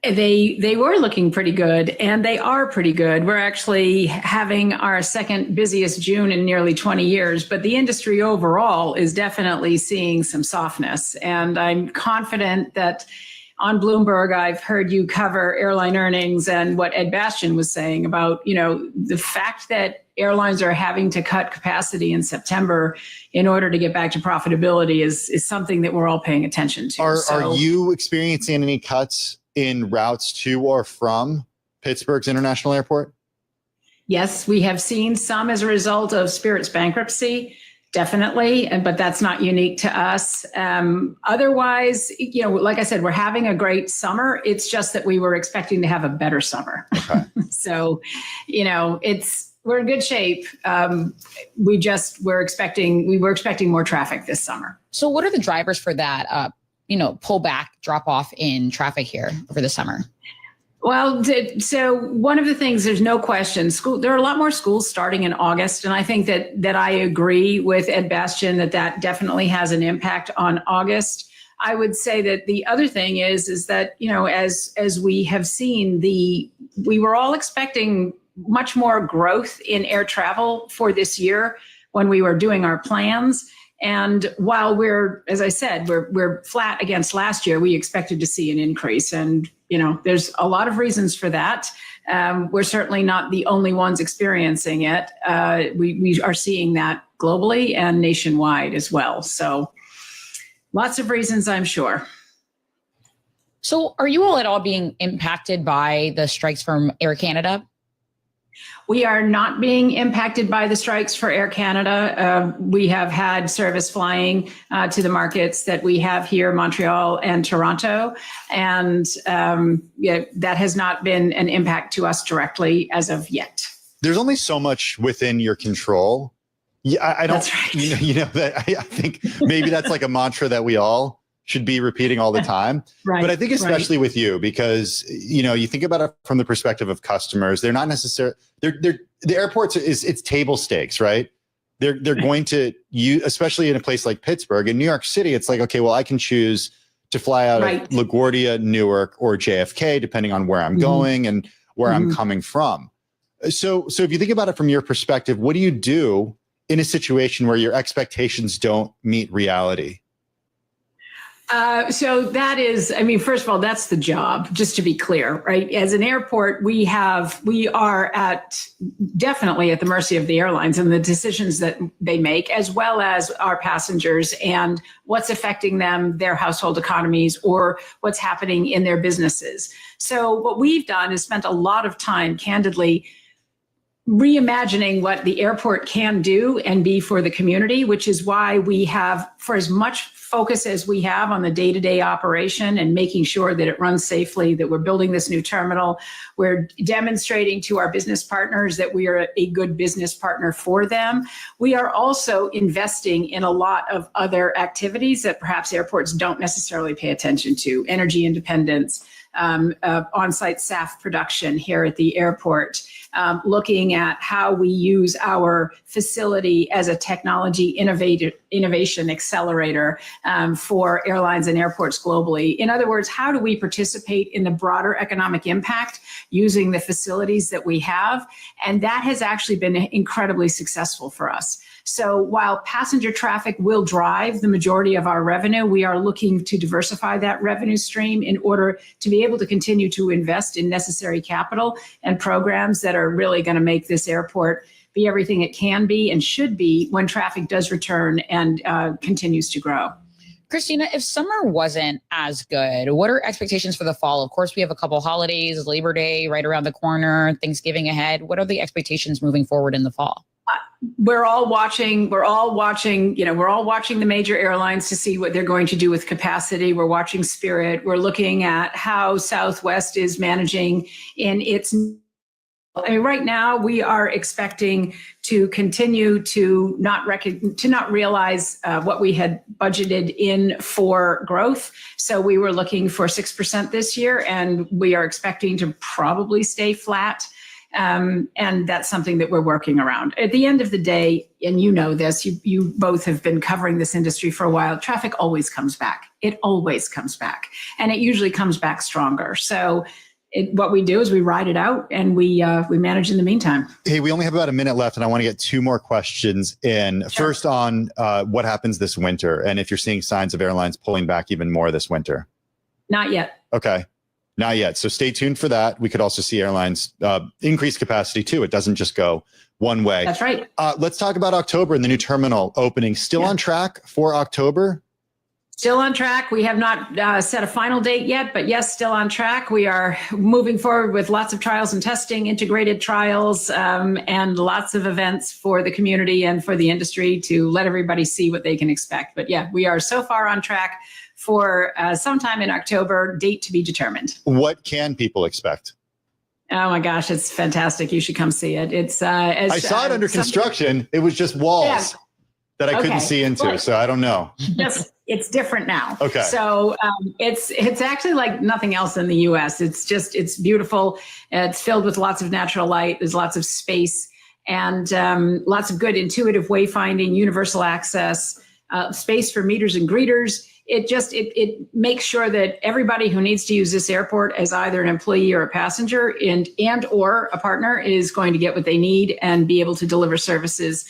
They were looking pretty good, and they are pretty good. We're actually having our second busiest June in nearly 20 years, but the industry overall is definitely seeing some softness. And I'm confident that on Bloomberg, I've heard you cover airline earnings, and what Ed Bastian was saying about, the fact that airlines are having to cut capacity in September in order to get back to profitability is something that we're all paying attention to. Are you experiencing any cuts in routes to or from Pittsburgh's International Airport? Yes, we have seen some as a result of Spirit's bankruptcy. Definitely, but that's not unique to us. Otherwise, like I said, we're having a great summer. It's just that we were expecting to have a better summer. Okay. So, we're in good shape. We were expecting more traffic this summer. So what are the drivers for that, pullback, drop off in traffic here over the summer? Well, so one of the things, there's no question, there are a lot more schools starting in August. And I think that I agree with Ed Bastian that definitely has an impact on August. I would say that the other thing is that, as we have seen, we were all expecting much more growth in air travel for this year when we were doing our plans. And while as I said, we're flat against last year, we expected to see an increase. And, there's a lot of reasons for that. We're certainly not the only ones experiencing it. We are seeing that globally and nationwide as well. So lots of reasons, I'm sure. So are you all at all being impacted by the strikes from Air Canada? We are not being impacted by the strikes for Air Canada. We have had service flying to the markets that we have here, Montreal and Toronto. And that has not been an impact to us directly as of yet. There's only so much within your control. Yeah, I don't, That's right. That I think maybe that's like a mantra that we all should be repeating all the time. Right, but I think especially with you, because, you think about it from the perspective of customers, they're not necessarily, the airports it's table stakes, right? They're going to use, especially in a place like Pittsburgh. In New York City, it's like, okay, well, I can choose to fly out of LaGuardia, Newark, or JFK, depending on where I'm going and where I'm coming from. So if you think about it from your perspective, what do you do in a situation where your expectations don't meet reality? So that is, first of all, that's the job, just to be clear, right? As an airport, we are definitely at the mercy of the airlines and the decisions that they make, as well as our passengers and what's affecting them, their household economies, or what's happening in their businesses. So what we've done is spent a lot of time, candidly, reimagining what the airport can do and be for the community, which is why we have, for as much focus as we have on the day-to-day operation and making sure that it runs safely, that we're building this new terminal, we're demonstrating to our business partners that we are a good business partner for them. We are also investing in a lot of other activities that perhaps airports don't necessarily pay attention to: energy independence, on-site SAF production here at the airport, looking at how we use our facility as a technology innovation accelerator for airlines and airports globally. In other words, how do we participate in the broader economic impact using the facilities that we have? And that has actually been incredibly successful for us. So while passenger traffic will drive the majority of our revenue, we are looking to diversify that revenue stream in order to be able to continue to invest in necessary capital and programs that are really going to make this airport be everything it can be and should be when traffic does return and continues to grow. Christina, if summer wasn't as good, what are expectations for the fall? Of course, we have a couple holidays, Labor Day right around the corner, Thanksgiving ahead. What are the expectations moving forward in the fall? We're all watching the major airlines to see what they're going to do with capacity. We're watching Spirit. We're looking at how Southwest is managing in its. Right now, we are expecting to continue to not realize what we had budgeted in for growth. So we were looking for 6% this year, and we are expecting to probably stay flat. And that's something that we're working around. At the end of the day, and you know this, you both have been covering this industry for a while, traffic always comes back. It always comes back. And it usually comes back stronger. So what we do is we ride it out and we manage in the meantime. Hey, we only have about a minute left and I want to get two more questions in. Sure. First on what happens this winter and if you're seeing signs of airlines pulling back even more this winter. Not yet. Okay. Not yet. So stay tuned for that. We could also see airlines increase capacity too. It doesn't just go one way. That's right. Let's talk about October and the new terminal opening. Still on track for October? Still on track. We have not set a final date yet, but yes, still on track. We are moving forward with lots of trials and testing, integrated trials, and lots of events for the community and for the industry to let everybody see what they can expect. But yeah, we are so far on track for sometime in October, date to be determined. What can people expect? Oh my gosh, it's fantastic. You should come see it. It's I saw it under construction. It was just walls that I couldn't see into. Well, so I don't know. Yes, it's different now. Okay. So it's actually like nothing else in the US. It's beautiful. It's filled with lots of natural light. There's lots of space and lots of good intuitive wayfinding, universal access, space for meeters and greeters. It makes sure that everybody who needs to use this airport as either an employee or a passenger and or a partner is going to get what they need and be able to deliver services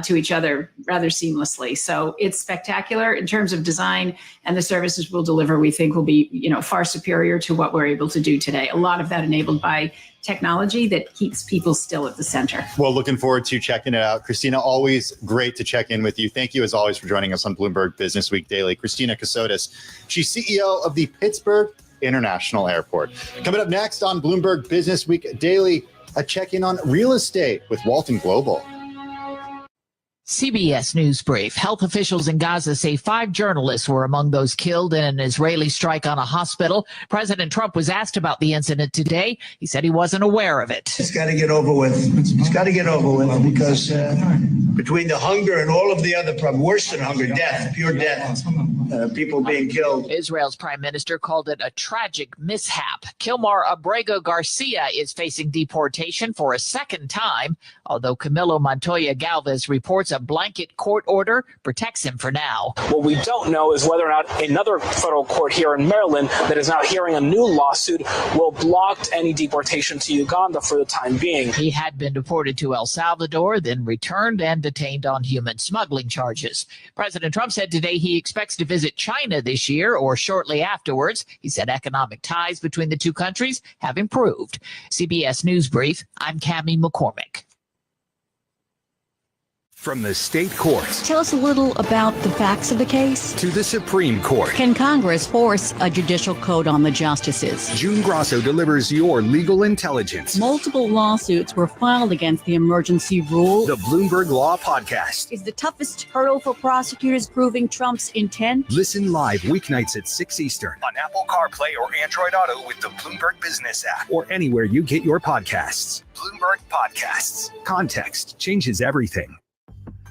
to each other rather seamlessly. So it's spectacular in terms of design, and the services we'll deliver, we think, will be, far superior to what we're able to do today. A lot of that enabled by technology that keeps people still at the center. Well, looking forward to checking it out. Christina, always great to check in with you. Thank you, as always, for joining us on Bloomberg Business Week Daily. Christina Cassotis, she's CEO of the Pittsburgh International Airport. Coming up next on Bloomberg Business Week Daily, a check-in on real estate with Walton Global. CBS News Brief. Health officials in Gaza say 5 journalists were among those killed in an Israeli strike on a hospital. President Trump was asked about the incident today. He said he wasn't aware of it. It's got to get over with. It's got to get over with because between the hunger and all of the other problems, worse than hunger, death, pure death, people being killed. Israel's prime minister called it a tragic mishap. Kilmar Abrego Garcia is facing deportation for a second time, although Camilo Montoya Galvez reports a blanket court order protects him for now. What we don't know is whether or not another federal court here in Maryland that is now hearing a new lawsuit will block any deportation to Uganda for the time being. He had been deported to El Salvador, then returned and detained on human smuggling charges. President Trump said today he expects to visit China this year or shortly afterwards. He said economic ties between the two countries have improved. CBS News Brief, I'm Cammie McCormick. From the state courts. Tell us a little about the facts of the case. To the Supreme Court. Can Congress force a judicial code on the justices? June Grosso delivers your legal intelligence. Multiple lawsuits were filed against the emergency rule. The Bloomberg Law Podcast. Is the toughest hurdle for prosecutors proving Trump's intent? Listen live weeknights at 6 Eastern on Apple CarPlay or Android Auto with the Bloomberg Business app or anywhere you get your podcasts. Bloomberg Podcasts. Context changes everything.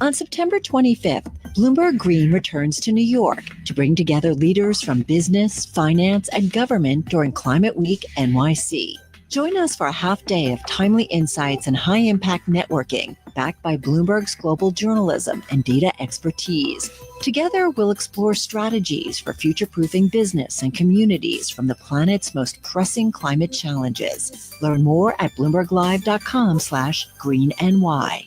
On September 25th, Bloomberg Green returns to New York to bring together leaders from business, finance, and government during Climate Week NYC. Join us for a half day of timely insights and high-impact networking, backed by Bloomberg's global journalism and data expertise. Together, we'll explore strategies for future-proofing business and communities from the planet's most pressing climate challenges. Learn more at bloomberglive.com/greenny.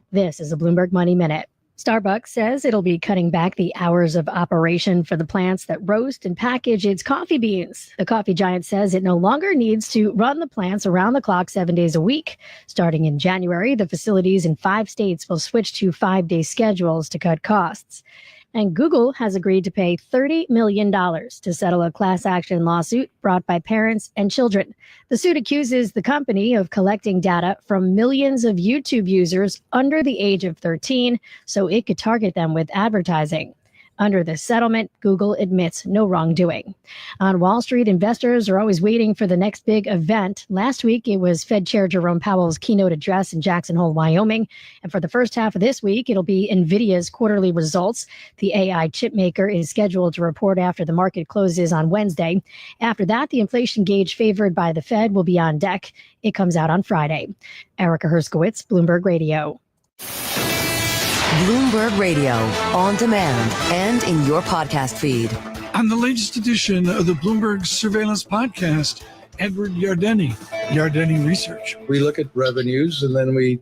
This is a Bloomberg Money Minute. Starbucks says it'll be cutting back the hours of operation for the plants that roast and package its coffee beans. The coffee giant says it no longer needs to run the plants around the clock 7 days a week. Starting in January, the facilities in 5 states will switch to 5-day schedules to cut costs. And Google has agreed to pay $30 million to settle a class action lawsuit brought by parents and children. The suit accuses the company of collecting data from millions of YouTube users under the age of 13 so it could target them with advertising. Under the settlement, Google admits no wrongdoing. On Wall Street, investors are always waiting for the next big event. Last week, it was Fed Chair Jerome Powell's keynote address in Jackson Hole, Wyoming. And for the first half of this week, it'll be NVIDIA's quarterly results. The AI chip maker is scheduled to report after the market closes on Wednesday. After that, the inflation gauge favored by the Fed will be on deck. It comes out on Friday. Erica Herskowitz, Bloomberg Radio. Bloomberg Radio, on demand and in your podcast feed. On the latest edition of the Bloomberg Surveillance Podcast, Edward Yardeni Research. We look at revenues and then we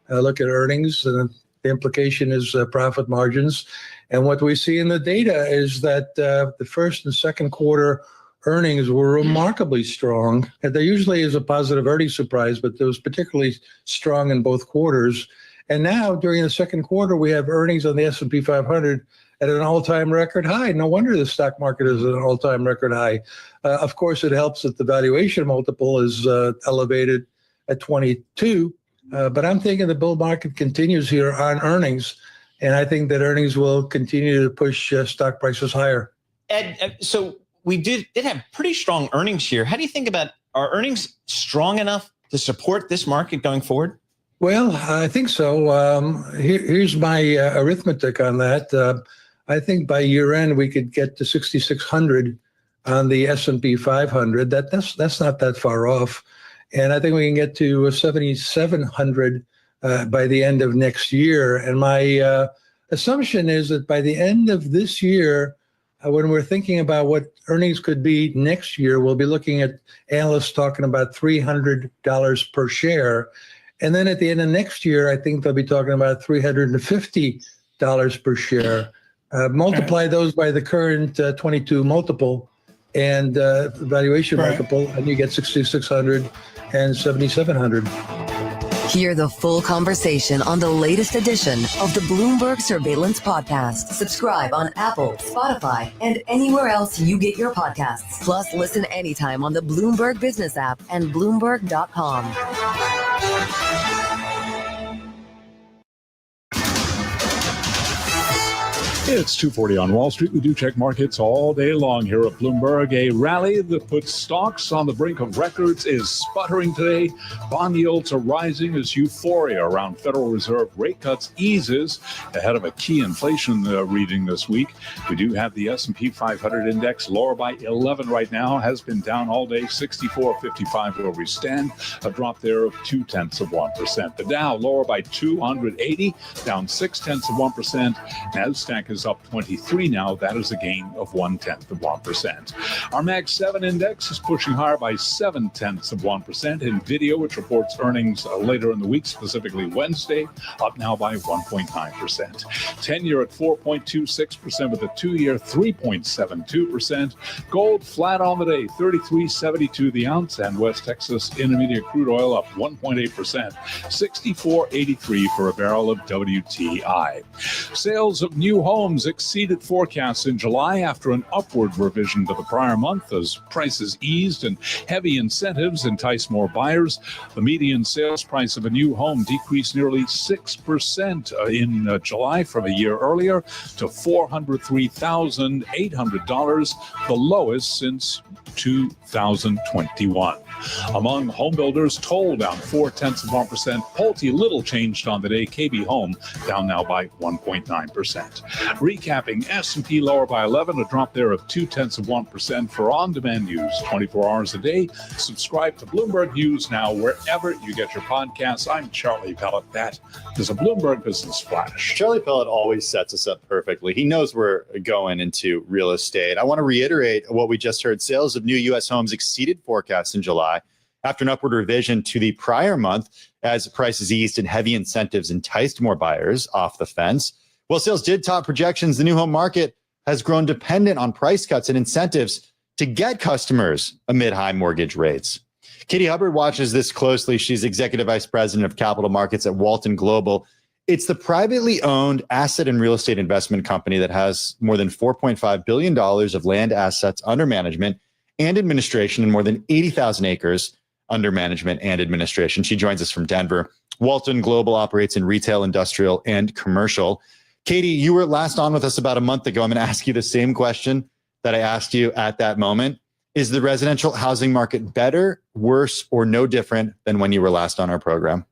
look at earnings and The implication is profit margins. And what we see in the data is that the first and second quarter earnings were remarkably strong. And there usually is a positive earnings surprise, but it was particularly strong in both quarters. And now, during the second quarter, we have earnings on the S&P 500 at an all-time record high. No wonder the stock market is at an all-time record high. Of course, it helps that the valuation multiple is elevated at 22. But I'm thinking the bull market continues here on earnings. And I think that earnings will continue to push stock prices higher. Ed, so we did have pretty strong earnings here. How do you think about, are earnings strong enough to support this market going forward? Well, I think so. Here's my arithmetic on that. I think by year end we could get to 6,600 on the S&P 500. That's not that far off, and I think we can get to 7,700 by the end of next year. And my assumption is that by the end of this year, when we're thinking about what earnings could be next year, we'll be looking at analysts talking about $300 per share. And then at the end of next year, I think they'll be talking about $350 per share. Multiply those by the current 22 multiple and valuation multiple, and you get 6,600 and 7,700. Hear the full conversation on the latest edition of the Bloomberg Surveillance Podcast. Subscribe on Apple, Spotify, and anywhere else you get your podcasts. Plus, listen anytime on the Bloomberg Business app and Bloomberg.com. It's 2:40 on Wall Street. We do check markets all day long here at Bloomberg. A rally that puts stocks on the brink of records is sputtering today. Bond yields are rising as euphoria around Federal Reserve rate cuts eases ahead of a key inflation reading this week. We do have the S&P 500 index lower by 11 right now, has been down all day, 64.55 where we stand, a drop there of 0.2%. The Dow lower by 280, down 0.6%. NASDAQ is up 23 now. That is a gain of 0.1%. Our Mag 7 index is pushing higher by 0.7%. NVIDIA, which reports earnings later in the week, specifically Wednesday, up now by 1.9%. 10-year at 4.26% with a 2-year 3.72%. Gold flat on the day, 33.72 the ounce, and West Texas Intermediate crude oil up 1.8%, 64.83 for a barrel of WTI. Sales of new homes exceeded forecasts in July after an upward revision to the prior month as prices eased and heavy incentives enticed more buyers. The median sales price of a new home decreased nearly 6% in July from a year earlier to $403,800, the lowest since 2021. Among home builders, Toll down 0.4%. Pulte little changed on the day. KB Home down now by 1.9%. Recapping, S&P lower by 11, a drop there of 0.2% for on-demand news 24 hours a day. Subscribe to Bloomberg News now wherever you get your podcasts. I'm Charlie Pellet. That is a Bloomberg Business Flash. Charlie Pellet always sets us up perfectly. He knows we're going into real estate. I want to reiterate what we just heard. Sales of new U.S. homes exceeded forecasts in July after an upward revision to the prior month as prices eased and heavy incentives enticed more buyers off the fence. While sales did top projections, the new home market has grown dependent on price cuts and incentives to get customers amid high mortgage rates. Katie Hubbard watches this closely. She's Executive Vice President of Capital Markets at Walton Global. It's the privately owned asset and real estate investment company that has more than $4.5 billion of land assets under management and administration and more than 80,000 acres under management and administration. She joins us from Denver. Walton Global operates in retail, industrial, and commercial. Katie, you were last on with us about a month ago. I'm going to ask you the same question that I asked you at that moment. Is the residential housing market better, worse, or no different than when you were last on our program?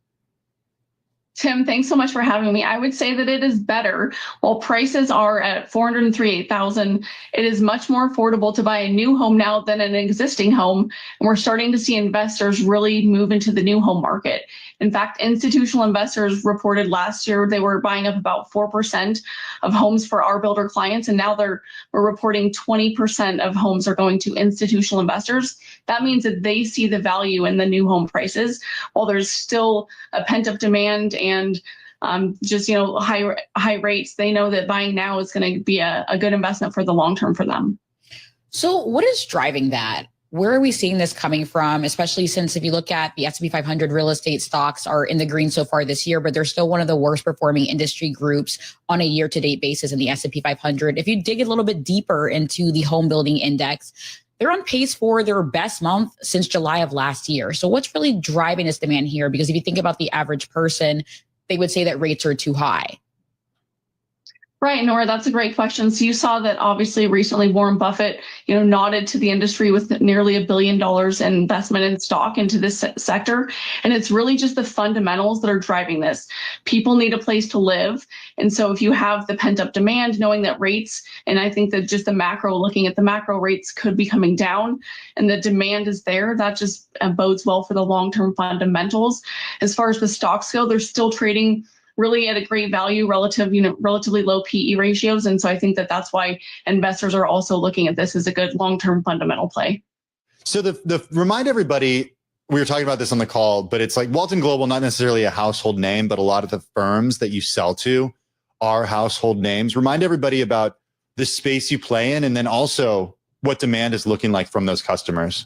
Tim, thanks so much for having me. I would say that it is better. While prices are at $403,000, it is much more affordable to buy a new home now than an existing home. And we're starting to see investors really move into the new home market. In fact, institutional investors reported last year they were buying up about 4% of homes for our builder clients, and now we're reporting 20% of homes are going to institutional investors. That means that they see the value in the new home prices. While there's still a pent-up demand and just, high rates, they know that buying now is going to be a good investment for the long term for them. So what is driving that? Where are we seeing this coming from, especially since if you look at the S&P 500 real estate stocks are in the green so far this year, but they're still one of the worst performing industry groups on a year-to-date basis in the S&P 500. If you dig a little bit deeper into the home building index, they're on pace for their best month since July of last year. So what's really driving this demand here? Because if you think about the average person, they would say that rates are too high. Right, Nora, that's a great question. So you saw that obviously recently Warren Buffett, nodded to the industry with nearly $1 billion in investment in stock into this sector. And it's really just the fundamentals that are driving this. People need a place to live. And so if you have the pent up demand, knowing that rates, and I think that just looking at the macro rates could be coming down and the demand is there, that just bodes well for the long-term fundamentals. As far as the stocks go, they're still trading really at a great value relatively low PE ratios. And so I think that that's why investors are also looking at this as a good long-term fundamental play. So the remind everybody, we were talking about this on the call, but it's like Walton Global, not necessarily a household name, but a lot of the firms that you sell to are household names. Remind everybody about the space you play in, and then also what demand is looking like from those customers.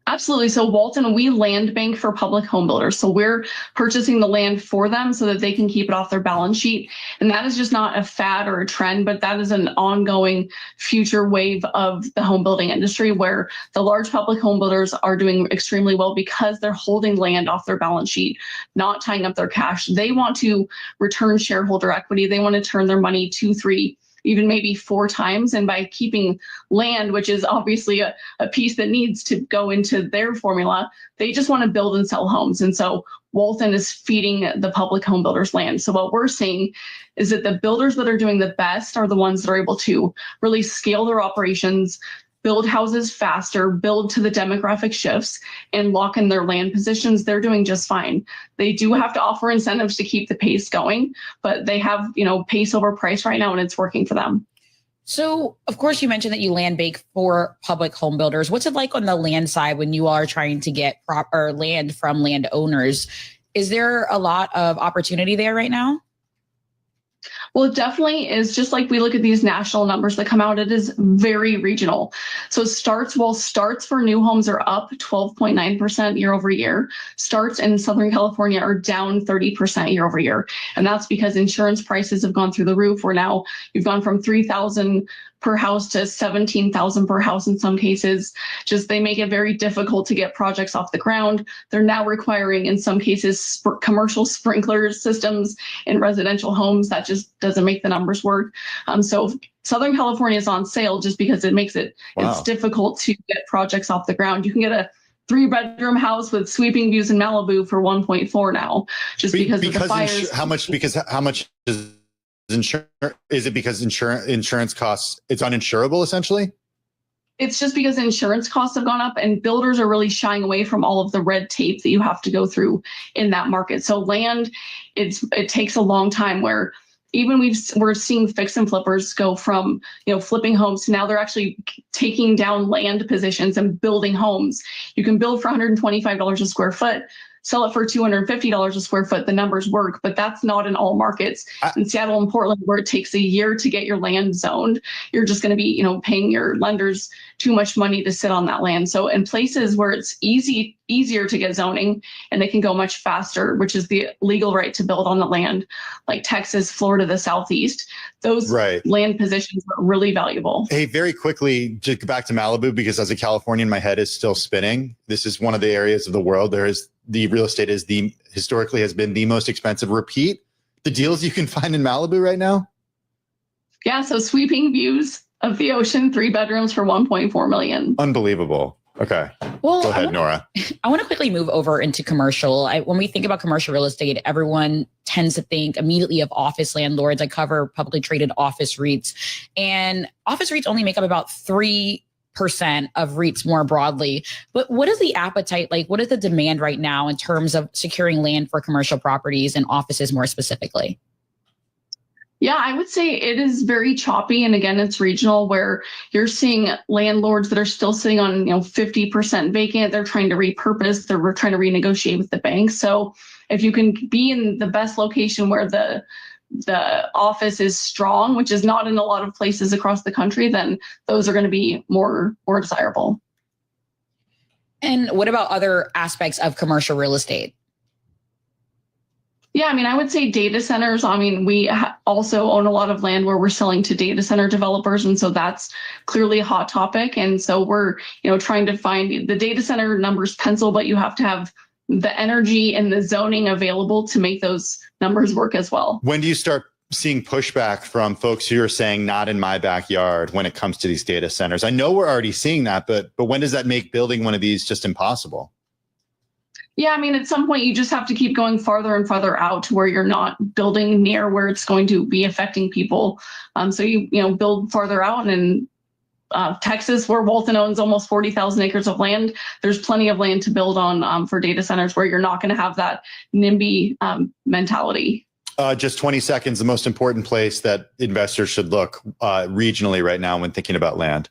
Absolutely. So Walton, we land bank for public home builders. So we're purchasing the land for them so that they can keep it off their balance sheet. And that is just not a fad or a trend, but that is an ongoing future wave of the home building industry where the large public home builders are doing extremely well because they're holding land off their balance sheet, not tying up their cash. They want to return shareholder equity. They want to turn their money 2, 3, even maybe 4 times. And by keeping land, which is obviously a piece that needs to go into their formula, they just want to build and sell homes. And so Walton is feeding the public home builders land. So what we're seeing is that the builders that are doing the best are the ones that are able to really scale their operations, build houses faster, build to the demographic shifts, and lock in their land positions. They're doing just fine. They do have to offer incentives to keep the pace going, but they have, pace over price right now, and it's working for them. So, of course, you mentioned that you land bank for public home builders. What's it like on the land side when you are trying to get proper land from landowners? Is there a lot of opportunity there right now? Well, it definitely is. Just like we look at these national numbers that come out, it is very regional. So starts for new homes are up 12.9% year over year. Starts in Southern California are down 30% year over year. And that's because insurance prices have gone through the roof. You've gone from $3,000 per house to $17,000 per house in some cases. Just they make it very difficult to get projects off the ground. They're now requiring, in some cases, commercial sprinkler systems in residential homes. That just doesn't make the numbers work. So Southern California is on sale just because it makes it's difficult to get projects off the ground. You can get a 3-bedroom house with sweeping views in Malibu for 1.4 now, just because of the fires. How much is insurance? Is it because insurance costs, it's uninsurable essentially? It's just because insurance costs have gone up and builders are really shying away from all of the red tape that you have to go through in that market. So land, it takes a long time where even we're seeing fix and flippers go from, flipping homes to now they're actually taking down land positions and building homes. You can build for $125 a square foot, sell it for $250 a square foot. The numbers work, but that's not in all markets. In Seattle and Portland, where it takes a year to get your land zoned, you're just going to be, paying your lenders too much money to sit on that land. So in places where it's easier to get zoning and they can go much faster, which is the legal right to build on the land, like Texas, Florida, the Southeast, those land positions are really valuable. Hey, very quickly, just back to Malibu, because as a Californian, my head is still spinning. This is one of the areas of the world the real estate is historically has been the most expensive. Repeat the deals you can find in Malibu right now. Yeah. So sweeping views of the ocean, 3 bedrooms for $1.4 million. Unbelievable. Okay. Well, go ahead, Nora. I want to quickly move over into commercial. When we think about commercial real estate, everyone tends to think immediately of office landlords. I cover publicly traded office REITs, and office REITs only make up about 3% of REITs more broadly. But what is the appetite like? What is the demand right now in terms of securing land for commercial properties and offices more specifically? Yeah, I would say it is very choppy. And again, it's regional where you're seeing landlords that are still sitting on, 50% vacant. They're trying to repurpose, they're trying to renegotiate with the bank. So if you can be in the best location where the office is strong, which is not in a lot of places across the country, then those are going to be more desirable. And what about other aspects of commercial real estate? Yeah, I would say data centers. We also own a lot of land where we're selling to data center developers. And so that's clearly a hot topic. And so we're, trying to find the data center numbers pencil, but you have to have the energy and the zoning available to make those numbers work as well. When do you start seeing pushback from folks who are saying not in my backyard when it comes to these data centers? I know we're already seeing that, but when does that make building one of these just impossible? Yeah, at some point you just have to keep going farther and farther out to where you're not building near where it's going to be affecting people. So you build farther out, and in Texas, where Walton owns almost 40,000 acres of land, there's plenty of land to build on for data centers where you're not going to have that NIMBY mentality. Just 20 seconds, the most important place that investors should look regionally right now when thinking about land.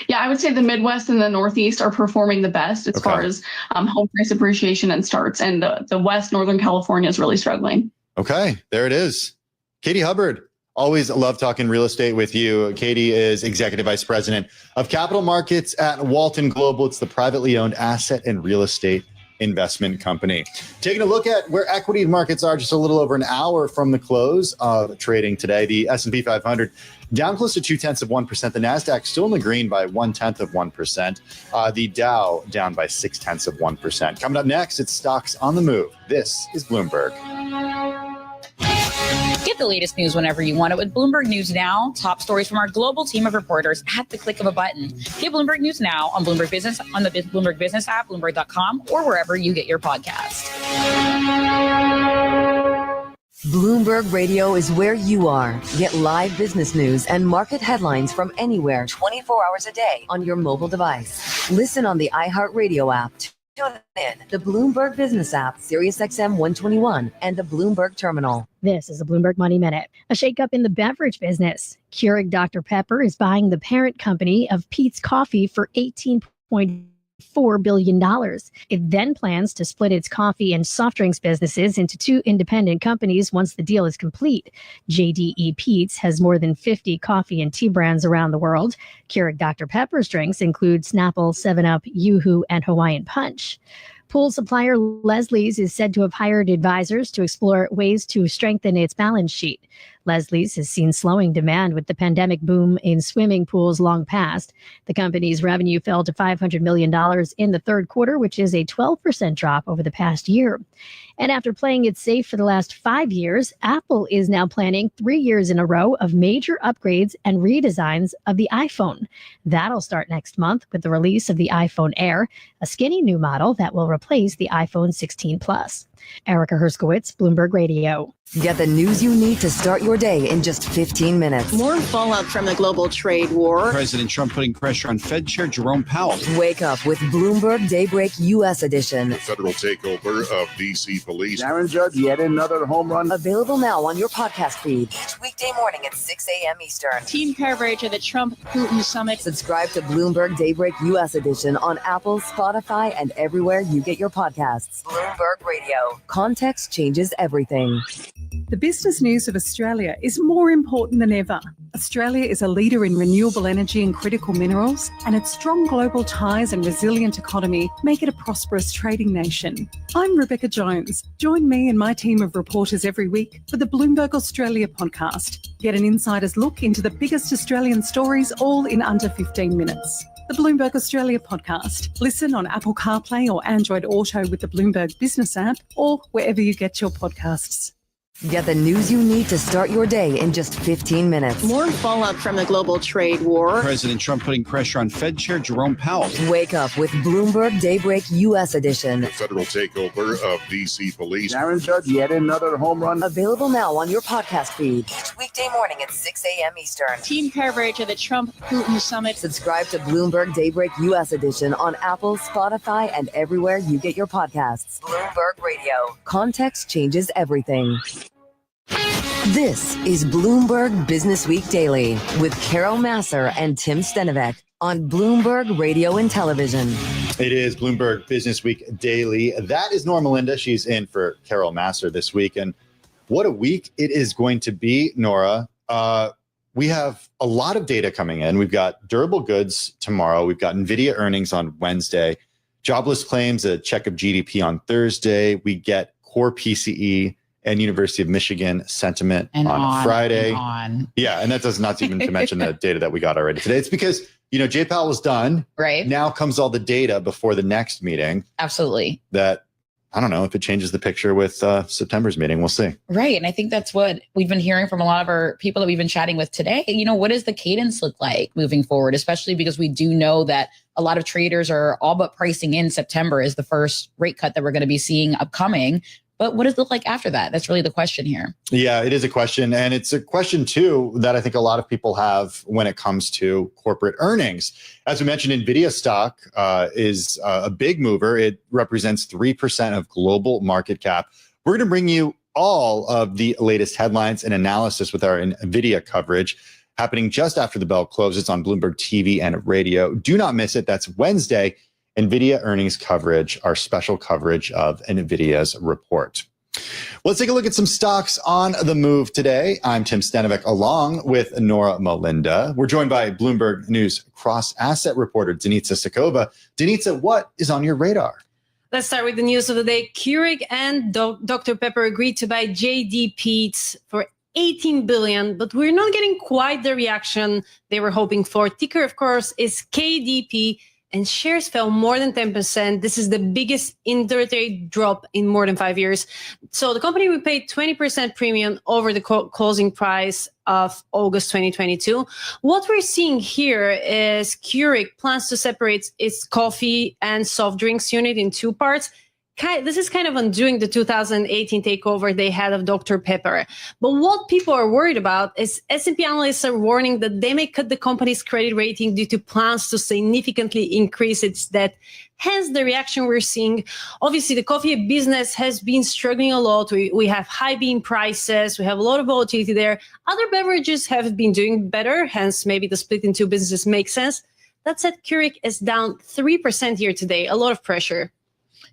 Yeah, I would say the Midwest and the Northeast are performing the best as far as home price appreciation and starts. And the West, Northern California is really struggling. Okay, there it is. Katie Hubbard, always love talking real estate with you. Katie is Executive Vice President of Capital Markets at Walton Global. It's the privately owned asset and real estate investment company. Taking a look at where equity markets are just a little over an hour from the close of trading today. The S&P 500 down close to 0.2%. The NASDAQ still in the green by 0.1%. The Dow down by 0.6%. Coming up next, it's Stocks on the Move. This is Bloomberg. Get the latest news whenever you want it with Bloomberg News Now. Top stories from our global team of reporters at the click of a button. Get Bloomberg News Now on Bloomberg Business, on the Bloomberg Business app, Bloomberg.com, or wherever you get your podcast. Bloomberg Radio is where you are. Get live business news and market headlines from anywhere 24 hours a day on your mobile device. Listen on the iHeartRadio app. Tune in the Bloomberg Business app, SiriusXM 121, and the Bloomberg Terminal. This is a Bloomberg Money Minute. A shakeup in the beverage business. Keurig Dr. Pepper is buying the parent company of Peet's Coffee for $18.4 billion. It then plans to split its coffee and soft drinks businesses into two independent companies once the deal is complete. JDE Peet's has more than 50 coffee and tea brands around the world. Keurig Dr. Pepper's drinks include Snapple, 7-Up, Yoo-Hoo, and Hawaiian Punch. Pool supplier Leslie's is said to have hired advisors to explore ways to strengthen its balance sheet. Leslie's has seen slowing demand with the pandemic boom in swimming pools long past. The company's revenue fell to $500 million in the third quarter, which is a 12% drop over the past year. And after playing it safe for the last 5 years, Apple is now planning 3 years in a row of major upgrades and redesigns of the iPhone. That'll start next month with the release of the iPhone Air, a skinny new model that will replace the iPhone 16 Plus. Erica Herskowitz, Bloomberg Radio. Get the news you need to start your day in just 15 minutes. More fallout from the global trade war. President Trump putting pressure on Fed Chair Jerome Powell. Wake up with Bloomberg Daybreak U.S. edition. The federal takeover of D.C. police. Aaron Judge, yet another home run. Available now on your podcast feed each weekday morning at 6 a.m. Eastern. Team coverage of the Trump-Putin summit. Subscribe to Bloomberg Daybreak U.S. edition on Apple, Spotify, and everywhere you get your podcasts. Bloomberg Radio. Context changes everything. The business news of Australia is more important than ever. Australia is a leader in renewable energy and critical minerals, and its strong global ties and resilient economy make it a prosperous trading nation. I'm Rebecca Jones. Join me and my team of reporters every week for the Bloomberg Australia podcast. Get an insider's look into the biggest Australian stories, all in under 15 minutes. The Bloomberg Australia podcast. Listen on Apple CarPlay or Android Auto with the Bloomberg Business app, or wherever you get your podcasts. Get the news you need to start your day in just 15 minutes. More fallout from the global trade war. President Trump putting pressure on Fed Chair Jerome Powell. Wake up with Bloomberg Daybreak U.S. edition. The federal takeover of D.C. police. Aaron Judge, yet another home run. Available now on your podcast feed each weekday morning at 6 a.m. Eastern. Team coverage of the Trump-Putin summit. Subscribe to Bloomberg Daybreak U.S. edition on Apple, Spotify, and everywhere you get your podcasts. Bloomberg Radio. Context changes everything. This is Bloomberg Business Week Daily with Carol Masser and Tim Stenovec on Bloomberg Radio and Television. It is Bloomberg Business Week Daily. That is Nora Melinda. She's in for Carol Masser this week. And what a week it is going to be, Nora. We have a lot of data coming in. We've got durable goods tomorrow. We've got NVIDIA earnings on Wednesday. Jobless claims, a check of GDP on Thursday. We get core PCE and University of Michigan sentiment on Friday. Yeah, and that does not even to mention the data that we got already today. It's because, Jay Powell was done. Right. Now comes all the data before the next meeting. Absolutely. That, I don't know if it changes the picture with September's meeting. We'll see. Right. And I think that's what we've been hearing from a lot of our people that we've been chatting with today. What does the cadence look like moving forward, especially because we do know that a lot of traders are all but pricing in September as the first rate cut that we're going to be seeing upcoming. But what does it look like after that? That's really the question here. Yeah, it is a question. And it's a question, too, that I think a lot of people have when it comes to corporate earnings. As we mentioned, NVIDIA stock is a big mover. It represents 3% of global market cap. We're going to bring you all of the latest headlines and analysis with our NVIDIA coverage happening just after the bell closes on Bloomberg TV and radio. Do not miss it. That's Wednesday. NVIDIA earnings coverage, our special coverage of NVIDIA's report. Let's take a look at some stocks on the move today. I'm Tim Stenovec along with Nora Melinda. We're joined by Bloomberg News cross-asset reporter Denitsa Sakova. Denitsa, what is on your radar? Let's start with the news of the day. Keurig and Dr. Pepper agreed to buy JD Peet's for $18 billion, but we're not getting quite the reaction they were hoping for. Ticker, of course, is KDP. And shares fell more than 10%. This is the biggest intraday drop in more than 5 years. So the company will pay 20% premium over the closing price of August 2022. What we're seeing here is Keurig plans to separate its coffee and soft drinks unit in two parts. This is kind of undoing the 2018 takeover they had of Dr. Pepper. But what people are worried about is S&P analysts are warning that they may cut the company's credit rating due to plans to significantly increase its debt. Hence the reaction we're seeing. Obviously, the coffee business has been struggling a lot. We have high bean prices. We have a lot of volatility there. Other beverages have been doing better. Hence, maybe the split in two businesses makes sense. That said, Keurig is down 3% year to date. A lot of pressure.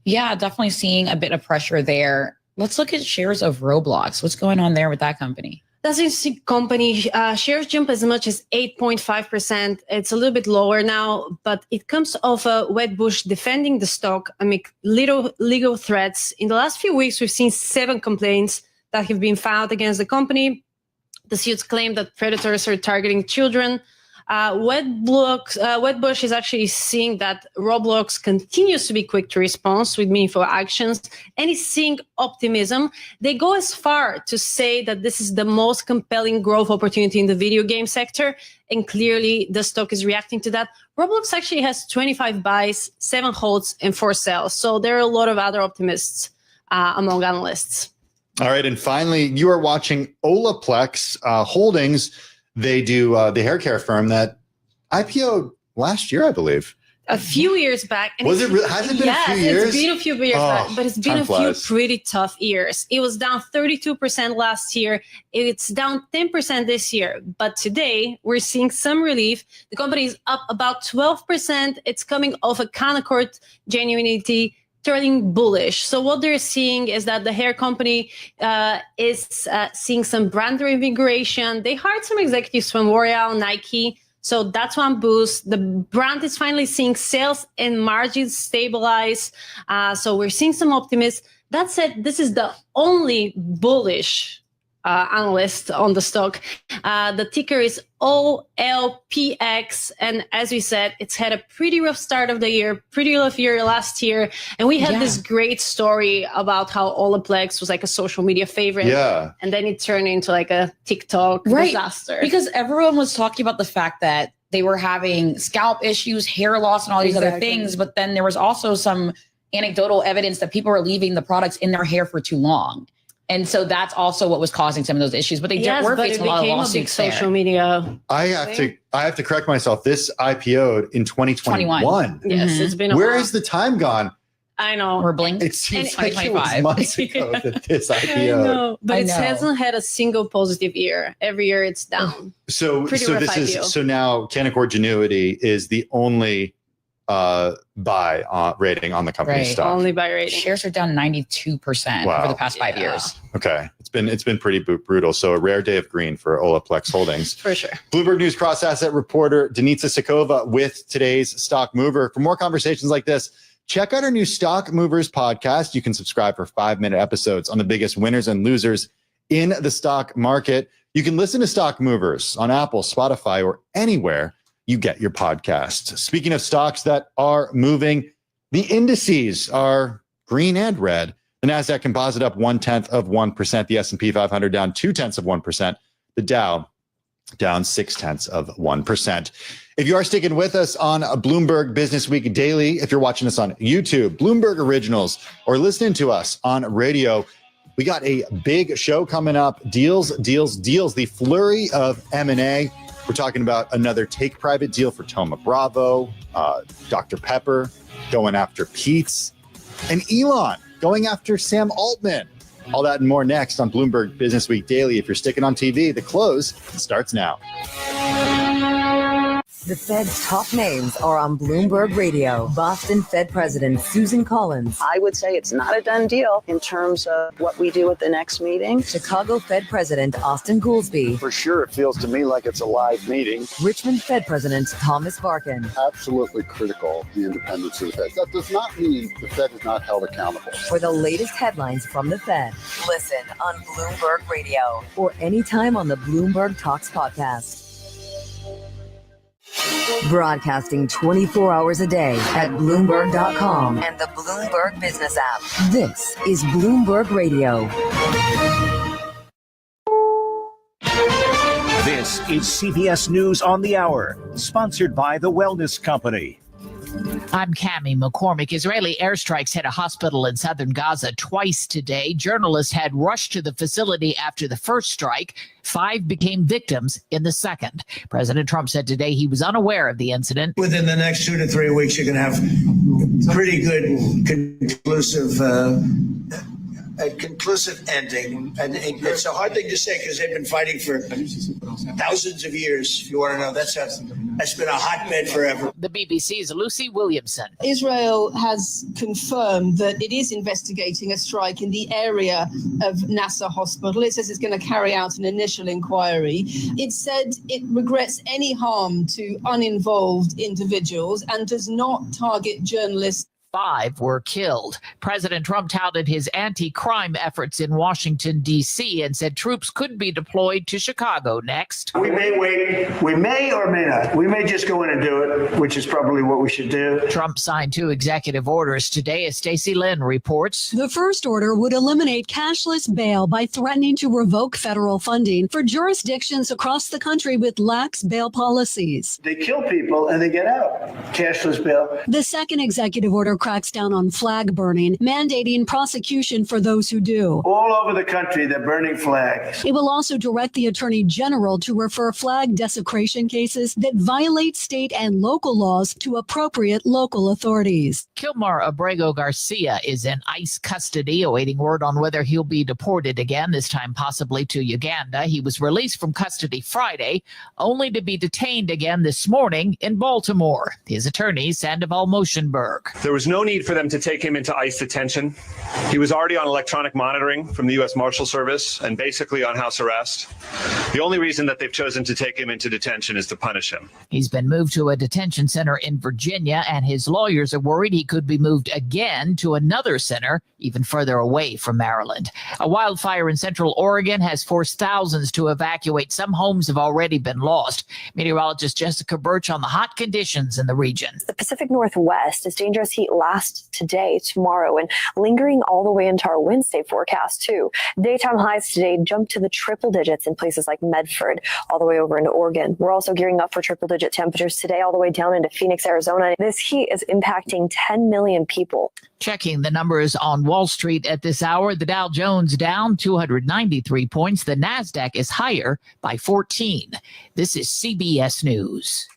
Yeah, definitely seeing a bit of pressure there. Let's look at shares of Roblox. What's going on there with that company? That's an interesting company. Shares jump as much as 8.5%. It's a little bit lower now, but it comes off a Wedbush defending the stock amid legal threats. In the last few weeks, we've seen 7 complaints that have been filed against the company. The suits claim that predators are targeting children. Wedbush is actually seeing that Roblox continues to be quick to respond with meaningful actions and is seeing optimism. They go as far to say that this is the most compelling growth opportunity in the video game sector, and clearly the stock is reacting to that. Roblox actually has 25 buys, 7 holds, and 4 sells. So there are a lot of other optimists among analysts. All right. And finally, you are watching Olaplex Holdings. They do the hair care firm that IPO'd last year, I believe. A few years back. And has it been a few years? Yes, it's been a few years back, but it's been a few flies. pretty tough years. It was down 32% last year. It's down 10% this year. But today, we're seeing some relief. The company is up about 12%. It's coming off a Canaccord Genuity turning bullish. So what they're seeing is that the hair company is seeing some brand reinvigoration. They hired some executives from L'Oreal, Nike. So that's one boost. The brand is finally seeing sales and margins stabilize. So we're seeing some optimism. That said, this is the only bullish analyst on the stock. The ticker is OLPX. And as we said, it's had a pretty rough start of the year, pretty rough year last year. And we had this great story about how Olaplex was like a social media favorite. Yeah. And then it turned into like a TikTok disaster. Because everyone was talking about the fact that they were having scalp issues, hair loss, and all these other things. But then there was also some anecdotal evidence that people were leaving the products in their hair for too long. And so that's also what was causing some of those issues. But they were facing a lot of lawsuits there. Social media. I have to correct myself. This IPO'd in 2021. Yes, it's been a Where while. has the time gone? I know. Or blink. It seems And like it was 2025. months ago that this I IPO. know, but I it know. hasn't had a single positive year. Every year it's down. So Pretty so rough this IPO. is so now Canaccord Genuity is the only buy rating on the company Right. stock. Only by rating. Shares are down 92% Wow. over the past 5 years. Okay, it's been pretty brutal. So a rare day of green for Olaplex Holdings. For sure. Bloomberg News cross asset reporter Denitsa Sikova with today's Stock Mover. For more conversations like this, check out our new Stock Movers podcast. You can subscribe for 5-minute episodes on the biggest winners and losers in the stock market. You can listen to Stock Movers on Apple, Spotify, or anywhere you get your podcasts. Speaking of stocks that are moving, the indices are green and red. The NASDAQ Composite up 0.1%. The S&P 500 down 0.2%. The Dow down 0.6%. If you are sticking with us on a Bloomberg Business Week Daily, if you're watching us on YouTube, Bloomberg Originals, or listening to us on radio, we got a big show coming up. Deals. The flurry of M&A. We're talking about another take private deal for Thoma Bravo, Dr. Pepper going after Pete's, and Elon going after Sam Altman. All that and more next on Bloomberg Business Week Daily. If you're sticking on TV, the close starts now. The Fed's top names are on Bloomberg Radio. Boston Fed President Susan Collins. I would say it's not a done deal in terms of what we do at the next meeting. Chicago Fed President Austin Goolsbee. For sure, it feels to me like it's a live meeting. Richmond Fed President Thomas Barkin. Absolutely critical, the independence of the Fed. That does not mean the Fed is not held accountable. For the latest headlines from the Fed, listen on Bloomberg Radio or anytime on the Bloomberg Talks podcast. Broadcasting 24 hours a day at Bloomberg.com and the Bloomberg Business app. This is Bloomberg Radio. This is CBS News on the Hour, sponsored by The Wellness Company. I'm Cammie McCormick. Israeli airstrikes hit a hospital in southern Gaza twice today. Journalists had rushed to the facility after the first strike. 5 became victims in the second. President Trump said today he was unaware of the incident. Within the next 2 to 3 weeks, you're going to have pretty good conclusive ending. And it's a hard thing to say because they've been fighting for thousands of years. If you want to know, that's been a hotbed forever. The BBC's Lucy Williamson. Israel has confirmed that it is investigating a strike in the area of Nasser Hospital. It says it's going to carry out an initial inquiry. It said it regrets any harm to uninvolved individuals and does not target journalists. 5 were killed. President Trump touted his anti-crime efforts in Washington, D.C. and said troops could be deployed to Chicago next. We may wait. We may or may not. We may just go in and do it, which is probably what we should do. Trump signed 2 executive orders today, as Stacey Lynn reports. The first order would eliminate cashless bail by threatening to revoke federal funding for jurisdictions across the country with lax bail policies. They kill people and they get out. Cashless bail. The second executive order cracks down on flag burning, mandating prosecution for those who do. All over the country, they're burning flags. It will also direct the Attorney General to refer flag desecration cases that violate state and local laws to appropriate local authorities. Kilmar Abrego Garcia is in ICE custody, awaiting word on whether he'll be deported again, this time possibly to Uganda. He was released from custody Friday, only to be detained again this morning in Baltimore. His attorney, Sandoval Moschenberg. There was no need for them to take him into ICE detention. He was already on electronic monitoring from the U.S. Marshal Service and basically on house arrest. The only reason that they've chosen to take him into detention is to punish him. He's been moved to a detention center in Virginia, and his lawyers are worried he could be moved again to another center even further away from Maryland. A wildfire in central Oregon has forced thousands to evacuate. Some homes have already been lost. Meteorologist Jessica Birch on the hot conditions in the region. The Pacific Northwest is dangerous heat lasts today, tomorrow, and lingering all the way into our Wednesday forecast, too. Daytime highs today jumped to the triple digits in places like Medford, all the way over into Oregon. We're also gearing up for triple-digit temperatures today, all the way down into Phoenix, Arizona. This heat is impacting 10 million people. Checking the numbers on Wall Street at this hour, the Dow Jones down 293 points. The NASDAQ is higher by 14. This is CBS News.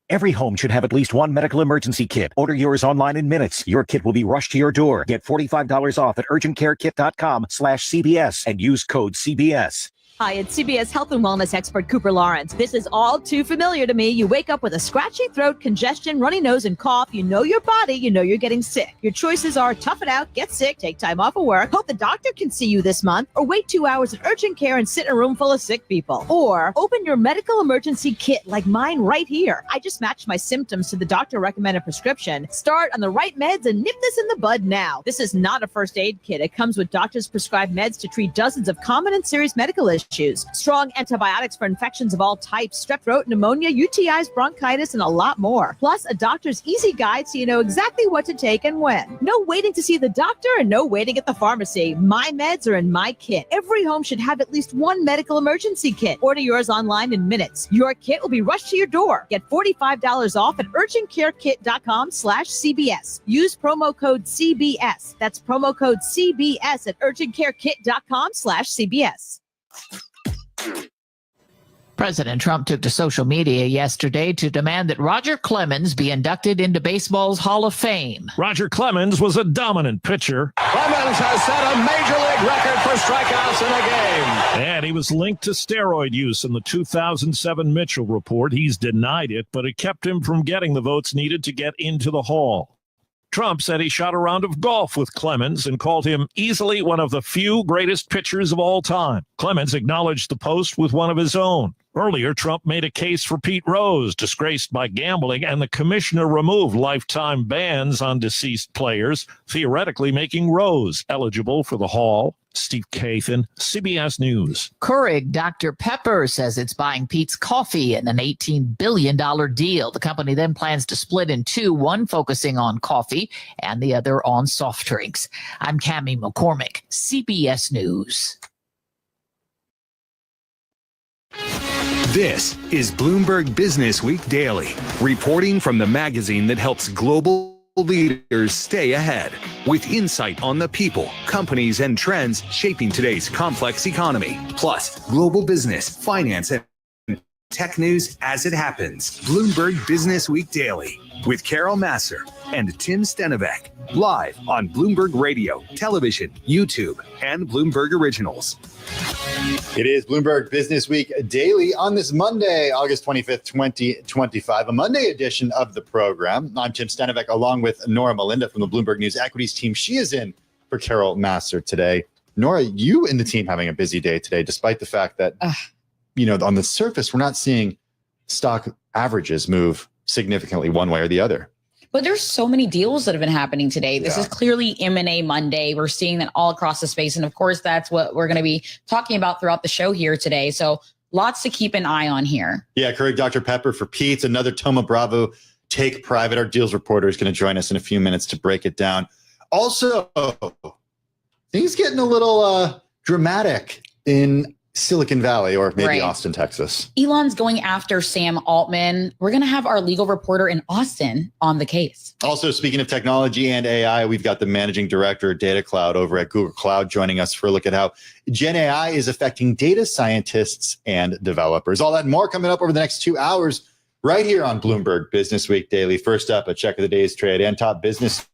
Every home should have at least one medical emergency kit. Order yours online in minutes. Your kit will be rushed to your door. Get $45 off at urgentcarekit.com/CBS and use code CBS. Hi, it's CBS Health and Wellness expert Cooper Lawrence. This is all too familiar to me. You wake up with a scratchy throat, congestion, runny nose, and cough. You know your body. You know you're getting sick. Your choices are tough it out, get sick, take time off of work, hope the doctor can see you this month, or wait 2 hours at urgent care and sit in a room full of sick people. Or open your medical emergency kit like mine right here. I just matched my symptoms to the doctor-recommended prescription. Start on the right meds and nip this in the bud now. This is not a first aid kit. It comes with doctors' prescribed meds to treat dozens of common and serious medical issues. Strong antibiotics for infections of all types, strep throat, pneumonia, UTIs, bronchitis, and a lot more. Plus, a doctor's easy guide so you know exactly what to take and when. No waiting to see the doctor and no waiting at the pharmacy. My meds are in my kit. Every home should have at least one medical emergency kit. Order yours online in minutes. Your kit will be rushed to your door. Get $45 off at urgentcarekit.com/CBS. Use promo code CBS. That's promo code CBS at urgentcarekit.com/CBS. President Trump took to social media yesterday to demand that Roger Clemens be inducted into baseball's Hall of Fame. Roger Clemens was a dominant pitcher. Clemens has set a major league record for strikeouts in a game. And he was linked to steroid use in the 2007 Mitchell report. He's denied it, but it kept him from getting the votes needed to get into the Hall. Trump said he shot a round of golf with Clemens and called him easily one of the few greatest pitchers of all time. Clemens acknowledged the post with one of his own. Earlier, Trump made a case for Pete Rose, disgraced by gambling, and the commissioner removed lifetime bans on deceased players, theoretically making Rose eligible for the Hall. Steve Kathan, CBS News. Keurig Dr. Pepper says it's buying Peet's Coffee in an $18 billion deal. The company then plans to split in two, one focusing on coffee and the other on soft drinks. I'm Cammie McCormick, CBS News. This is Bloomberg Business Week Daily, reporting from the magazine that helps global leaders stay ahead, with insight on the people, companies, and trends shaping today's complex economy, plus global business, finance, and tech news as it happens. Bloomberg Business Week Daily with Carol Massar and Tim Stenivek, live on Bloomberg Radio, television, YouTube, and Bloomberg Originals. It is Bloomberg Business Week Daily on this Monday, August 25th, 2025, a Monday edition of the program. I'm Tim Stenivek, along with Nora Melinda from the Bloomberg News Equities team. She is in for Carol Massar today. Nora, you and the team having a busy day today, despite the fact that, on the surface, we're not seeing stock averages move significantly one way or the other. But there's so many deals that have been happening today. This is clearly M&A Monday. We're seeing that all across the space. And of course, that's what we're going to be talking about throughout the show here today. So lots to keep an eye on here. Yeah, Keurig Dr. Pepper for Pete's, another Thoma Bravo take private. Our deals reporter is going to join us in a few minutes to break it down. Also, things getting a little dramatic in Silicon Valley, or maybe Austin, Texas. Elon's going after Sam Altman. We're going to have our legal reporter in Austin on the case. Also, speaking of technology and AI, we've got the managing director of Data Cloud over at Google Cloud joining us for a look at how Gen AI is affecting data scientists and developers. All that and more coming up over the next 2 hours right here on Bloomberg Business Week Daily. First up, a check of the day's trade and top business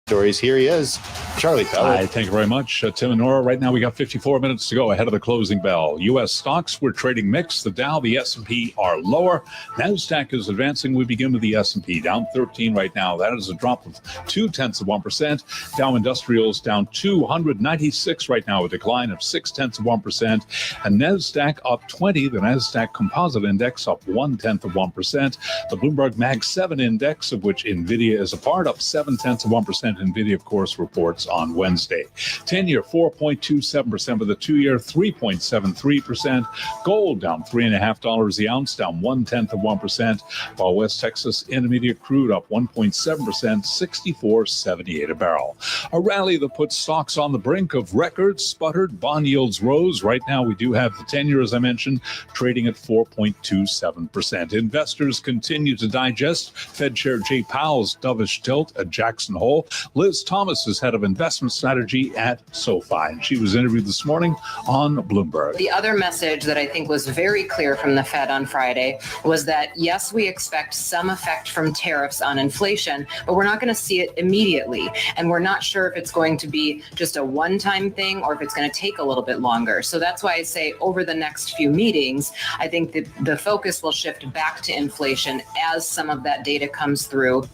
stories. Here he is, Charlie Feller. Hi, thank you very much, Tim and Nora. Right now, we got 54 minutes to go ahead of the closing bell. U.S. stocks, we're trading mixed. The Dow, the S&P are lower. NASDAQ is advancing. We begin with the S&P down 13 right now. That is a drop of 0.2%. Dow Industrials down 296 right now, a decline of 0.6%. And NASDAQ up 20. The NASDAQ Composite Index up 0.1%. The Bloomberg Mag 7 Index, of which NVIDIA is a part, up 0.7%. NVIDIA, of course, reports on Wednesday. 10-year, 4.27%, with the 2-year, 3.73%. Gold down $3.50 the ounce, down 0.1%, while West Texas Intermediate crude up 1.7%, $64.78 a barrel. A rally that puts stocks on the brink of records sputtered. Bond yields rose. Right now, we do have the 10-year, as I mentioned, trading at 4.27%. Investors continue to digest Fed Chair Jay Powell's dovish tilt at Jackson Hole. Liz Thomas is head of investment strategy at SoFi, and she was interviewed this morning on Bloomberg. The other message that I think was very clear from the Fed on Friday was that, yes, we expect some effect from tariffs on inflation, but we're not going to see it immediately. And we're not sure if it's going to be just a one-time thing or if it's going to take a little bit longer. So that's why I say over the next few meetings, I think that the focus will shift back to inflation as some of that data comes through.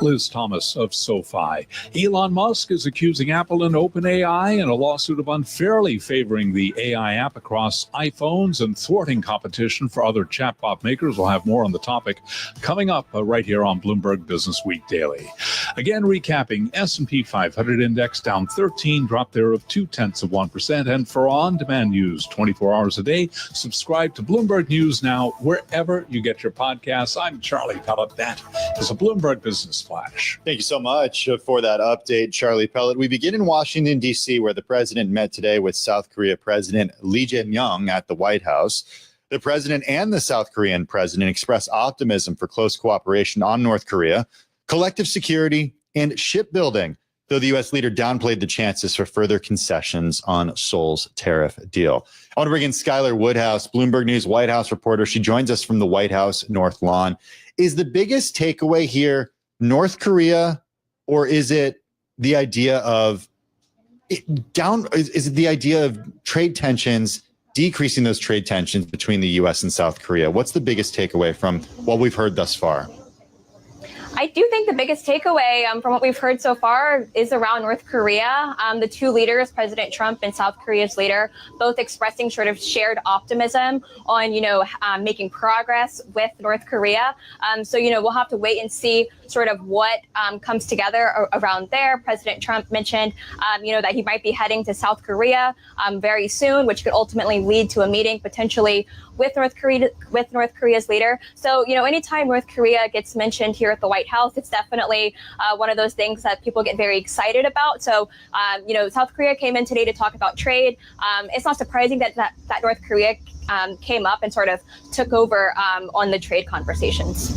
Liz Thomas of SoFi. Elon Musk is accusing Apple and OpenAI in a lawsuit of unfairly favoring the AI app across iPhones and thwarting competition for other chatbot makers. We'll have more on the topic coming up right here on Bloomberg Business Week Daily. Again, recapping, S&P 500 index down 13, drop there of 0.2%. And for on-demand news 24 hours a day, subscribe to Bloomberg News now wherever you get your podcasts. I'm Charlie Pellet. That is a Bloomberg Business Flash. Thank you so much for that update, Charlie Pellet. We begin in Washington, D.C., where the president met today with South Korea President Lee Jae-myung at the White House. The president and the South Korean president expressed optimism for close cooperation on North Korea, collective security, and shipbuilding, though the U.S. leader downplayed the chances for further concessions on Seoul's tariff deal. I want to bring in Skylar Woodhouse, Bloomberg News White House reporter. She joins us from the White House North Lawn. Is the biggest takeaway here North Korea, or is it the idea of trade tensions, decreasing those trade tensions between the U.S. and South Korea? What's the biggest takeaway from what we've heard thus far? I do think the biggest takeaway from what we've heard so far is around North Korea. The two leaders, President Trump and South Korea's leader, both expressing sort of shared optimism on, making progress with North Korea. So we'll have to wait and see sort of what comes together around there. President Trump mentioned, that he might be heading to South Korea very soon, which could ultimately lead to a meeting potentially with North Korea's leader. So, anytime North Korea gets mentioned here at the White House, it's definitely one of those things that people get very excited about. So, South Korea came in today to talk about trade. It's not surprising that North Korea came up and sort of took over on the trade conversations.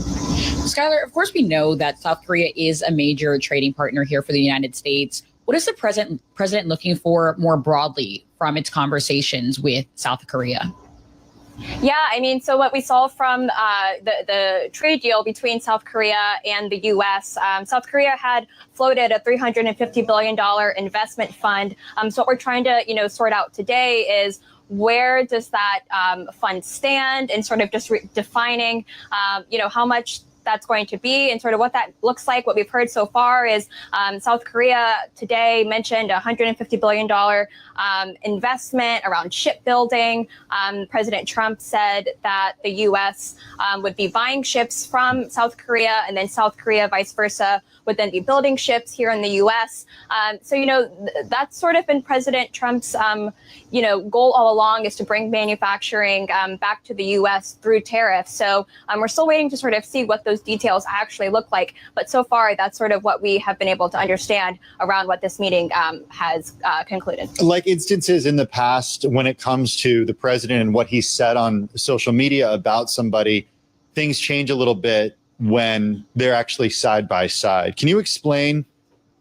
Skylar, of course, we know that South Korea is a major trading partner here for the United States. What is the president looking for more broadly from its conversations with South Korea? Yeah, so what we saw from the trade deal between South Korea and the U.S., South Korea had floated a $350 billion investment fund. So what we're trying to, sort out today is where does that fund stand, and sort of just defining, how much that's going to be and sort of what that looks like. What we've heard so far is South Korea today mentioned a $150 billion investment around shipbuilding. President Trump said that the U.S. Would be buying ships from South Korea, and then South Korea, vice versa, would then be building ships here in the U.S. So, that's sort of been President Trump's, goal all along, is to bring manufacturing back to the U.S. through tariffs. So we're still waiting to sort of see what those details actually look like. But so far, that's sort of what we have been able to understand around what this meeting has concluded. Like instances in the past, when it comes to the president and what he said on social media about somebody, things change a little bit when they're actually side by side. Can you explain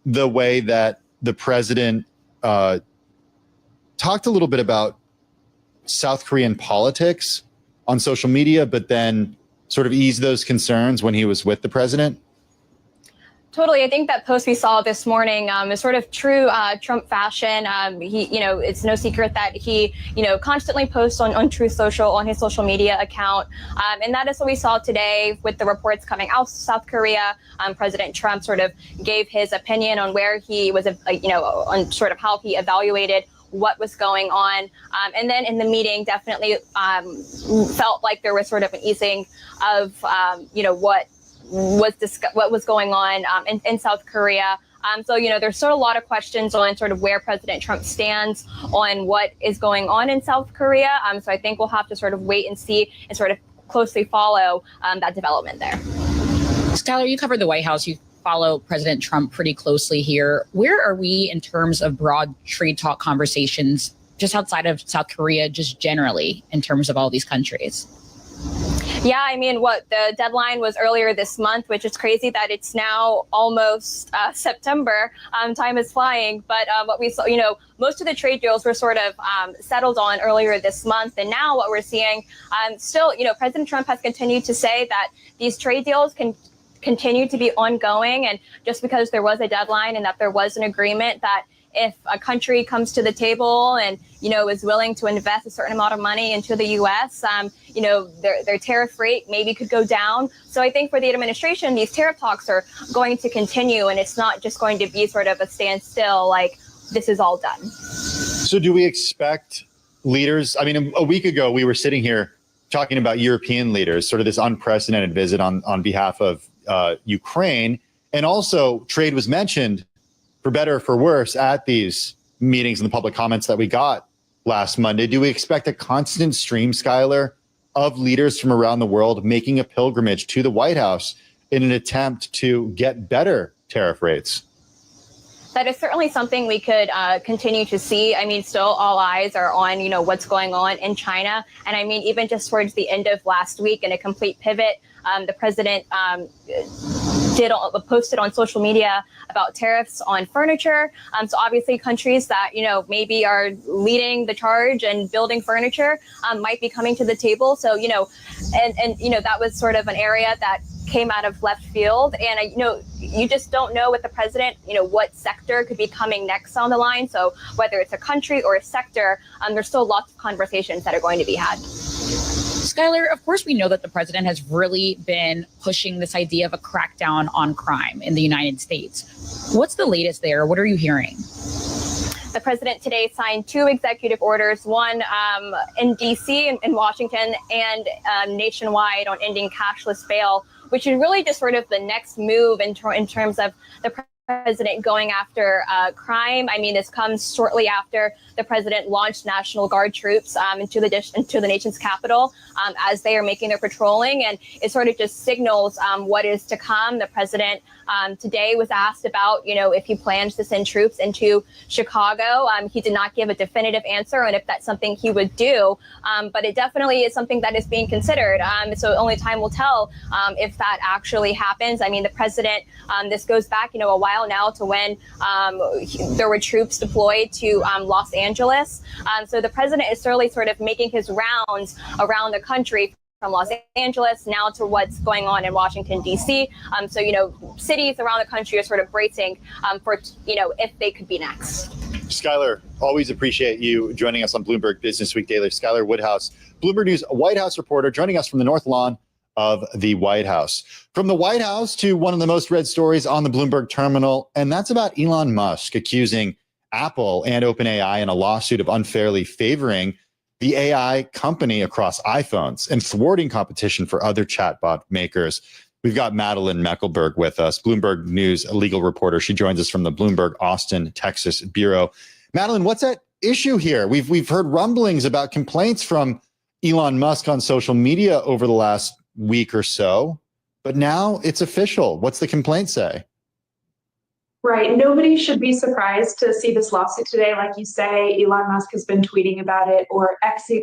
the way that the president talked a little bit about South Korean politics on social media, but then sort of eased those concerns when he was with the president? Totally. I think that post we saw this morning is sort of true Trump fashion. He, it's no secret that he, constantly posts on Truth Social, on his social media account. And that is what we saw today with the reports coming out of South Korea. President Trump sort of gave his opinion on where he was, on sort of how he evaluated what was going on. And then in the meeting, definitely felt like there was sort of an easing of, what was going on in South Korea. So, there's sort of a lot of questions on sort of where President Trump stands on what is going on in South Korea. So I think we'll have to sort of wait and see and sort of closely follow that development there. Skylar, you covered the White House. You follow President Trump pretty closely here. Where are we in terms of broad trade talk conversations just outside of South Korea, just generally in terms of all these countries? Yeah, I mean, what the deadline was earlier this month, which is crazy that it's now almost September. Time is flying. But what we saw, most of the trade deals were sort of settled on earlier this month. And now what we're seeing still, President Trump has continued to say that these trade deals can continue to be ongoing. And just because there was a deadline and that there was an agreement that if a country comes to the table and, is willing to invest a certain amount of money into the U.S., their tariff rate maybe could go down. So I think for the administration, these tariff talks are going to continue, and it's not just going to be sort of a standstill, like this is all done. So do we expect leaders? I mean, a week ago, we were sitting here talking about European leaders, sort of this unprecedented visit on behalf of Ukraine. And also trade was mentioned, for better or for worse, at these meetings and the public comments that we got last Monday. Do we expect a constant stream, Skylar, of leaders from around the world making a pilgrimage to the White House in an attempt to get better tariff rates? That is certainly something we could continue to see. I mean, still all eyes are on, what's going on in China. And I mean, even just towards the end of last week, in a complete pivot, the president posted on social media about tariffs on furniture. So obviously countries that, maybe are leading the charge and building furniture might be coming to the table. So, that was sort of an area that came out of left field. And, you just don't know with the president, what sector could be coming next on the line. So whether it's a country or a sector, there's still lots of conversations that are going to be had. Skylar, of course, we know that the president has really been pushing this idea of a crackdown on crime in the United States. What's the latest there? What are you hearing? The president today signed 2 executive orders, one in D.C. in Washington and nationwide on ending cashless bail, which is really just sort of the next move in terms of the president going after crime. I mean, this comes shortly after the president launched National Guard troops into the nation's capital as they are making their patrolling. And it sort of just signals what is to come. The president today was asked about, if he plans to send troops into Chicago. He did not give a definitive answer on if that's something he would do. But it definitely is something that is being considered. So only time will tell if that actually happens. I mean, the president, this goes back, a while now to when there were troops deployed to Los Angeles. So the president is certainly sort of making his rounds around the country from Los Angeles now to what's going on in Washington, D.C. So, cities around the country are sort of bracing for, if they could be next. Skylar, always appreciate you joining us on Bloomberg Business Week Daily. Skylar Woodhouse, Bloomberg News White House reporter, joining us from the North Lawn of the White House. From the White House to one of the most read stories on the Bloomberg terminal, and that's about Elon Musk accusing Apple and OpenAI in a lawsuit of unfairly favoring the AI company across iPhones and thwarting competition for other chatbot makers. We've got Madeline Meckelberg with us, Bloomberg News legal reporter. She joins us from the Bloomberg Austin, Texas bureau. Madeline, what's at issue here? We've heard rumblings about complaints from Elon Musk on social media over the last week or so, but now it's official. What's the complaint say? Right. Nobody should be surprised to see this lawsuit today. Like you say, Elon Musk has been tweeting about it or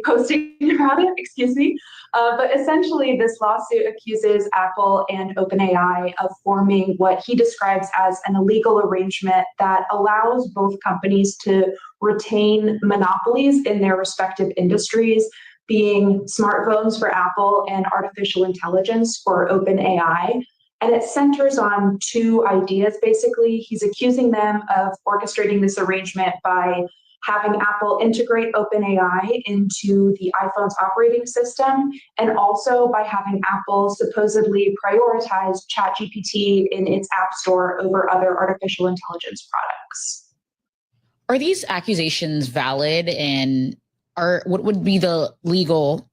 posting about it, excuse me. But essentially, this lawsuit accuses Apple and OpenAI of forming what he describes as an illegal arrangement that allows both companies to retain monopolies in their respective industries, being smartphones for Apple and artificial intelligence for OpenAI. And it centers on 2 ideas, basically. He's accusing them of orchestrating this arrangement by having Apple integrate OpenAI into the iPhone's operating system, and also by having Apple supposedly prioritize ChatGPT in its app store over other artificial intelligence products. Are these accusations valid, and what would be the legal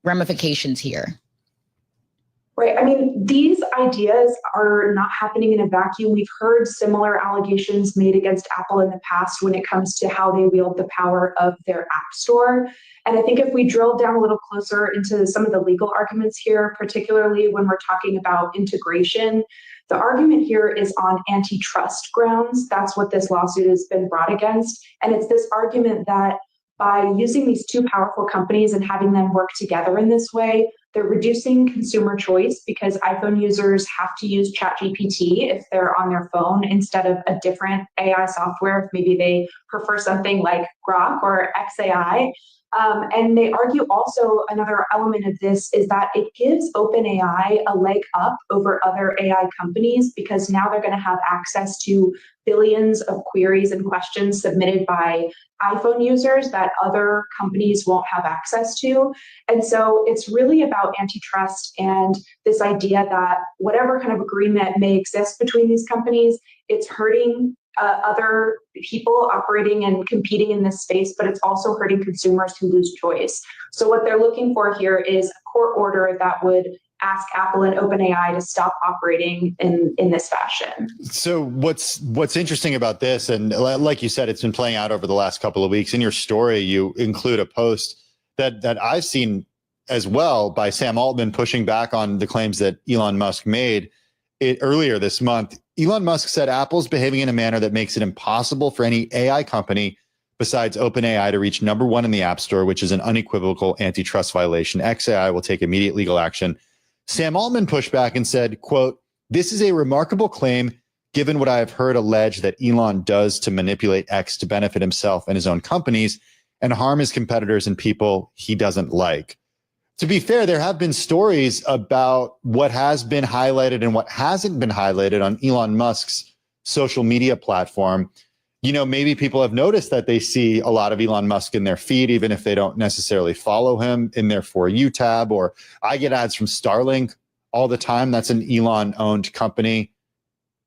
ramifications here? Right. I mean, these ideas are not happening in a vacuum. We've heard similar allegations made against Apple in the past when it comes to how they wield the power of their app store. And I think if we drill down a little closer into some of the legal arguments here, particularly when we're talking about integration, the argument here is on antitrust grounds. That's what this lawsuit has been brought against. And it's this argument that by using these 2 powerful companies and having them work together in this way, They're reducing consumer choice because iPhone users have to use ChatGPT if they're on their phone instead of a different AI software, if maybe they prefer something like Grok or XAI. And they argue also another element of this is that it gives OpenAI a leg up over other AI companies because now they're going to have access to billions of queries and questions submitted by iPhone users that other companies won't have access to. And so it's really about antitrust and this idea that whatever kind of agreement may exist between these companies, it's hurting other people operating and competing in this space, but it's also hurting consumers who lose choice. So what they're looking for here is a court order that would ask Apple and OpenAI to stop operating in this fashion. So what's interesting about this, and like you said, it's been playing out over the last couple of weeks. In your story, you include a post that I've seen as well by Sam Altman pushing back on the claims that Elon Musk made earlier this month. Elon Musk said Apple's behaving in a manner that makes it impossible for any AI company besides OpenAI to reach number one in the App Store, which is an unequivocal antitrust violation. XAI will take immediate legal action. Sam Altman pushed back and said, quote, "This is a remarkable claim given what I have heard alleged that Elon does to manipulate X to benefit himself and his own companies and harm his competitors and people he doesn't like." To be fair, there have been stories about what has been highlighted and what hasn't been highlighted on Elon Musk's social media platform. You know, maybe people have noticed that they see a lot of Elon Musk in their feed, even if they don't necessarily follow him in their For You tab, or I get ads from Starlink all the time. That's an Elon-owned company.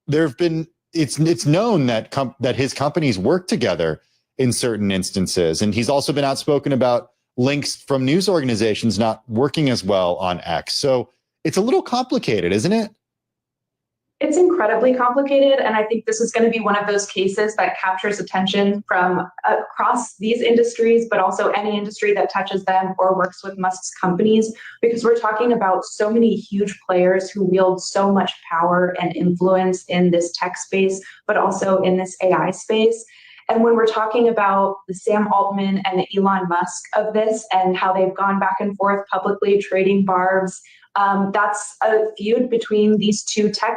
There have been, it's known that that his companies work together in certain instances. And he's also been outspoken about links from news organizations not working as well on X. So it's a little complicated, isn't it? It's incredibly complicated, and I think this is going to be one of those cases that captures attention from across these industries, but also any industry that touches them or works with Musk's companies, because we're talking about so many huge players who wield so much power and influence in this tech space, but also in this AI space. And when we're talking about the Sam Altman and the Elon Musk of this and how they've gone back and forth publicly trading barbs, that's a feud between these two tech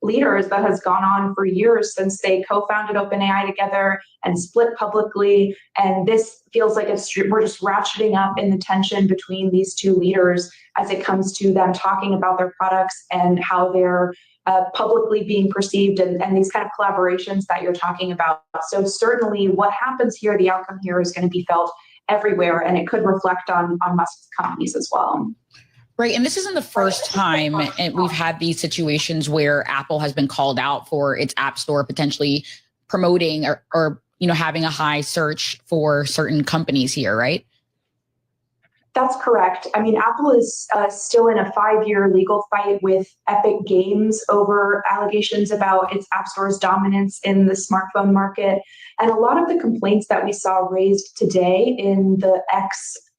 leaders that has gone on for years since they co-founded OpenAI together and split publicly. And this feels like we're just ratcheting up in the tension between these two leaders as it comes to them talking about their products and how they're publicly being perceived and these kind of collaborations that you're talking about. So certainly what happens here, the outcome here is going to be felt everywhere, and it could reflect on Musk's companies as well. Right. And this isn't the first time we've had these situations where Apple has been called out for its app store potentially promoting or having a high search for certain companies here, right? That's correct. I mean, Apple is still in a 5-year legal fight with Epic Games over allegations about its App Store's dominance in the smartphone market. And a lot of the complaints that we saw raised today in the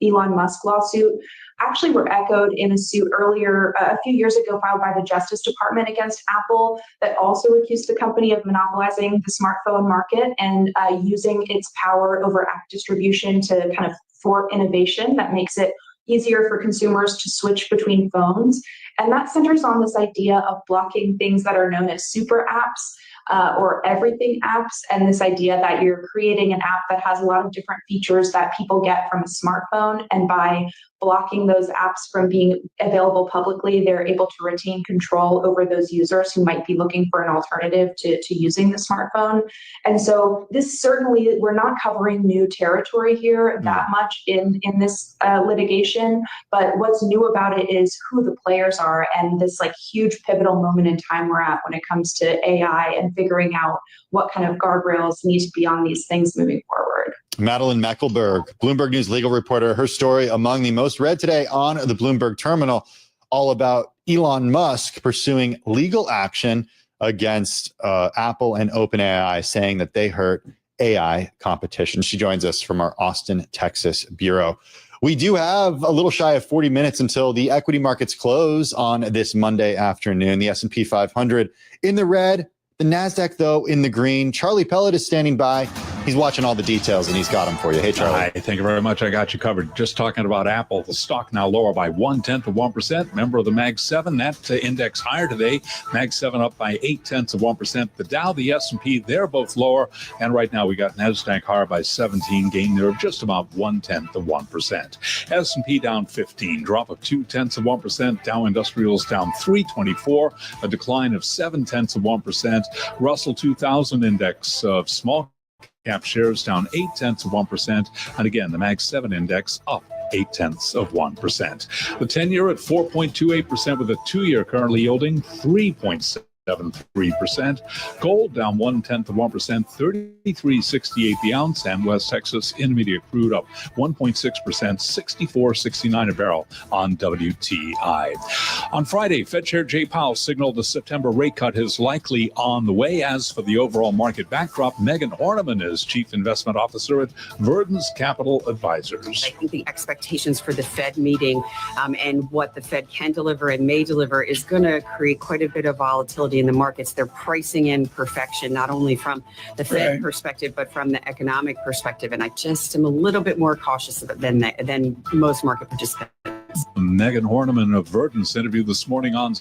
Elon Musk lawsuit actually were echoed in a suit earlier, a few years ago, filed by the Justice Department against Apple that also accused the company of monopolizing the smartphone market and using its power over app distribution to kind of thwart innovation that makes it easier for consumers to switch between phones. And that centers on this idea of blocking things that are known as super apps or everything apps, and this idea that you're creating an app that has a lot of different features that people get from a smartphone, and by blocking those apps from being available publicly, they're able to retain control over those users who might be looking for an alternative to using the smartphone. And so this certainly, we're not covering new territory here that much in this litigation, but what's new about it is who the players are and this like huge pivotal moment in time we're at when it comes to AI and figuring out what kind of guardrails need to be on these things moving forward. Madeline Meckelberg, Bloomberg News legal reporter, her story among the most read today on the Bloomberg terminal, all about Elon Musk pursuing legal action against Apple and OpenAI, saying that they hurt AI competition. She joins us from our Austin, Texas bureau. We do have a little shy of 40 minutes until the equity markets close on this Monday afternoon. The S&P 500 in the red, the NASDAQ, though, in the green. Charlie Pellet is standing by. He's watching all the details, and he's got them for you. Hey, Charlie. Hi, thank you very much. I got you covered. Just talking about Apple, the stock now lower by 0.1%. Member of the Mag 7, that index higher today. Mag 7 up by 0.8%. The Dow, the S&P, they're both lower. And right now we got NASDAQ higher by 17, gain there of just about 0.1%. S&P down 15, drop of 0.2%. Dow Industrials down 324, a decline of 0.7%. Russell 2000 index of small cap shares down 0.8%. And again, the Mag 7 index up 0.8%. The 10-year at 4.28% with a 2-year currently yielding 3.73%. Gold down 0.1%, 33.68 the ounce, and West Texas Intermediate crude up 1.6%, 64.69 a barrel on WTI. On Friday, Fed Chair Jay Powell signaled the September rate cut is likely on the way. As for the overall market backdrop, Megan Horniman is Chief Investment Officer at Verdens Capital Advisors. I think the expectations for the Fed meeting and what the Fed can deliver and may deliver is going to create quite a bit of volatility in the markets. They're pricing in perfection, not only from the Fed perspective, but from the economic perspective. And I just am a little bit more cautious than most market participants. Megan Horniman of Verdens interviewed this morning on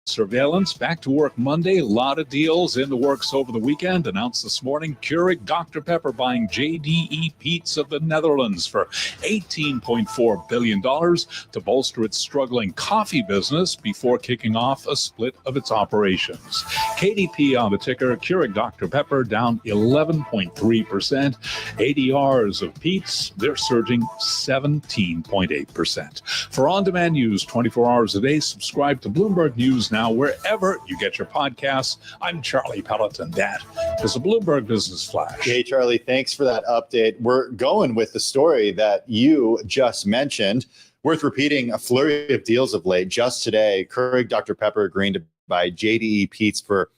surveillance. Back to work Monday. A lot of deals in the works over the weekend. Announced this morning, Keurig Dr. Pepper buying JDE Peet's of the Netherlands for $18.4 billion to bolster its struggling coffee business before kicking off a split of its operations. KDP on the ticker, Keurig Dr. Pepper down 11.3%. ADRs of Peet's, they're surging 17.8%. For on-demand news 24 hours a day, subscribe to Bloomberg News Now wherever you get your podcasts. I'm Charlie Pelleton. That is a Bloomberg Business Flash. Hey, Charlie, thanks for that update. We're going with the story that you just mentioned. Worth repeating, a flurry of deals of late. Just today, Keurig Dr. Pepper agreeing to buy JDE Peet's for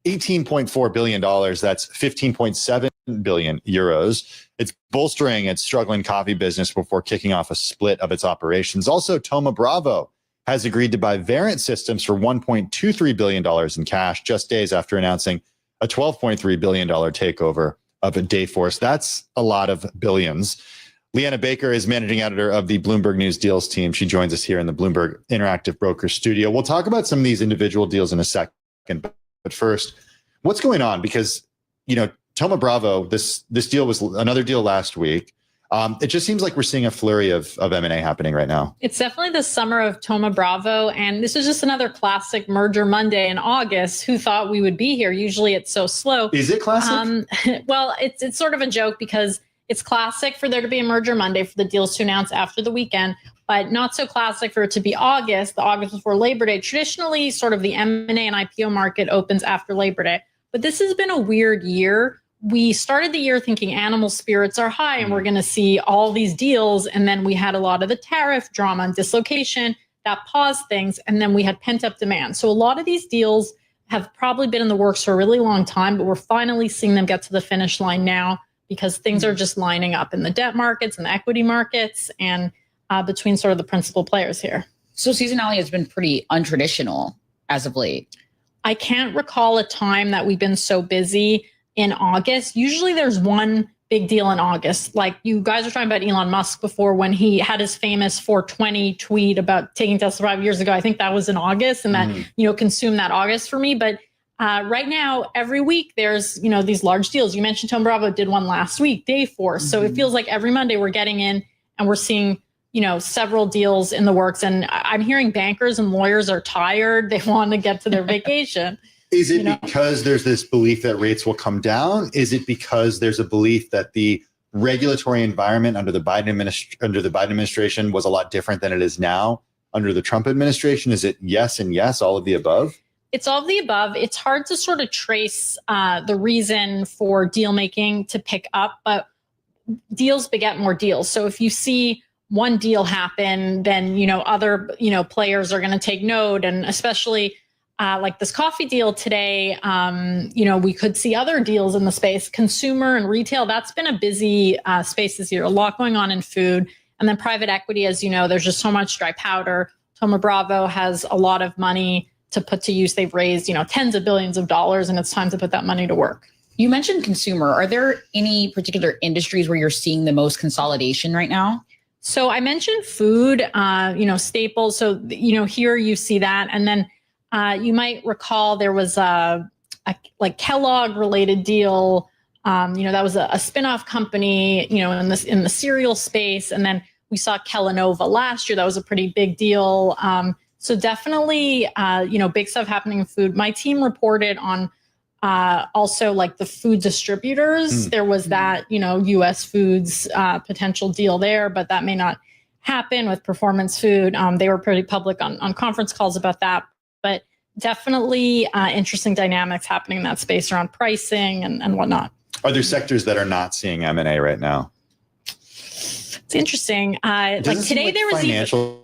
$18.4 billion. That's 15.7 billion euros. It's bolstering its struggling coffee business before kicking off a split of its operations. Also, Thoma Bravo has agreed to buy Variant Systems for $1.23 billion in cash just days after announcing a $12.3 billion takeover of Dayforce. That's a lot of billions. Leanna Baker is managing editor of the Bloomberg News Deals team. She joins us here in the Bloomberg Interactive Broker studio. We'll talk about some of these individual deals in a second. But first, what's going on? Because, you know, Thoma Bravo, this deal was another deal last week. It just seems like we're seeing a flurry of M&A happening right now. It's definitely the summer of Thoma Bravo. And this is just another classic merger Monday in August. Who thought we would be here? Usually it's so slow. Is it classic? Well, it's sort of a joke because it's classic for there to be a merger Monday for the deals to announce after the weekend, but not so classic for it to be August, the August before Labor Day. Traditionally, sort of the M&A and IPO market opens after Labor Day. But this has been a weird year. We started the year thinking animal spirits are high and we're going to see all these deals. And then we had a lot of the tariff drama and dislocation that paused things. And then we had pent up demand. So a lot of these deals have probably been in the works for a really long time, but we're finally seeing them get to the finish line now because things are just lining up in the debt markets and the equity markets and between sort of the principal players here. So seasonality has been pretty untraditional as of late. I can't recall a time that we've been so busy in August. Usually there's one big deal in August. Like you guys were talking about Elon Musk before when he had his famous 420 tweet about taking Tesla 5 years ago. I think that was in August and that, consumed that August for me. But right now, every week there's, these large deals. You mentioned Thoma Bravo did one last week, Dayforce. So it feels like every Monday we're getting in and we're seeing, several deals in the works. And I'm hearing bankers and lawyers are tired. They want to get to their vacation. Is it because there's this belief that rates will come down? Is it because there's a belief that the regulatory environment under the Biden administration was a lot different than it is now under the Trump administration? Is it yes and yes, all of the above? It's all of the above. It's hard to sort of trace the reason for deal making to pick up, but deals beget more deals. So if you see one deal happen, then other players are going to take note, and especially. Like this coffee deal today, we could see other deals in the space, consumer and retail. That's been a busy space this year, a lot going on in food. And then private equity, as you know, there's just so much dry powder. Thoma Bravo has a lot of money to put to use. They've raised, tens of billions of dollars, and it's time to put that money to work. You mentioned consumer. Are there any particular industries where you're seeing the most consolidation right now? So I mentioned food, staples. So, here you see that. And then you might recall there was a Kellogg related deal. That was a spinoff company, in the cereal space. And then we saw Kellanova last year. That was a pretty big deal. So definitely, big stuff happening in food. My team reported on also like the food distributors. There was that, US Foods potential deal there, but that may not happen with Performance Food. They were pretty public on conference calls about that, but definitely interesting dynamics happening in that space around pricing and whatnot. Are there sectors that are not seeing M&A right now? It's interesting. Like today there was financials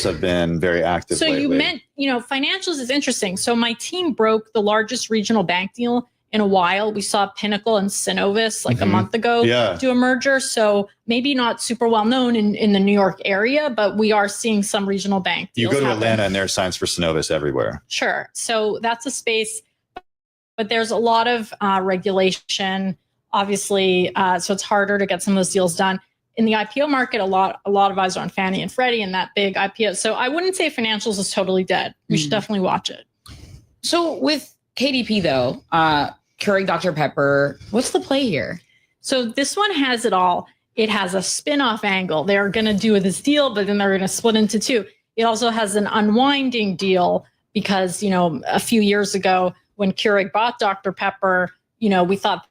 have been very active. So lately. You meant, financials is interesting. So my team broke the largest regional bank deal in a while. We saw Pinnacle and Synovus a month ago do a merger. So maybe not super well known in the New York area, but we are seeing some regional bank deals. You go to happen. Atlanta and there are signs for Synovus everywhere. Sure. So that's a space, but there's a lot of regulation, obviously. So it's harder to get some of those deals done. In the IPO market, a lot of eyes are on Fannie and Freddie and that big IPO. So I wouldn't say financials is totally dead. We should definitely watch it. So with KDP though, Keurig Dr. Pepper, what's the play here? So this one has it all. It has a spin-off angle. They're going to do this deal, but then they're going to split into two. It also has an unwinding deal because, a few years ago when Keurig bought Dr. Pepper, we thought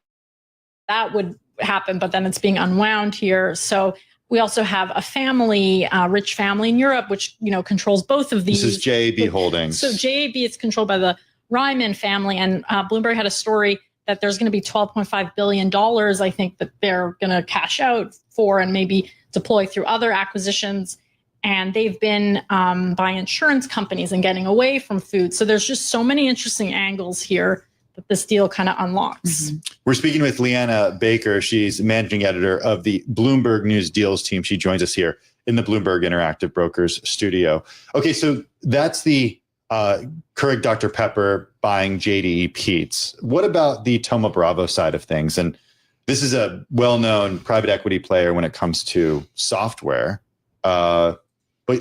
that would happen, but then it's being unwound here. So we also have a family, rich family in Europe, which, controls both of these. This is JAB Holdings. So JAB is controlled by the Ryman family, and Bloomberg had a story that there's going to be $12.5 billion, I think, that they're going to cash out for and maybe deploy through other acquisitions. And they've been buying insurance companies and getting away from food. So there's just so many interesting angles here that this deal kind of unlocks. We're speaking with Leanna Baker. She's managing editor of the Bloomberg News Deals team. She joins us here in the Bloomberg Interactive Brokers studio. Okay, so that's the Keurig Dr. Pepper buying JDE Peet's. What about the Thoma Bravo side of things? And this is a well-known private equity player when it comes to software. But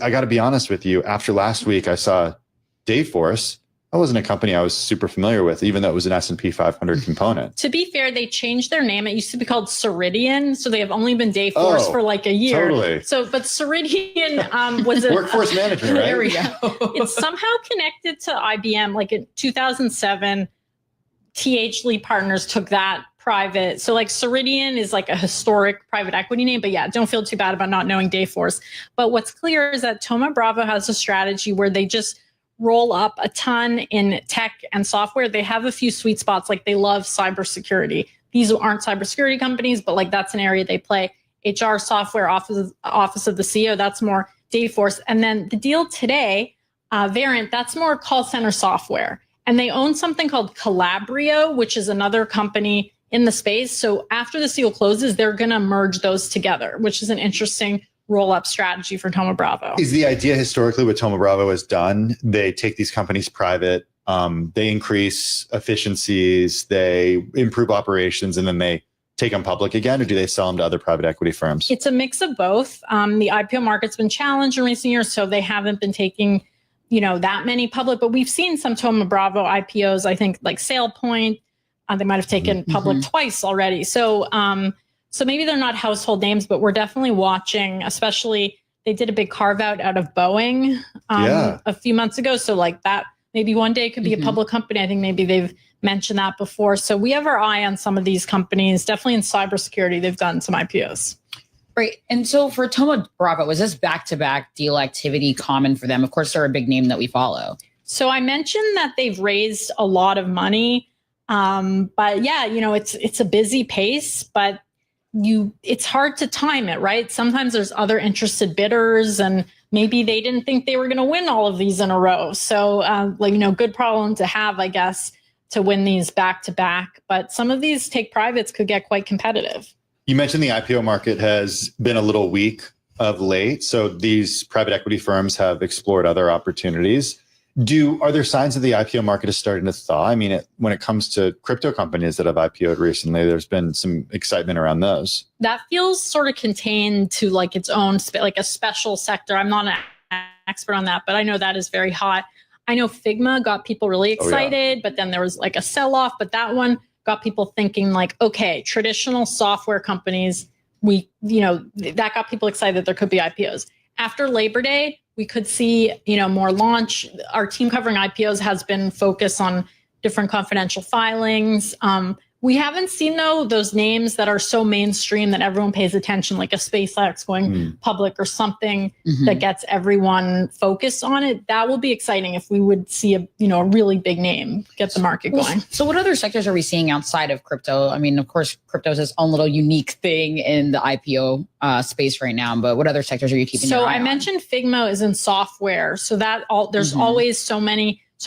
I got to be honest with you, after last week, I saw Dayforce. That wasn't a company I was super familiar with, even though it was an S&P 500 component. To be fair, they changed their name. It used to be called Ceridian. So they have only been Dayforce for like a year. Totally. So, but Ceridian was a workforce management, right? There we go. It's somehow connected to IBM. Like in 2007, TH Lee Partners took that private. So like Ceridian is like a historic private equity name, but yeah, don't feel too bad about not knowing Dayforce. But what's clear is that Thoma Bravo has a strategy where they just roll up a ton in tech and software. They have a few sweet spots, like they love cybersecurity. These aren't cybersecurity companies, but like that's an area they play. HR software, office of the CEO, that's more Dayforce. And then the deal today, Verint, that's more call center software. And they own something called Calabrio, which is another company in the space. So after the deal closes, they're going to merge those together, which is an interesting roll-up strategy for Thoma Bravo. Is the idea historically what Thoma Bravo has done? They take these companies private, they increase efficiencies, they improve operations, and then they take them public again, or do they sell them to other private equity firms? It's a mix of both. The IPO market's been challenged in recent years, so they haven't been taking, that many public, but we've seen some Thoma Bravo IPOs, I think like SailPoint, they might have taken public twice already. So maybe they're not household names, but we're definitely watching, especially they did a big carve out of Boeing a few months ago. So like that maybe one day could be a public company. I think maybe they've mentioned that before. So we have our eye on some of these companies, definitely in cybersecurity. They've done some IPOs. Right. And so for Thoma Bravo, was this back-to-back deal activity common for them? Of course, they're a big name that we follow. So I mentioned that they've raised a lot of money. But yeah, it's a busy pace, but it's hard to time it, right? Sometimes there's other interested bidders and maybe they didn't think they were going to win all of these in a row. So good problem to have, I guess, to win these back to back. But some of these take privates could get quite competitive. You mentioned the IPO market has been a little weak of late. So these private equity firms have explored other opportunities. Are there signs that the IPO market is starting to thaw? I mean, when it comes to crypto companies that have IPO'd recently, there's been some excitement around those. That feels sort of contained to like its own, like a special sector. I'm not an expert on that, but I know that is very hot. I know Figma got people really excited, but then there was like a sell-off, but that one got people thinking like, okay, traditional software companies, that got people excited that there could be IPOs. After Labor Day, we could see, more launch. Our team covering IPOs has been focused on different confidential filings. We haven't seen, though, those names that are so mainstream that everyone pays attention, like a SpaceX going public or something that gets everyone focused on it. That will be exciting if we would see a really big name get the market going. So what other sectors are we seeing outside of crypto? I mean, of course, crypto is its own little unique thing in the IPO space right now, but what other sectors are you keeping your eye on? So I mentioned Figma is in software. So there's always so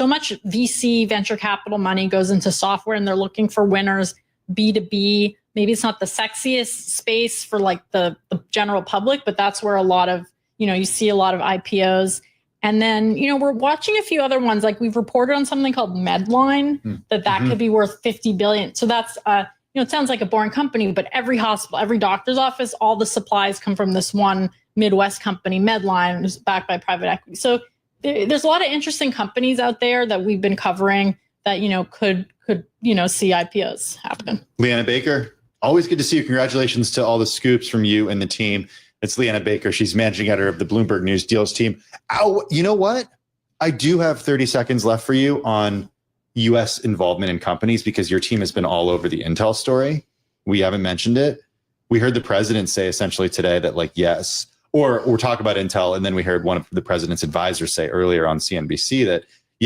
much VC venture capital money goes into software, and they're looking for winners. B2B, maybe it's not the sexiest space for like the general public, but that's where a lot of, you see a lot of IPOs. And then, we're watching a few other ones. Like we've reported on something called Medline, that could be worth $50 billion. So that's, it sounds like a boring company, but every hospital, every doctor's office, all the supplies come from this one Midwest company, Medline, who's backed by private equity. So there's a lot of interesting companies out there that we've been covering that, could see IPOs happen. Leanna Baker, always good to see you. Congratulations to all the scoops from you and the team. It's Leanna Baker. She's managing editor of the Bloomberg News Deals team. Oh, you know what? I do have 30 seconds left for you on U.S. involvement in companies because your team has been all over the Intel story. We haven't mentioned it. We heard the president say essentially today that yes, or we're talking about Intel, and then we heard one of the president's advisors say earlier on CNBC that,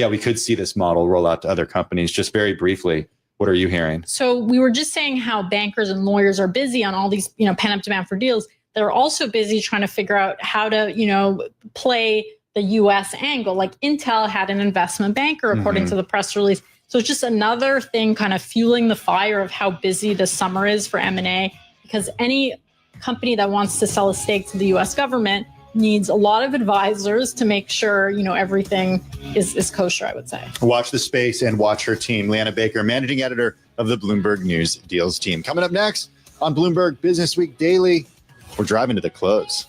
we could see this model roll out to other companies. Just very briefly, what are you hearing? So we were just saying how bankers and lawyers are busy on all these, pent-up demand for deals. They're also busy trying to figure out how to, play the U.S. angle. Like Intel had an investment banker, according to the press release. So it's just another thing kind of fueling the fire of how busy the summer is for M&A, because any company that wants to sell a stake to the U.S. government needs a lot of advisors to make sure, everything is kosher, I would say. Watch the space and watch her team. Leanna Baker, managing editor of the Bloomberg News Deals team. Coming up next on Bloomberg Business Week Daily, we're driving to the close.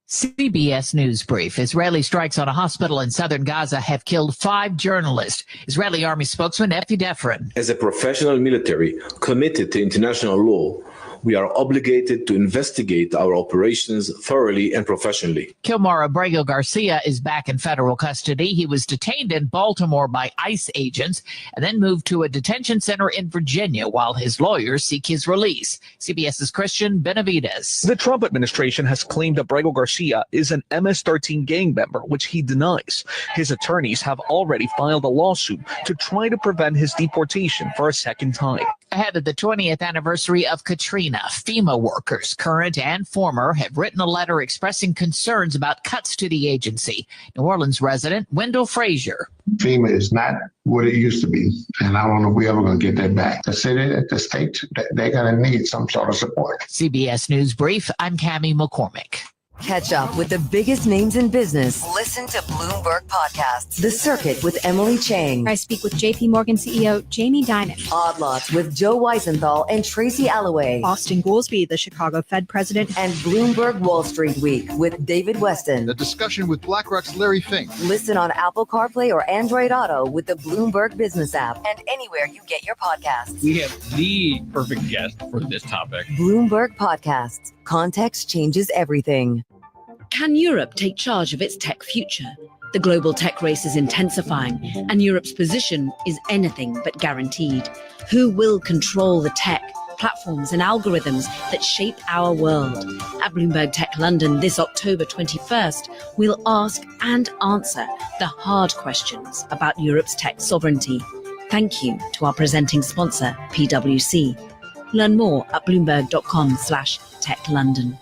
CBS News Brief. Israeli strikes on a hospital in southern Gaza have killed 5 journalists. Israeli army spokesman Efi Defrin. As a professional military committed to international law, we are obligated to investigate our operations thoroughly and professionally. Kilmar Abrego Garcia is back in federal custody. He was detained in Baltimore by ICE agents and then moved to a detention center in Virginia while his lawyers seek his release. CBS's Christian Benavides. The Trump administration has claimed Abrego Garcia is an MS-13 gang member, which he denies. His attorneys have already filed a lawsuit to try to prevent his deportation for a second time. Ahead of the 20th anniversary of Katrina, FEMA workers, current and former, have written a letter expressing concerns about cuts to the agency. New Orleans resident Wendell Frazier. FEMA is not what it used to be, and I don't know if we're ever going to get that back. The city, the state, they're going to need some sort of support. CBS News Brief, I'm Cammie McCormick. Catch up with the biggest names in business. Listen to Bloomberg Podcasts. The Circuit with Emily Chang. I speak with JP Morgan CEO Jamie Dimon. Odd Lots with Joe Weisenthal and Tracy Alloway. Austin Goolsbee, the Chicago Fed president. And Bloomberg Wall Street Week with David Weston. The discussion with BlackRock's Larry Fink. Listen on Apple CarPlay or Android Auto with the Bloomberg Business app and anywhere you get your podcasts. We have the perfect guest for this topic. Bloomberg Podcasts. Context changes everything. Can Europe take charge of its tech future? The global tech race is intensifying, and Europe's position is anything but guaranteed. Who will control the tech, platforms, and algorithms that shape our world? At Bloomberg Tech London this October 21st, we'll ask and answer the hard questions about Europe's tech sovereignty. Thank you to our presenting sponsor, PwC. Learn more at bloomberg.com/techlondon.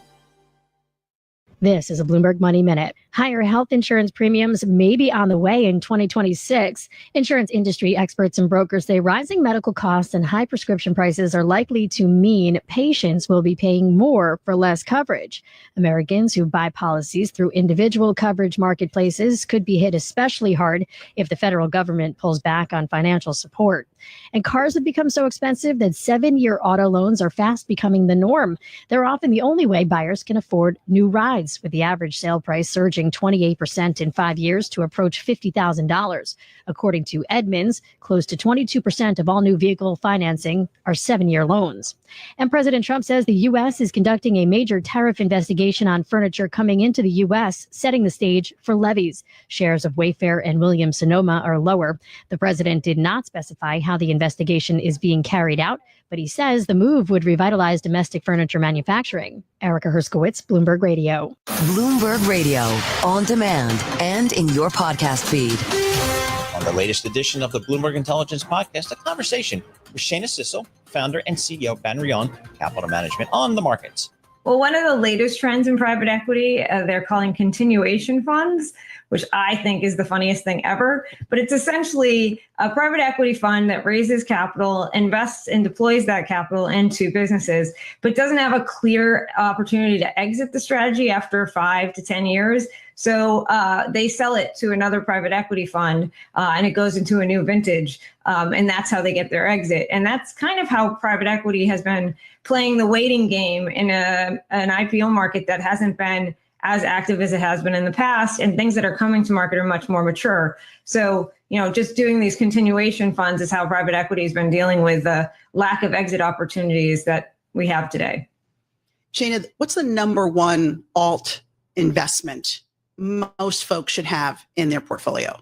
This is a Bloomberg Money Minute. Higher health insurance premiums may be on the way in 2026. Insurance industry experts and brokers say rising medical costs and high prescription prices are likely to mean patients will be paying more for less coverage. Americans who buy policies through individual coverage marketplaces could be hit especially hard if the federal government pulls back on financial support. And cars have become so expensive that 7-year auto loans are fast becoming the norm. They're often the only way buyers can afford new rides, with the average sale price surging 28% in 5 years to approach $50,000. According to Edmunds, close to 22% of all new vehicle financing are 7-year loans. And President Trump says the U.S. is conducting a major tariff investigation on furniture coming into the U.S., setting the stage for levies. Shares of Wayfair and Williams-Sonoma are lower. The president did not specify how the investigation is being carried out, but he says the move would revitalize domestic furniture manufacturing. Erica Herskowitz, Bloomberg Radio. Bloomberg Radio, on demand and in your podcast feed. On the latest edition of the Bloomberg Intelligence Podcast, a conversation with Shana Sissel, founder and CEO of Banrion Capital Management, on the markets. Well, one of the latest trends in private equity, they're calling continuation funds, which I think is the funniest thing ever. But it's essentially a private equity fund that raises capital, invests and deploys that capital into businesses, but doesn't have a clear opportunity to exit the strategy after 5 to 10 years. So they sell it to another private equity fund and it goes into a new vintage. And that's how they get their exit. And that's kind of how private equity has been playing the waiting game in an IPO market that hasn't been as active as it has been in the past, and things that are coming to market are much more mature. So, just doing these continuation funds is how private equity has been dealing with the lack of exit opportunities that we have today. Shana, what's the number one alt investment most folks should have in their portfolio?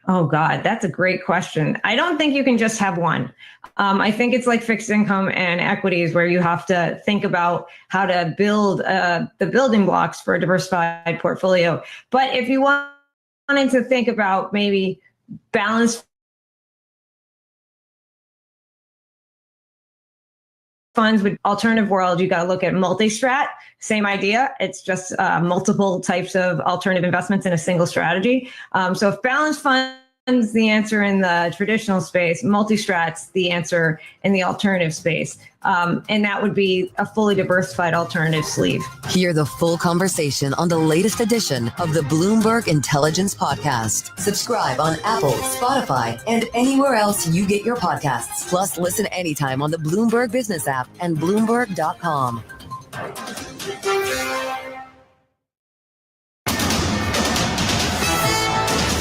Oh, God, that's a great question. I don't think you can just have one. I think it's like fixed income and equities, where you have to think about how to build the building blocks for a diversified portfolio. But if you wanted to think about maybe balanced funds with alternative world, you got to look at multi-strat. Same idea. It's just multiple types of alternative investments in a single strategy. So if balanced funds the answer in the traditional space, multi-strats the answer in the alternative space. And that would be a fully diversified alternative sleeve. Hear the full conversation on the latest edition of the Bloomberg Intelligence Podcast. Subscribe on Apple, Spotify, and anywhere else you get your podcasts. Plus, listen anytime on the Bloomberg Business app and Bloomberg.com.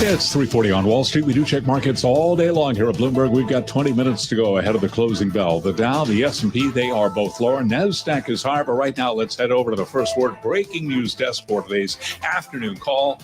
It's 3:40 on Wall Street. We do check markets all day long here at Bloomberg. We've got 20 minutes to go ahead of the closing bell. The Dow, the S&P, they are both lower. NASDAQ is higher, but right now let's head over to the first word breaking news desk for today's afternoon call.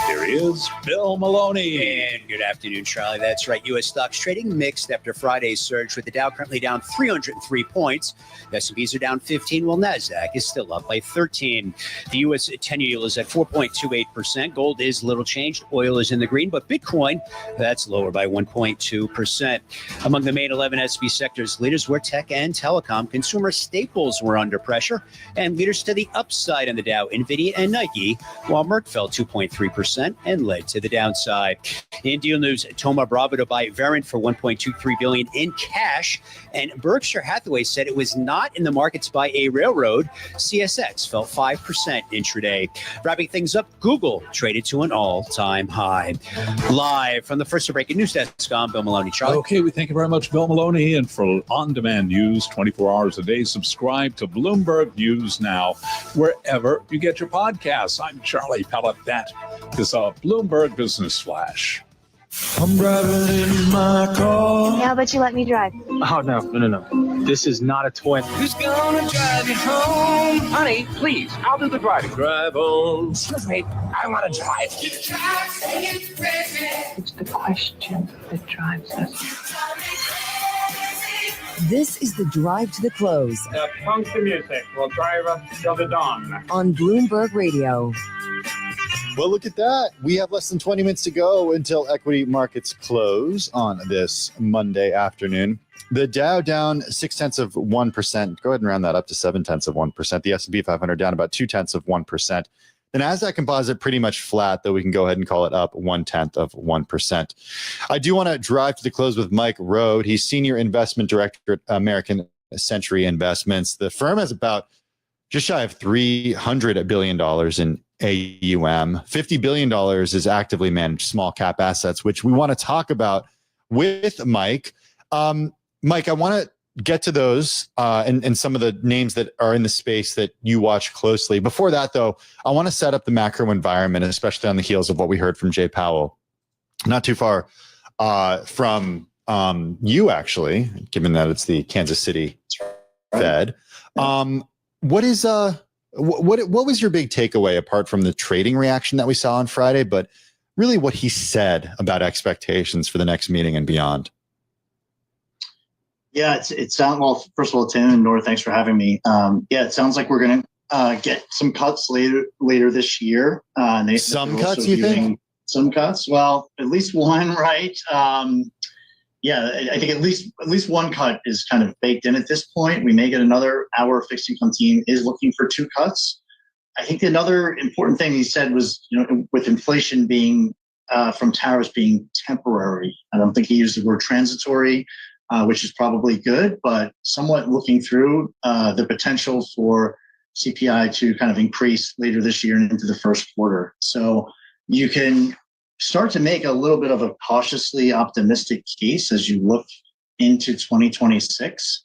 Here is Bill Maloney. And good afternoon, Charlie. That's right. U.S. stocks trading mixed after Friday's surge, with the Dow currently down 303 points. The S&Ps are down 15, while NASDAQ is still up by 13. The U.S. 10-year yield is at 4.28%. Gold is little changed. Oil is in the green, but Bitcoin, that's lower by 1.2%. Among the main 11 S&P sectors, leaders were tech and telecom. Consumer staples were under pressure, and leaders to the upside in the Dow, NVIDIA and Nike, while Merck fell 2.3% and led to the downside. In deal news, Thoma Bravo to buy Verint for $1.23 billion in cash, and Berkshire Hathaway said it was not in the market to buy a railroad. CSX fell 5% intraday. Wrapping things up, Google traded to an all-time high. Live from the first breaking news desk, I'm Bill Maloney. Charlie. Okay, we thank you very much, Bill Maloney. And for on-demand news 24 hours a day, subscribe to Bloomberg News Now, wherever you get your podcasts. I'm Charlie Pellet. That is a Bloomberg Business Flash. I'm driving in my car. How about you let me drive? Oh, no. This is not a toy. Who's gonna drive you home? Honey, please, I'll do the driving. Drive on. Excuse me, I want to drive. It's the question that drives us. This is the Drive to the Close. Punk the music will drive us till the dawn. On Bloomberg Radio. Well, look at that. We have less than 20 minutes to go until equity markets close on this Monday afternoon. The Dow down 0.6%. Go ahead and round that up to 0.7%. The S&P 500 down about 0.2%. The NASDAQ composite pretty much flat, though we can go ahead and call it up 0.1%. I do want to drive to the close with Mike Rode. He's Senior Investment Director at American Century Investments. The firm has about just shy of $300 billion in AUM. $50 billion is actively managed small cap assets, which we want to talk about with Mike. Mike, I want to get to those and some of the names that are in the space that you watch closely. Before that, though, I want to set up the macro environment, especially on the heels of what we heard from Jay Powell, not too far from you, actually, given that it's the Kansas City Fed. What was your big takeaway apart from the trading reaction that we saw on Friday, but really what he said about expectations for the next meeting and beyond? Yeah, it sounds, well, first of all, Tim and Nora, thanks for having me. It sounds like we're going to get some cuts later this year. Some cuts, you think? Some cuts. Well, at least one, right? I think at least one cut is kind of baked in at this point. We may get another. Our fixed income team is looking for 2 cuts. I think another important thing he said was, with inflation being from tariffs being temporary. I don't think he used the word transitory. Which is probably good, but somewhat looking through the potential for CPI to kind of increase later this year and into the first quarter. So you can start to make a little bit of a cautiously optimistic case as you look into 2026,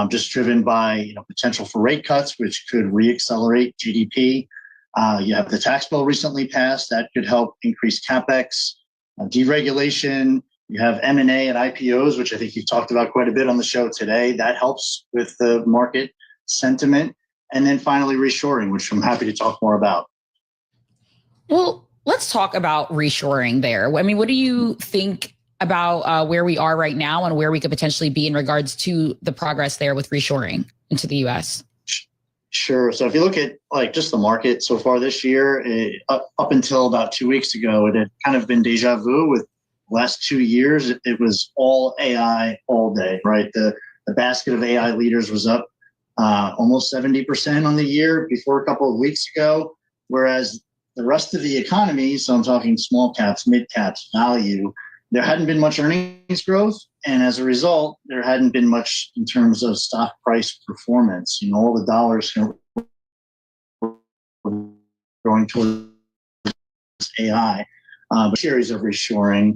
just driven by potential for rate cuts, which could reaccelerate GDP. You have the tax bill recently passed that could help increase CapEx, deregulation. You have M&A and IPOs, which I think you've talked about quite a bit on the show today. That helps with the market sentiment. And then finally, reshoring, which I'm happy to talk more about. Well, let's talk about reshoring there. I mean, what do you think about where we are right now and where we could potentially be in regards to the progress there with reshoring into the U.S.? Sure. So if you look at just the market so far this year, up until about 2 weeks ago, it had kind of been deja vu with last 2 years, it was all AI all day, right? The basket of AI leaders was up almost 70% on the year before a couple of weeks ago, whereas the rest of the economy, so I'm talking small caps, mid caps, value, there hadn't been much earnings growth. And as a result, there hadn't been much in terms of stock price performance. All the dollars going towards AI, but series of reshoring.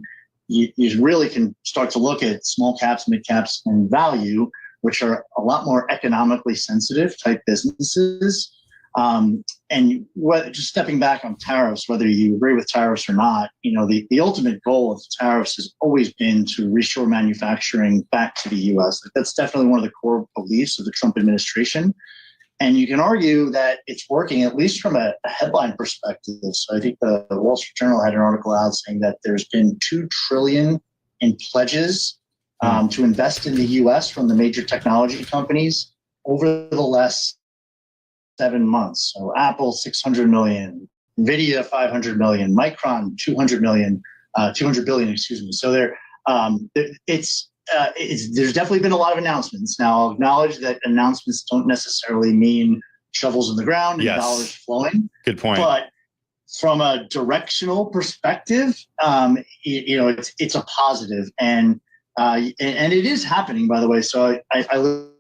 You really can start to look at small caps, mid caps, and value, which are a lot more economically sensitive type businesses. Just stepping back on tariffs, whether you agree with tariffs or not, the ultimate goal of the tariffs has always been to reshore manufacturing back to the U.S. That's definitely one of the core beliefs of the Trump administration. And you can argue that it's working, at least from a headline perspective. So I think the Wall Street Journal had an article out saying that there's been $2 trillion in pledges to invest in the U.S. from the major technology companies over the last 7 months. So Apple, $600 million, NVIDIA, $500 million, Micron, $200 billion, excuse me. So there's definitely been a lot of announcements. Now, I'll acknowledge that announcements don't necessarily mean shovels in the ground and dollars flowing. Good point. But from a directional perspective, it's a positive, and it is happening, by the way. So I live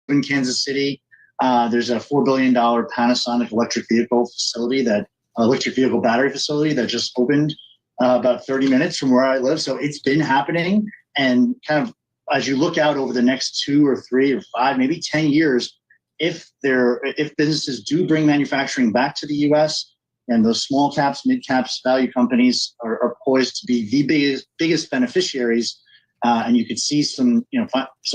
in Kansas City. There's a $4 billion Panasonic electric vehicle battery facility that just opened about 30 minutes from where I live. So it's been happening. And kind of as you look out over the next 2 or 3 or 5, maybe 10 years, if businesses do bring manufacturing back to the U.S. and those small caps, mid caps, value companies are poised to be the biggest beneficiaries, and you could see some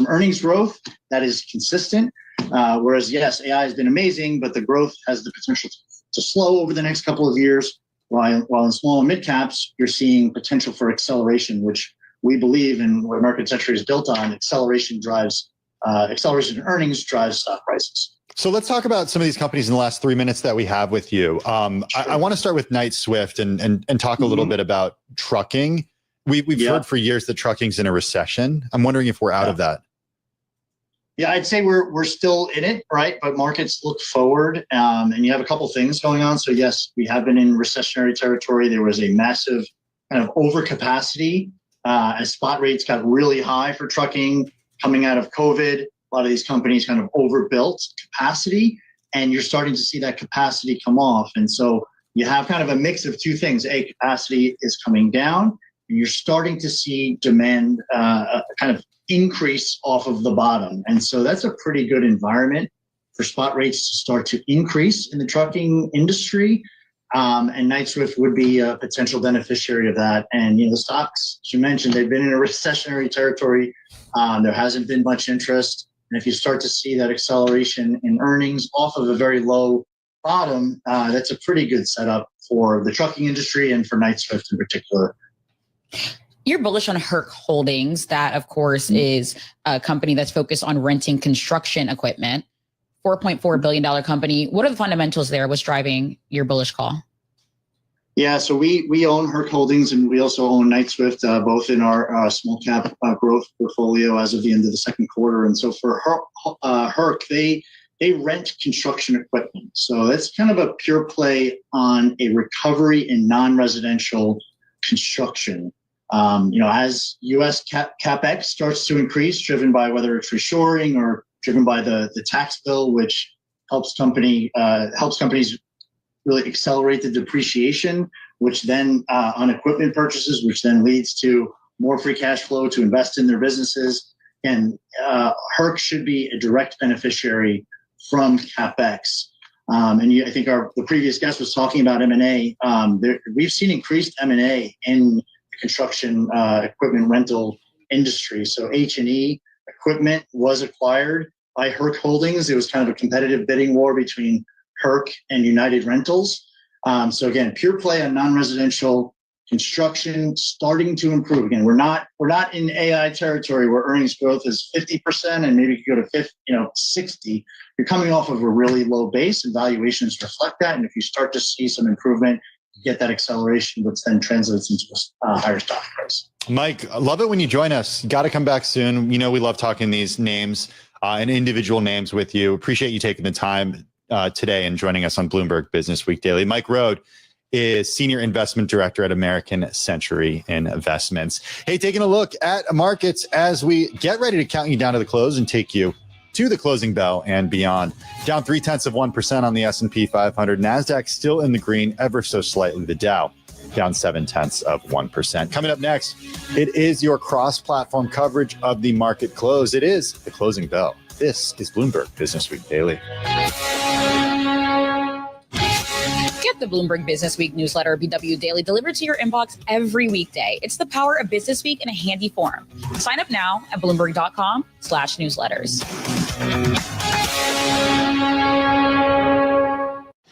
earnings growth that is consistent. Whereas, yes, AI has been amazing, but the growth has the potential to slow over the next couple of years. While in small and mid caps, you're seeing potential for acceleration, which we believe in what American Century is built on. Acceleration drives acceleration in earnings drives stock prices. So let's talk about some of these companies in the last 3 minutes that we have with you. I want to start with Knight-Swift and talk a little bit about trucking. We've heard for years that trucking's in a recession. I'm wondering if we're out of that. Yeah, I'd say we're still in it, right? But markets look forward, and you have a couple things going on. So yes, we have been in recessionary territory. There was a massive kind of overcapacity as spot rates got really high for trucking coming out of COVID. A lot of these companies kind of overbuilt capacity, and you're starting to see that capacity come off. And so you have kind of a mix of two things. A, capacity is coming down, and you're starting to see demand kind of increase off of the bottom. And so that's a pretty good environment for spot rates to start to increase in the trucking industry. And Knight-Swift would be a potential beneficiary of that. And, the stocks, as you mentioned, they've been in a recessionary territory. There hasn't been much interest. And if you start to see that acceleration in earnings off of a very low bottom, that's a pretty good setup for the trucking industry and for Knight-Swift in particular. You're bullish on Herc Holdings. That, of course, is a company that's focused on renting construction equipment. $4.4 billion company. What are the fundamentals there? What's driving your bullish call? Yeah, so we own Herc Holdings, and we also own Knight-Swift, both in our small cap growth portfolio as of the end of the second quarter. And so for Herc, they rent construction equipment. So that's kind of a pure play on a recovery in non-residential construction. As U.S. CapEx starts to increase, driven by whether it's reshoring or driven by the tax bill, which helps companies really accelerate the depreciation, which then on equipment purchases, which then leads to more free cash flow to invest in their businesses. And Herc should be a direct beneficiary from CapEx. I think the previous guest was talking about M&A. We've seen increased M&A in construction equipment rental industry. So H&E equipment was acquired by Herc Holdings. It was kind of a competitive bidding war between Herc and United Rentals. So again, pure play on non-residential construction starting to improve. Again, we're not in AI territory where earnings growth is 50% and maybe could go to 60. You're coming off of a really low base, and valuations reflect that. And if you start to see some improvement, get that acceleration, which then translates into a higher stock price. Mike, I love it when you join us. You got to come back soon. We love talking these names and individual names with you. Appreciate you taking the time today and joining us on Bloomberg Business Week Daily. Mike Rohde is Senior Investment Director at American Century Investments. Hey, taking a look at markets as we get ready to count you down to the close and take you to the closing bell and beyond. Down 0.3% on the S&P 500. NASDAQ still in the green, ever so slightly. The Dow down 0.7%. Coming up next, it is your cross-platform coverage of the market close. It is the closing bell. This is Bloomberg Business Week Daily. Get the Bloomberg Business Week newsletter, BW Daily, delivered to your inbox every weekday. It's the power of Business Week in a handy form. Sign up now at Bloomberg.com/newsletters.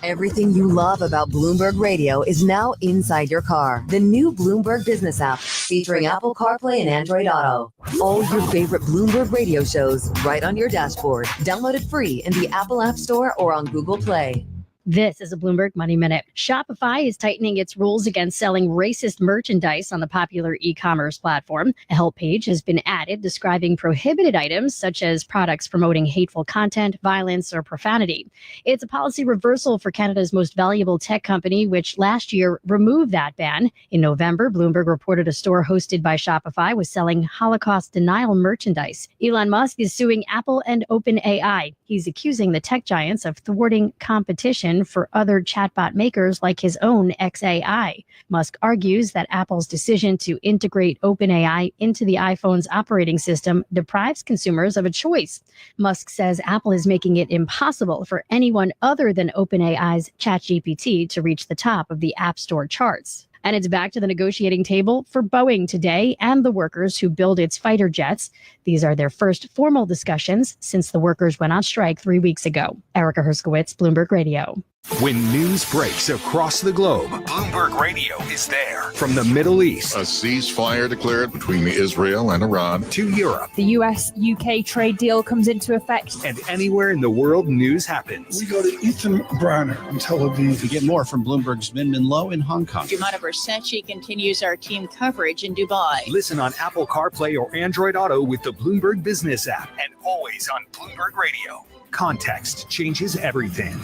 Everything you love about Bloomberg Radio is now inside your car. The new Bloomberg Business app featuring Apple CarPlay and Android Auto. All your favorite Bloomberg Radio shows right on your dashboard. Download it free in the Apple App Store or on Google Play. This is a Bloomberg Money Minute. Shopify is tightening its rules against selling racist merchandise on the popular e-commerce platform. A help page has been added describing prohibited items such as products promoting hateful content, violence, or profanity. It's a policy reversal for Canada's most valuable tech company, which last year removed that ban. In November, Bloomberg reported a store hosted by Shopify was selling Holocaust denial merchandise. Elon Musk is suing Apple and OpenAI. He's accusing the tech giants of thwarting competition for other chatbot makers like his own XAI. Musk argues that Apple's decision to integrate OpenAI into the iPhone's operating system deprives consumers of a choice. Musk says Apple is making it impossible for anyone other than OpenAI's ChatGPT to reach the top of the App Store charts. And it's back to the negotiating table for Boeing today and the workers who build its fighter jets. These are their first formal discussions since the workers went on strike 3 weeks ago. Erica Herskowitz, Bloomberg Radio. When news breaks across the globe, Bloomberg Radio is there. From the Middle East, a ceasefire declared between Israel and Iran, to Europe, the US-UK trade deal comes into effect, and anywhere in the world news happens. We go to Ethan Briner in Tel Aviv. We get more from Bloomberg's Minmin Low in Hong Kong. Jumana Versace continues our team coverage in Dubai. Listen on Apple CarPlay or Android Auto with the Bloomberg Business app, and always on Bloomberg Radio. Context changes everything.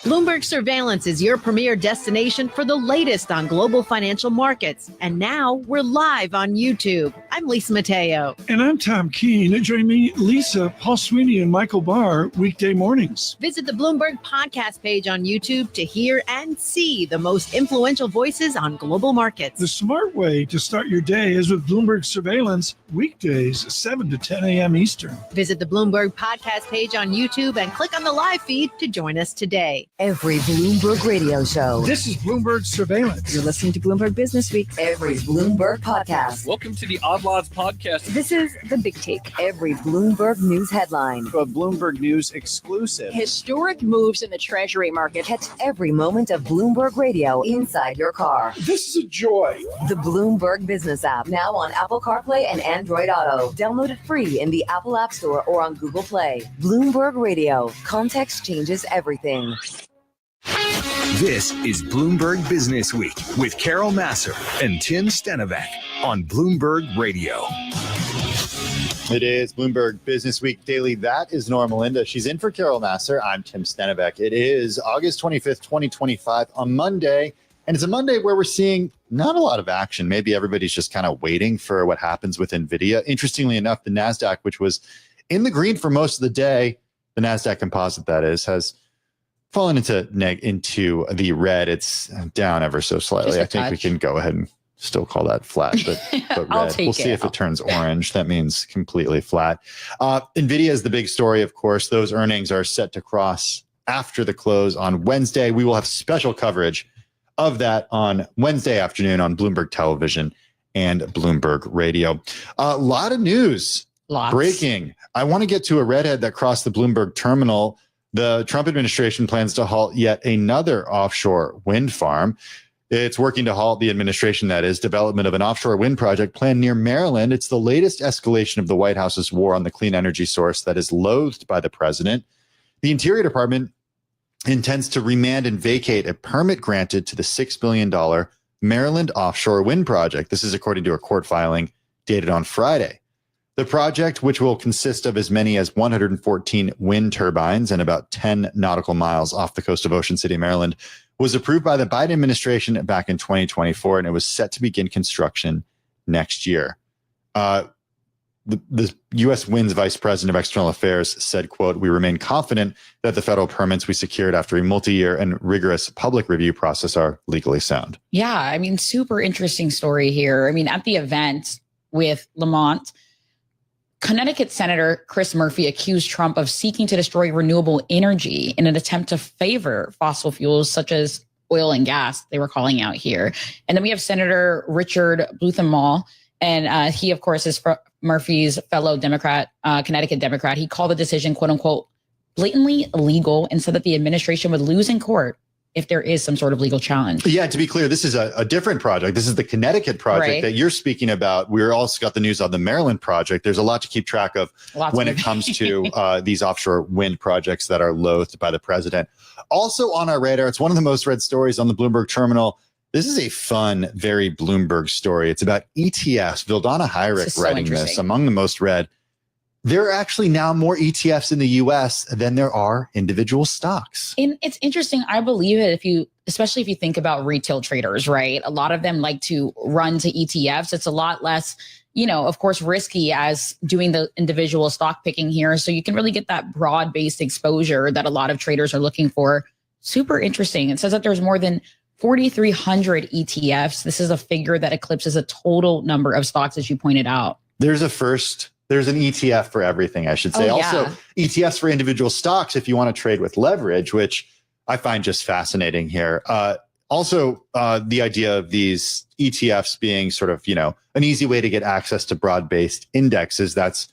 Bloomberg Surveillance is your premier destination for the latest on global financial markets. And now we're live on YouTube. I'm Lisa Mateo. And I'm Tom Keene. Join me, Lisa, Paul Sweeney, and Michael Barr weekday mornings. Visit the Bloomberg podcast page on YouTube to hear and see the most influential voices on global markets. The smart way to start your day is with Bloomberg Surveillance, weekdays 7 to 10 a.m. Eastern. Visit the Bloomberg podcast page on YouTube and click on the live feed to join us today. Every Bloomberg radio show. This is Bloomberg Surveillance. You're listening to Bloomberg Business Week. Every Bloomberg podcast. Welcome to the Odd Lots podcast. This is The Big Take. Every Bloomberg news headline. A Bloomberg News exclusive. Historic moves in the Treasury market. Catch every moment of Bloomberg Radio inside your car. This is a joy. The Bloomberg Business app, now on Apple CarPlay and Android Auto. Download it free in the Apple App Store or on Google Play. Bloomberg Radio. Context changes everything. This is Bloomberg Business Week with Carol Massar and Tim Stenovec on Bloomberg Radio. It is Bloomberg Business Week Daily. That is Norma Linda. She's in for Carol Massar. I'm Tim Stenovec. It is August 25th, 2025, on Monday. And it's a Monday where we're seeing not a lot of action. Maybe everybody's just kind of waiting for what happens with NVIDIA. Interestingly enough, the NASDAQ, which was in the green for most of the day, the NASDAQ composite, that is, has fallen into the red. It's down ever so slightly. I think we can go ahead and still call that flat, but red. We'll see if it turns orange. That means completely flat. NVIDIA is the big story, of course. Those earnings are set to cross after the close on Wednesday. We will have special coverage of that on Wednesday afternoon on Bloomberg Television and Bloomberg Radio. A lot of news breaking. I want to get to a redhead that crossed the Bloomberg terminal. The Trump administration plans to halt yet another offshore wind farm. It's working to halt the administration, that is, development of an offshore wind project planned near Maryland. It's the latest escalation of the White House's war on the clean energy source that is loathed by the president. The Interior Department intends to remand and vacate a permit granted to the $6 billion Maryland offshore wind project. This is according to a court filing dated on Friday. The project, which will consist of as many as 114 wind turbines and about 10 nautical miles off the coast of Ocean City, Maryland, was approved by the Biden administration back in 2024, and it was set to begin construction next year. The U.S. Wind's Vice President of External Affairs said, quote, "We remain confident that the federal permits we secured after a multi-year and rigorous public review process are legally sound." Yeah, I mean, super interesting story here. I mean, at the event with Lamont, Connecticut Senator Chris Murphy accused Trump of seeking to destroy renewable energy in an attempt to favor fossil fuels such as oil and gas, they were calling out here. And then we have Senator Richard Blumenthal, and he, of course, is Murphy's fellow Democrat, Connecticut Democrat. He called the decision, quote unquote, blatantly illegal, and said that the administration would lose in court if there is some sort of legal challenge. Yeah, to be clear, this is a different project. This is the Connecticut project that you're speaking about. We're also got the news on the Maryland project. There's a lot to keep track of when it comes to these offshore wind projects that are loathed by the president. Also on our radar, it's one of the most read stories on the Bloomberg terminal. This is a fun, very Bloomberg story. It's about ETFs. Vildana Heinrich writing this, among the most read. There are actually now more ETFs in the U.S. than there are individual stocks. And it's interesting. I believe it especially if you think about retail traders, right? A lot of them like to run to ETFs. It's a lot less, of course, risky as doing the individual stock picking here. So you can really get that broad-based exposure that a lot of traders are looking for. Super interesting. It says that there's more than 4,300 ETFs. This is a figure that eclipses a total number of stocks, as you pointed out. There's an ETF for everything, I should say. Also, ETFs for individual stocks if you want to trade with leverage, which I find just fascinating here. The idea of these ETFs being sort of, an easy way to get access to broad-based indexes. That's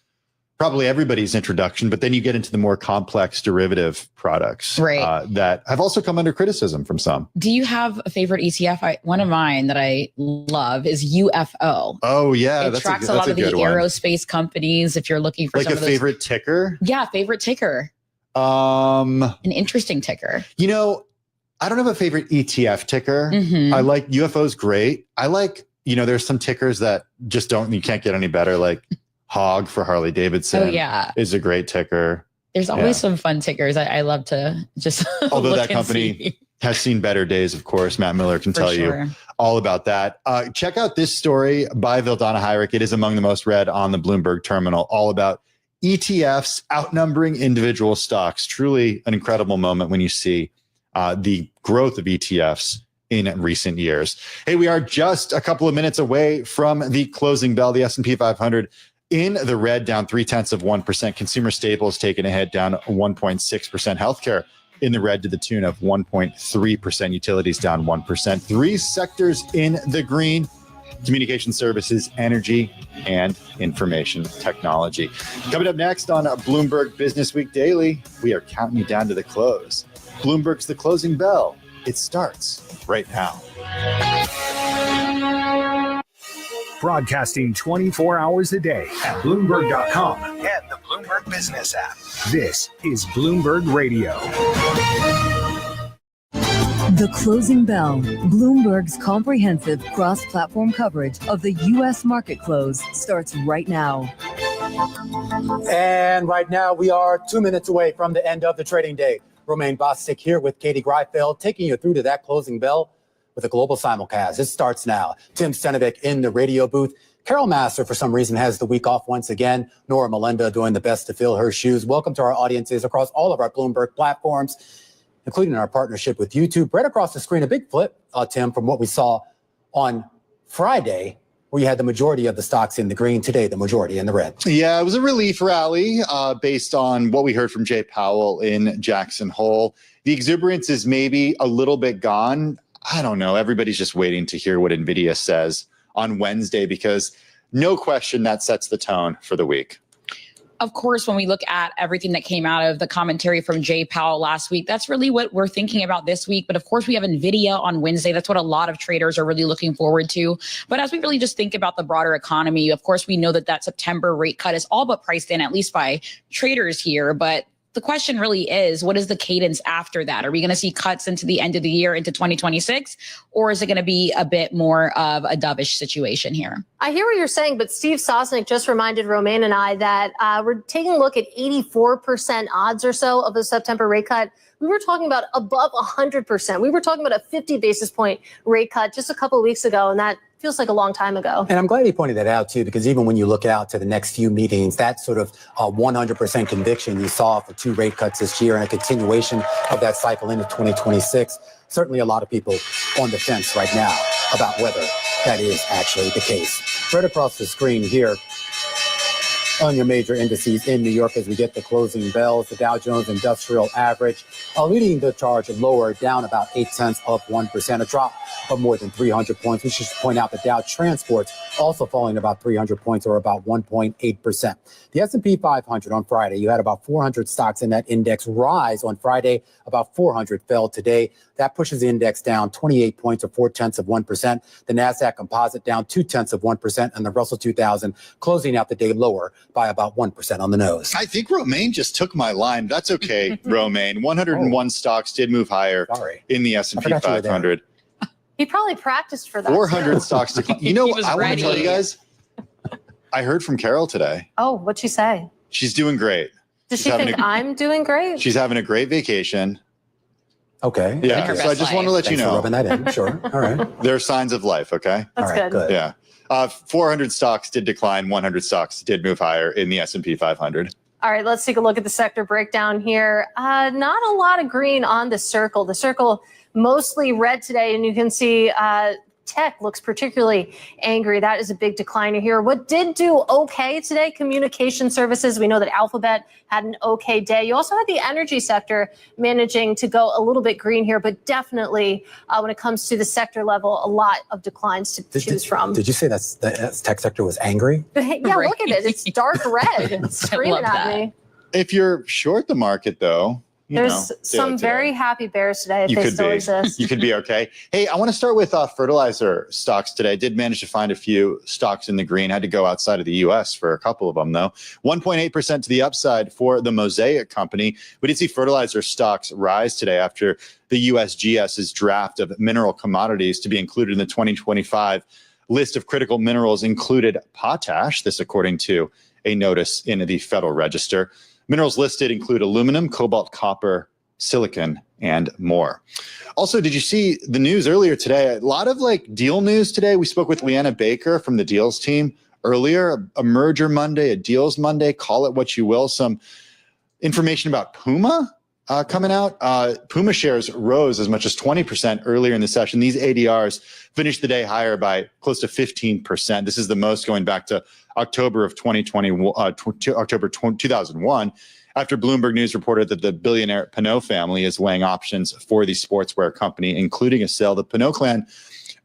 probably everybody's introduction, but then you get into the more complex derivative products that have also come under criticism from some. Do you have a favorite ETF? One of mine that I love is UFO. Oh yeah, it tracks a lot of the aerospace companies. If you're looking for like a favorite ticker, favorite ticker. An interesting ticker. You know, I don't have a favorite ETF ticker. I like UFO's great. I like, there's some tickers that just you can't get any better, like HOG for Harley Davidson is a great ticker. There's always some fun tickers. I love to just although that company has seen better days, of course. Matt Miller can tell you all about that. Check out this story by Vildana Heinrich. It is among the most read on the Bloomberg terminal, all about ETFs outnumbering individual stocks. Truly an incredible moment when you see the growth of ETFs in recent years. Hey, we are just a couple of minutes away from the closing bell. The S&P 500 in the red, down 0.3%. Consumer staples taking a hit, down 1.6%. Healthcare in the red to the tune of 1.3%. Utilities down 1%. 3 sectors in the green: communication services, energy, and information technology. Coming up next on Bloomberg Business Week Daily, we are counting you down to the close. Bloomberg's The Closing Bell. It starts right now. Broadcasting 24 hours a day at Bloomberg.com and the Bloomberg Business app. This is Bloomberg Radio. The Closing Bell, Bloomberg's comprehensive cross-platform coverage of the U.S. market close, starts right now. And right now we are 2 minutes away from the end of the trading day. Romaine Bostic here with Katie Greifeld, taking you through to that closing bell with a global simulcast. It starts now. Tim Stenovic in the radio booth. Carol Massar, for some reason, has the week off once again. Nora Melinda doing the best to fill her shoes. Welcome to our audiences across all of our Bloomberg platforms, including our partnership with YouTube. Right across the screen, a big flip, Tim, from what we saw on Friday, where you had the majority of the stocks in the green. Today, the majority in the red. Yeah, it was a relief rally based on what we heard from Jay Powell in Jackson Hole. The exuberance is maybe a little bit gone. I don't know. Everybody's just waiting to hear what NVIDIA says on Wednesday, because no question that sets the tone for the week. Of course, when we look at everything that came out of the commentary from Jay Powell last week, that's really what we're thinking about this week. But of course, we have NVIDIA on Wednesday. That's what a lot of traders are really looking forward to. But as we really just think about the broader economy, of course, we know that September rate cut is all but priced in, at least by traders here. But the question really is, what is the cadence after that? Are we going to see cuts into the end of the year, into 2026? Or is it going to be a bit more of a dovish situation here? I hear what you're saying, but Steve Sosnick just reminded Romaine and I that we're taking a look at 84% odds or so of the September rate cut. We were talking about above 100%. We were talking about a 50 basis point rate cut just a couple of weeks ago, and that feels like a long time ago. And I'm glad he pointed that out, too, because even when you look out to the next few meetings, that sort of 100% conviction you saw for 2 rate cuts this year and a continuation of that cycle into 2026, certainly a lot of people on the fence right now about whether that is actually the case. Right across the screen here on your major indices in New York as we get the closing bells, the Dow Jones Industrial Average leading the charge lower, down about 0.8%, a drop of more than 300 points. We should point out the Dow Transports also falling about 300 points, or about 1.8%. The S&P 500 on Friday, you had about 400 stocks in that index rise on Friday. About 400 fell today. That pushes the index down 28 points, or 0.4%. The NASDAQ Composite down 0.2%, and the Russell 2000 closing out the day lower by about 1% on the nose. I think Romaine just took my line. That's okay, Romaine. 101 stocks did move higher in the S&P 500. He probably practiced for that. 400 stocks declined. You know, I want to tell you guys, I heard from Carol today. Oh, what'd she say? She's doing great. Does she think I'm doing great? She's having a great vacation. Okay. Yeah. So I just want to let you know. Rubbing that in. Sure. All right. There are signs of life. Okay. That's good. Yeah. 400 stocks did decline. 100 stocks did move higher in the S&P 500. All right, let's take a look at the sector breakdown here. Not a lot of green on the circle. The circle mostly red today, and you can see Tech looks particularly angry. That is a big decliner here. What did do okay today? Communication services. We know that Alphabet had an okay day. You also had the energy sector managing to go a little bit green here, but definitely when it comes to the sector level, a lot of declines to choose from. Did you say the tech sector was angry? Yeah, look at it. It's dark red. It's screaming at me. If you're short the market, though, there's some very happy bears today if they still exist. You could be okay. Hey, I want to start with fertilizer stocks today. I did manage to find a few stocks in the green. I had to go outside of the U.S. for a couple of them, though. 1.8% to the upside for the Mosaic Company. We did see fertilizer stocks rise today after the USGS's draft of mineral commodities to be included in the 2025 list of critical minerals included potash. This according to a notice in the Federal Register. Minerals listed include aluminum, cobalt, copper, silicon, and more. Also, did you see the news earlier today? A lot of deal news today. We spoke with Leanna Baker from the deals team earlier. A merger Monday, a deals Monday, call it what you will. Some information about Puma coming out. Puma shares rose as much as 20% earlier in the session. These ADRs finished the day higher by close to 15%. This is the most going back to October of 2001, after Bloomberg News reported that the billionaire Pinot family is weighing options for the sportswear company, including a sale. The Pinot clan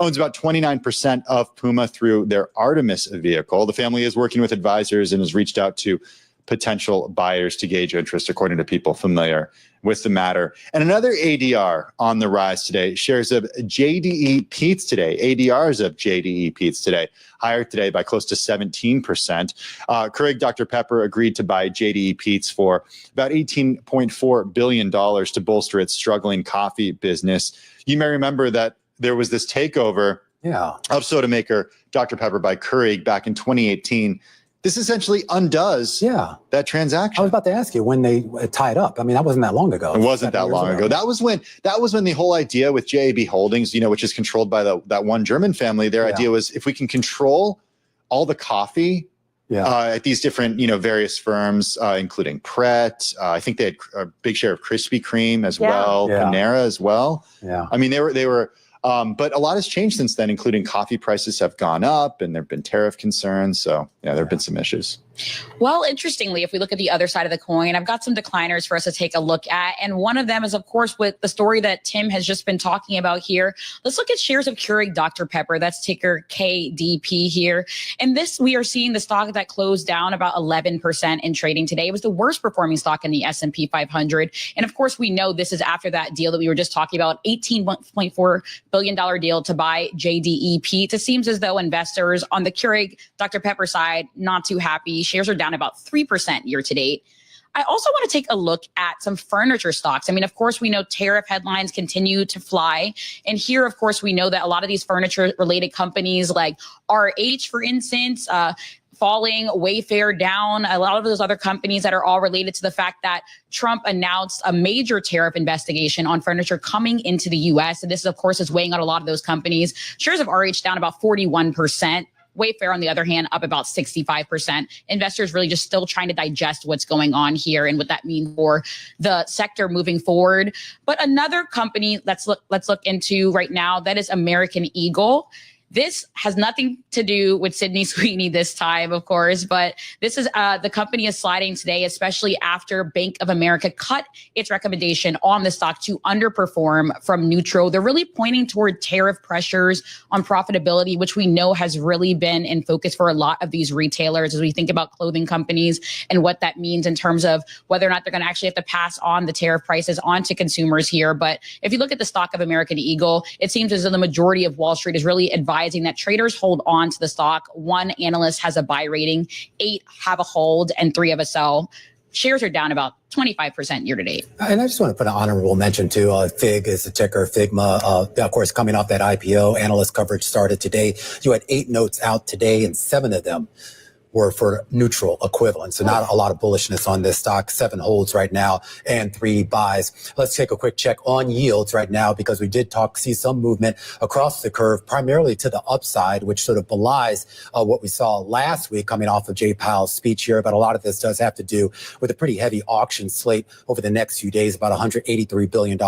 owns about 29% of Puma through their Artemis vehicle. The family is working with advisors and has reached out to potential buyers to gauge interest, according to people familiar with the matter. And another ADR on the rise today, shares of JDE Peets today, ADRs of JDE Peets today, higher today by close to 17%. Keurig Dr. Pepper agreed to buy JDE Peets for about $18.4 billion to bolster its struggling coffee business. You may remember that there was this takeover of soda maker Dr. Pepper by Keurig back in 2018. This essentially undoes that transaction. I was about to ask you when they tied up. I mean, that wasn't that long ago. It wasn't that long ago. That was when the whole idea with JAB Holdings, which is controlled by that one German family, their idea was if we can control all the coffee at these different, various firms, including Pret. I think they had a big share of Krispy Kreme as well, Panera as well. Yeah. I mean, they were. But a lot has changed since then, including coffee prices have gone up and there have been tariff concerns. So, there have been some issues. Well, interestingly, if we look at the other side of the coin, I've got some decliners for us to take a look at. And one of them is, of course, with the story that Tim has just been talking about here. Let's look at shares of Keurig Dr. Pepper. That's ticker KDP here. And this, we are seeing the stock that closed down about 11% in trading today. It was the worst performing stock in the S&P 500. And of course, we know this is after that deal that we were just talking about, $18.4 billion deal to buy JDE Peets. It seems as though investors on the Keurig Dr. Pepper side, not too happy. Shares are down about 3% year to date. I also want to take a look at some furniture stocks. I mean, of course, we know tariff headlines continue to fly. And here, of course, we know that a lot of these furniture related companies like RH, for instance, falling, Wayfair down, a lot of those other companies that are all related to the fact that Trump announced a major tariff investigation on furniture coming into the U.S. And this, of course, is weighing on a lot of those companies. Shares of RH down about 41%. Wayfair, on the other hand, up about 65%. Investors really just still trying to digest what's going on here and what that means for the sector moving forward. But another company let's look into right now, that is American Eagle. This has nothing to do with Sydney Sweeney this time, of course, but this is the company is sliding today, especially after Bank of America cut its recommendation on the stock to underperform from neutral. They're really pointing toward tariff pressures on profitability, which we know has really been in focus for a lot of these retailers as we think about clothing companies and what that means in terms of whether or not they're going to actually have to pass on the tariff prices on to consumers here. But if you look at the stock of American Eagle, it seems as though the majority of Wall Street is really advising that traders hold on to the stock. One analyst has a buy rating, 8 have a hold, and 3 have a sell. Shares are down about 25% year to date. And I just want to put an honorable mention to FIG is the ticker, Figma. Of course, coming off that IPO, analyst coverage started today. You had 8 notes out today, and 7 of them were for neutral equivalent. So not a lot of bullishness on this stock. 7 holds right now and 3 buys. Let's take a quick check on yields right now, because we did see some movement across the curve, primarily to the upside, which sort of belies what we saw last week coming off of Jay Powell's speech here. But a lot of this does have to do with a pretty heavy auction slate over the next few days. About $183 billion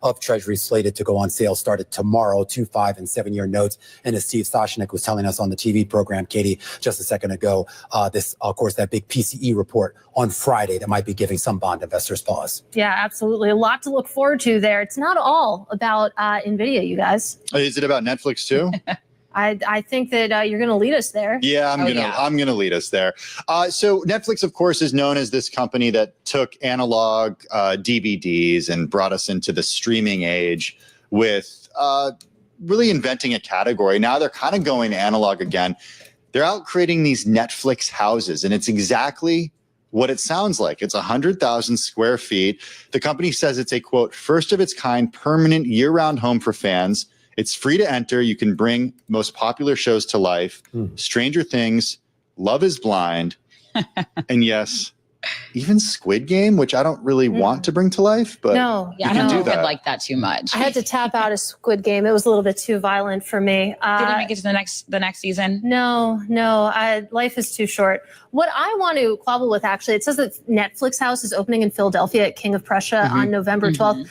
of treasuries slated to go on sale started tomorrow, 2, 5, and 7-year notes. And as Steve Soshnick was telling us on the TV program, Katie, just a second ago, this, of course, that big PCE report on Friday that might be giving some bond investors pause. Yeah, absolutely. A lot to look forward to there. It's not all about NVIDIA, you guys. Is it about Netflix too? I think that you're going to lead us there. Yeah, I'm gonna lead us there. So Netflix, of course, is known as this company that took analog DVDs and brought us into the streaming age with really inventing a category. Now they're kind of going analog again. They're out creating these Netflix houses, and it's exactly what it sounds like. It's 100,000 square feet. The company says it's a, quote, first of its kind, permanent year-round home for fans. It's free to enter. You can bring most popular shows to life. Stranger Things, Love is Blind, and yes, even Squid Game, which I don't really want to bring to life, but I don't know if I'd like that too much. I had to tap out of Squid Game. It was a little bit too violent for me. Did it make it to the next season? No. Life is too short. What I want to quabble with, actually, it says that Netflix House is opening in Philadelphia at King of Prussia on November 12th.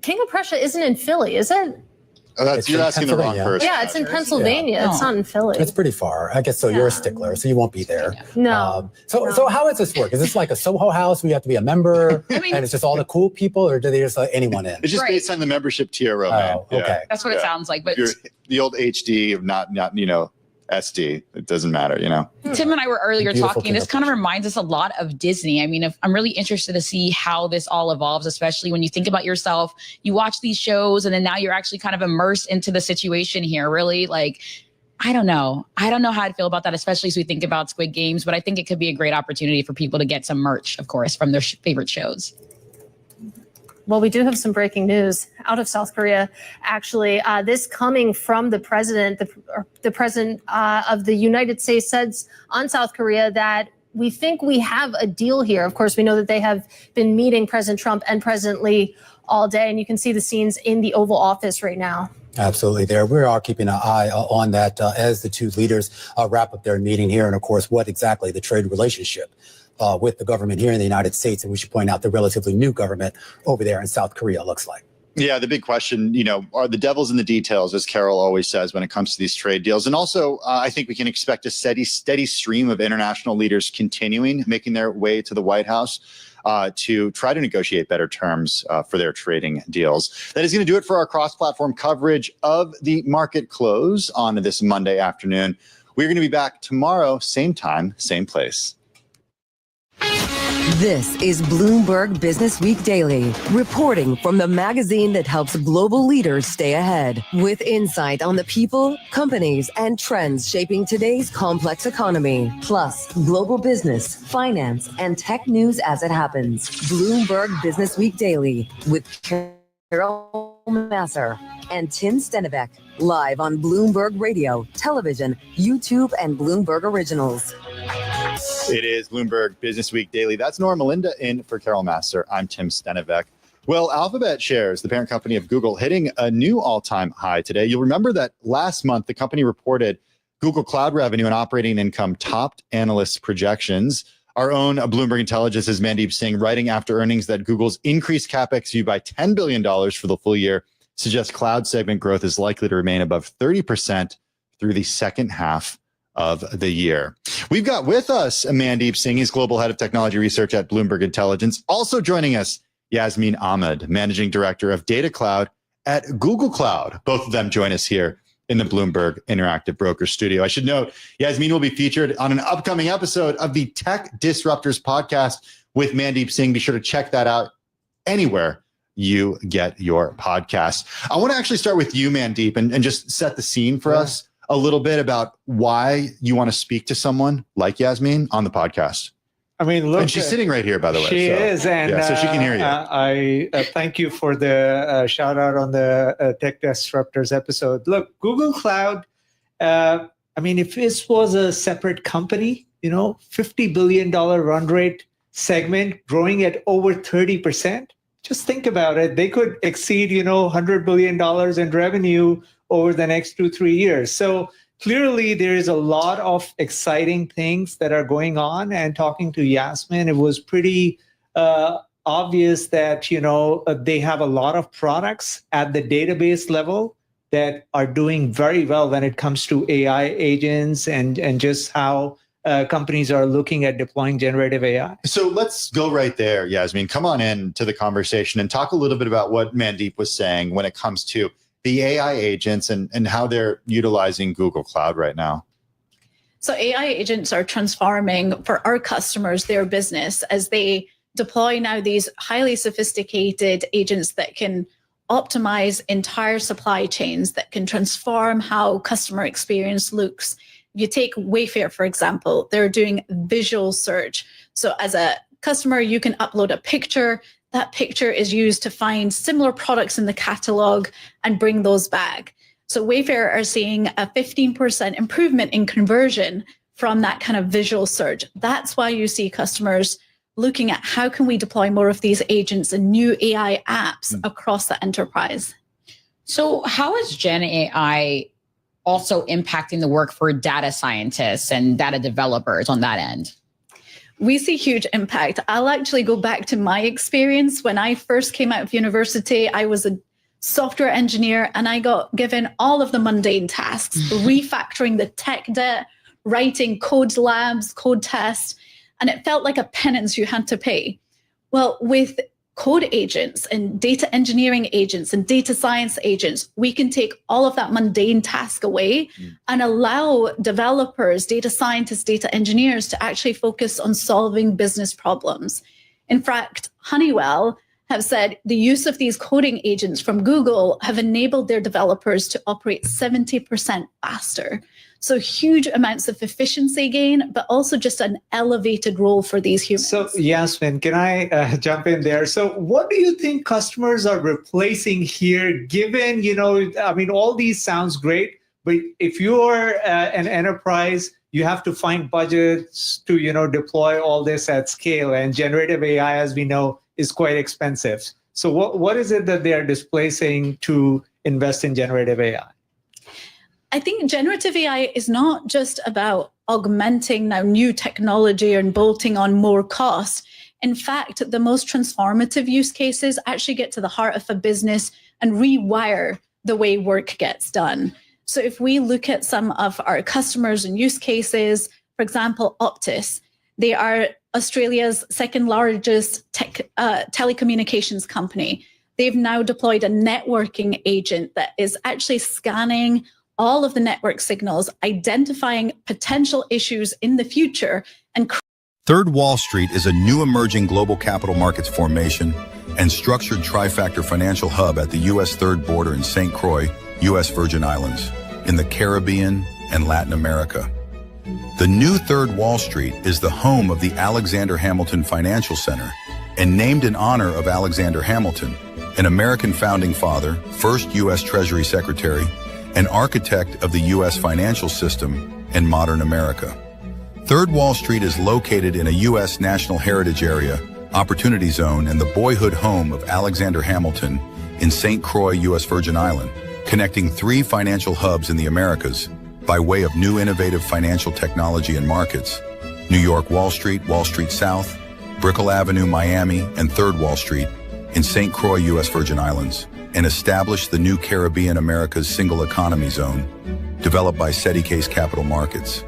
King of Prussia isn't in Philly, is it? Oh, you're asking the wrong person. Yeah, it's in Pennsylvania. Yeah. It's not in Philly. It's pretty far. I guess so. You're a stickler, so you won't be there. No. So how does this work? Is this like a Soho House where you have to be a member and it's just all the cool people, or do they just let anyone in? It's just based on the membership tier, Roman. Oh, okay. That's what it sounds like. But the old HD of not SD. It doesn't matter, Tim and I were earlier Beautiful talking. This kind of reminds us a lot of Disney. I mean, if I'm really interested to see how this all evolves, especially when you think about yourself, you watch these shows and then now you're actually kind of immersed into the situation here. Really, like, I don't know how I'd feel about that, especially as we think about Squid Games, but I think it could be a great opportunity for people to get some merch, of course, from their favorite shows. Well, we do have some breaking news out of South Korea. Actually, this coming from the president, the president of the United States says on South Korea that we think we have a deal here. Of course, we know that they have been meeting President Trump and President Lee all day, and you can see the scenes in the Oval Office right now. Absolutely. We are keeping an eye on that as the two leaders wrap up their meeting here. And of course, what exactly the trade relationship with the government here in the United States, and we should point out the relatively new government over there in South Korea looks like. Yeah, the big question, are the devil's in the details, as Carol always says when it comes to these trade deals. And also, I think we can expect a steady stream of international leaders continuing, making their way to the White House to try to negotiate better terms for their trading deals. That is going to do it for our cross-platform coverage of the market close on this Monday afternoon. We're going to be back tomorrow, same time, same place. This is Bloomberg Business Week Daily, reporting from the magazine that helps global leaders stay ahead, with insight on the people, companies, and trends shaping today's complex economy, plus global business, finance, and tech news as it happens. Bloomberg Business Week Daily with Carol Masser and Tim Stenivek, live on Bloomberg Radio, television, YouTube, and Bloomberg Originals. It is Bloomberg Business Week Daily. That's Nora Melinda in for Carol Masser. I'm Tim Stenivek. Well, Alphabet shares, the parent company of Google, hitting a new all-time high today. You'll remember that last month, the company reported Google Cloud revenue and operating income topped analysts' projections. Our own Bloomberg Intelligence's Mandeep Singh, writing after earnings that Google's increased CapEx view by $10 billion for the full year suggests cloud segment growth is likely to remain above 30% through the second half of the year. We've got with us Mandeep Singh. He's Global Head of Technology Research at Bloomberg Intelligence. Also joining us, Yasmin Ahmed, Managing Director of Data Cloud at Google Cloud. Both of them join us here in the Bloomberg Interactive Broker Studio. I should note, Yasmin will be featured on an upcoming episode of the Tech Disruptors podcast with Mandeep Singh. Be sure to check that out anywhere you get your podcast. I want to actually start with you, Mandeep, and just set the scene for us a little bit about why you want to speak to someone like Yasmin on the podcast. I mean, look, and she's sitting right here, by the way. She is, and so she can hear you. I thank you for the shout out on the Tech Disruptors episode. Look, Google Cloud. I mean, if this was a separate company, $50 billion run rate segment growing at over 30%. Just think about it. They could exceed, $100 billion in revenue over the next 2-3 years. So clearly there is a lot of exciting things that are going on. And talking to Yasmin, it was pretty obvious that, they have a lot of products at the database level that are doing very well when it comes to AI agents and just how companies are looking at deploying generative AI. So let's go right there, Yasmin. Come on in to the conversation and talk a little bit about what Mandeep was saying when it comes to the AI agents and how they're utilizing Google Cloud right now. So AI agents are transforming for our customers their business as they deploy now these highly sophisticated agents that can optimize entire supply chains, that can transform how customer experience looks. You take Wayfair, for example, they're doing visual search. So as a customer, you can upload a picture. That picture is used to find similar products in the catalog and bring those back. So Wayfair are seeing a 15% improvement in conversion from that kind of visual search. That's why you see customers looking at how can we deploy more of these agents and new AI apps across the enterprise. So how is Gen AI also impacting the work for data scientists and data developers on that end? We see huge impact. I'll actually go back to my experience. When I first came out of university, I was a software engineer and I got given all of the mundane tasks, refactoring the tech debt, writing code labs, code tests, and it felt like a penance you had to pay. Well, with code agents and data engineering agents and data science agents, we can take all of that mundane task away and allow developers, data scientists, data engineers to actually focus on solving business problems. In fact, Honeywell have said the use of these coding agents from Google have enabled their developers to operate 70% faster. So huge amounts of efficiency gain, but also just an elevated role for these humans. So Yasmin, can I jump in there? So what do you think customers are replacing here, given, all these sounds great, but if you're an enterprise, you have to find budgets to, deploy all this at scale, and generative AI, as we know, is quite expensive. So what is it that they are displacing to invest in generative AI? I think generative AI is not just about augmenting now new technology and bolting on more cost. In fact, the most transformative use cases actually get to the heart of a business and rewire the way work gets done. So if we look at some of our customers and use cases, for example, Optus, they are Australia's second largest telecommunications company. They've now deployed a networking agent that is actually scanning all of the network signals, identifying potential issues in the future. And Third Wall Street is a new emerging global capital markets formation and structured trifactor financial hub at the U.S. third border in St. Croix, U.S. Virgin Islands, in the Caribbean and Latin America. The new Third Wall Street is the home of the Alexander Hamilton Financial Center and named in honor of Alexander Hamilton, an American founding father, first U.S. Treasury Secretary, an architect of the U.S. financial system and modern America. Third Wall Street is located in a U.S. National Heritage Area, Opportunity Zone, and the boyhood home of Alexander Hamilton in St. Croix, U.S. Virgin Island, connecting 3 financial hubs in the Americas by way of new innovative financial technology and markets: New York Wall Street South, Brickell Avenue, Miami, and Third Wall Street in St. Croix, U.S. Virgin Islands, and established the new Caribbean America's Single Economy Zone, developed by SETI Case Capital Markets.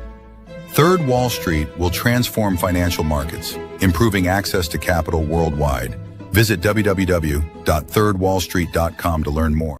Third Wall Street will transform financial markets, improving access to capital worldwide. Visit www.thirdwallstreet.com to learn more.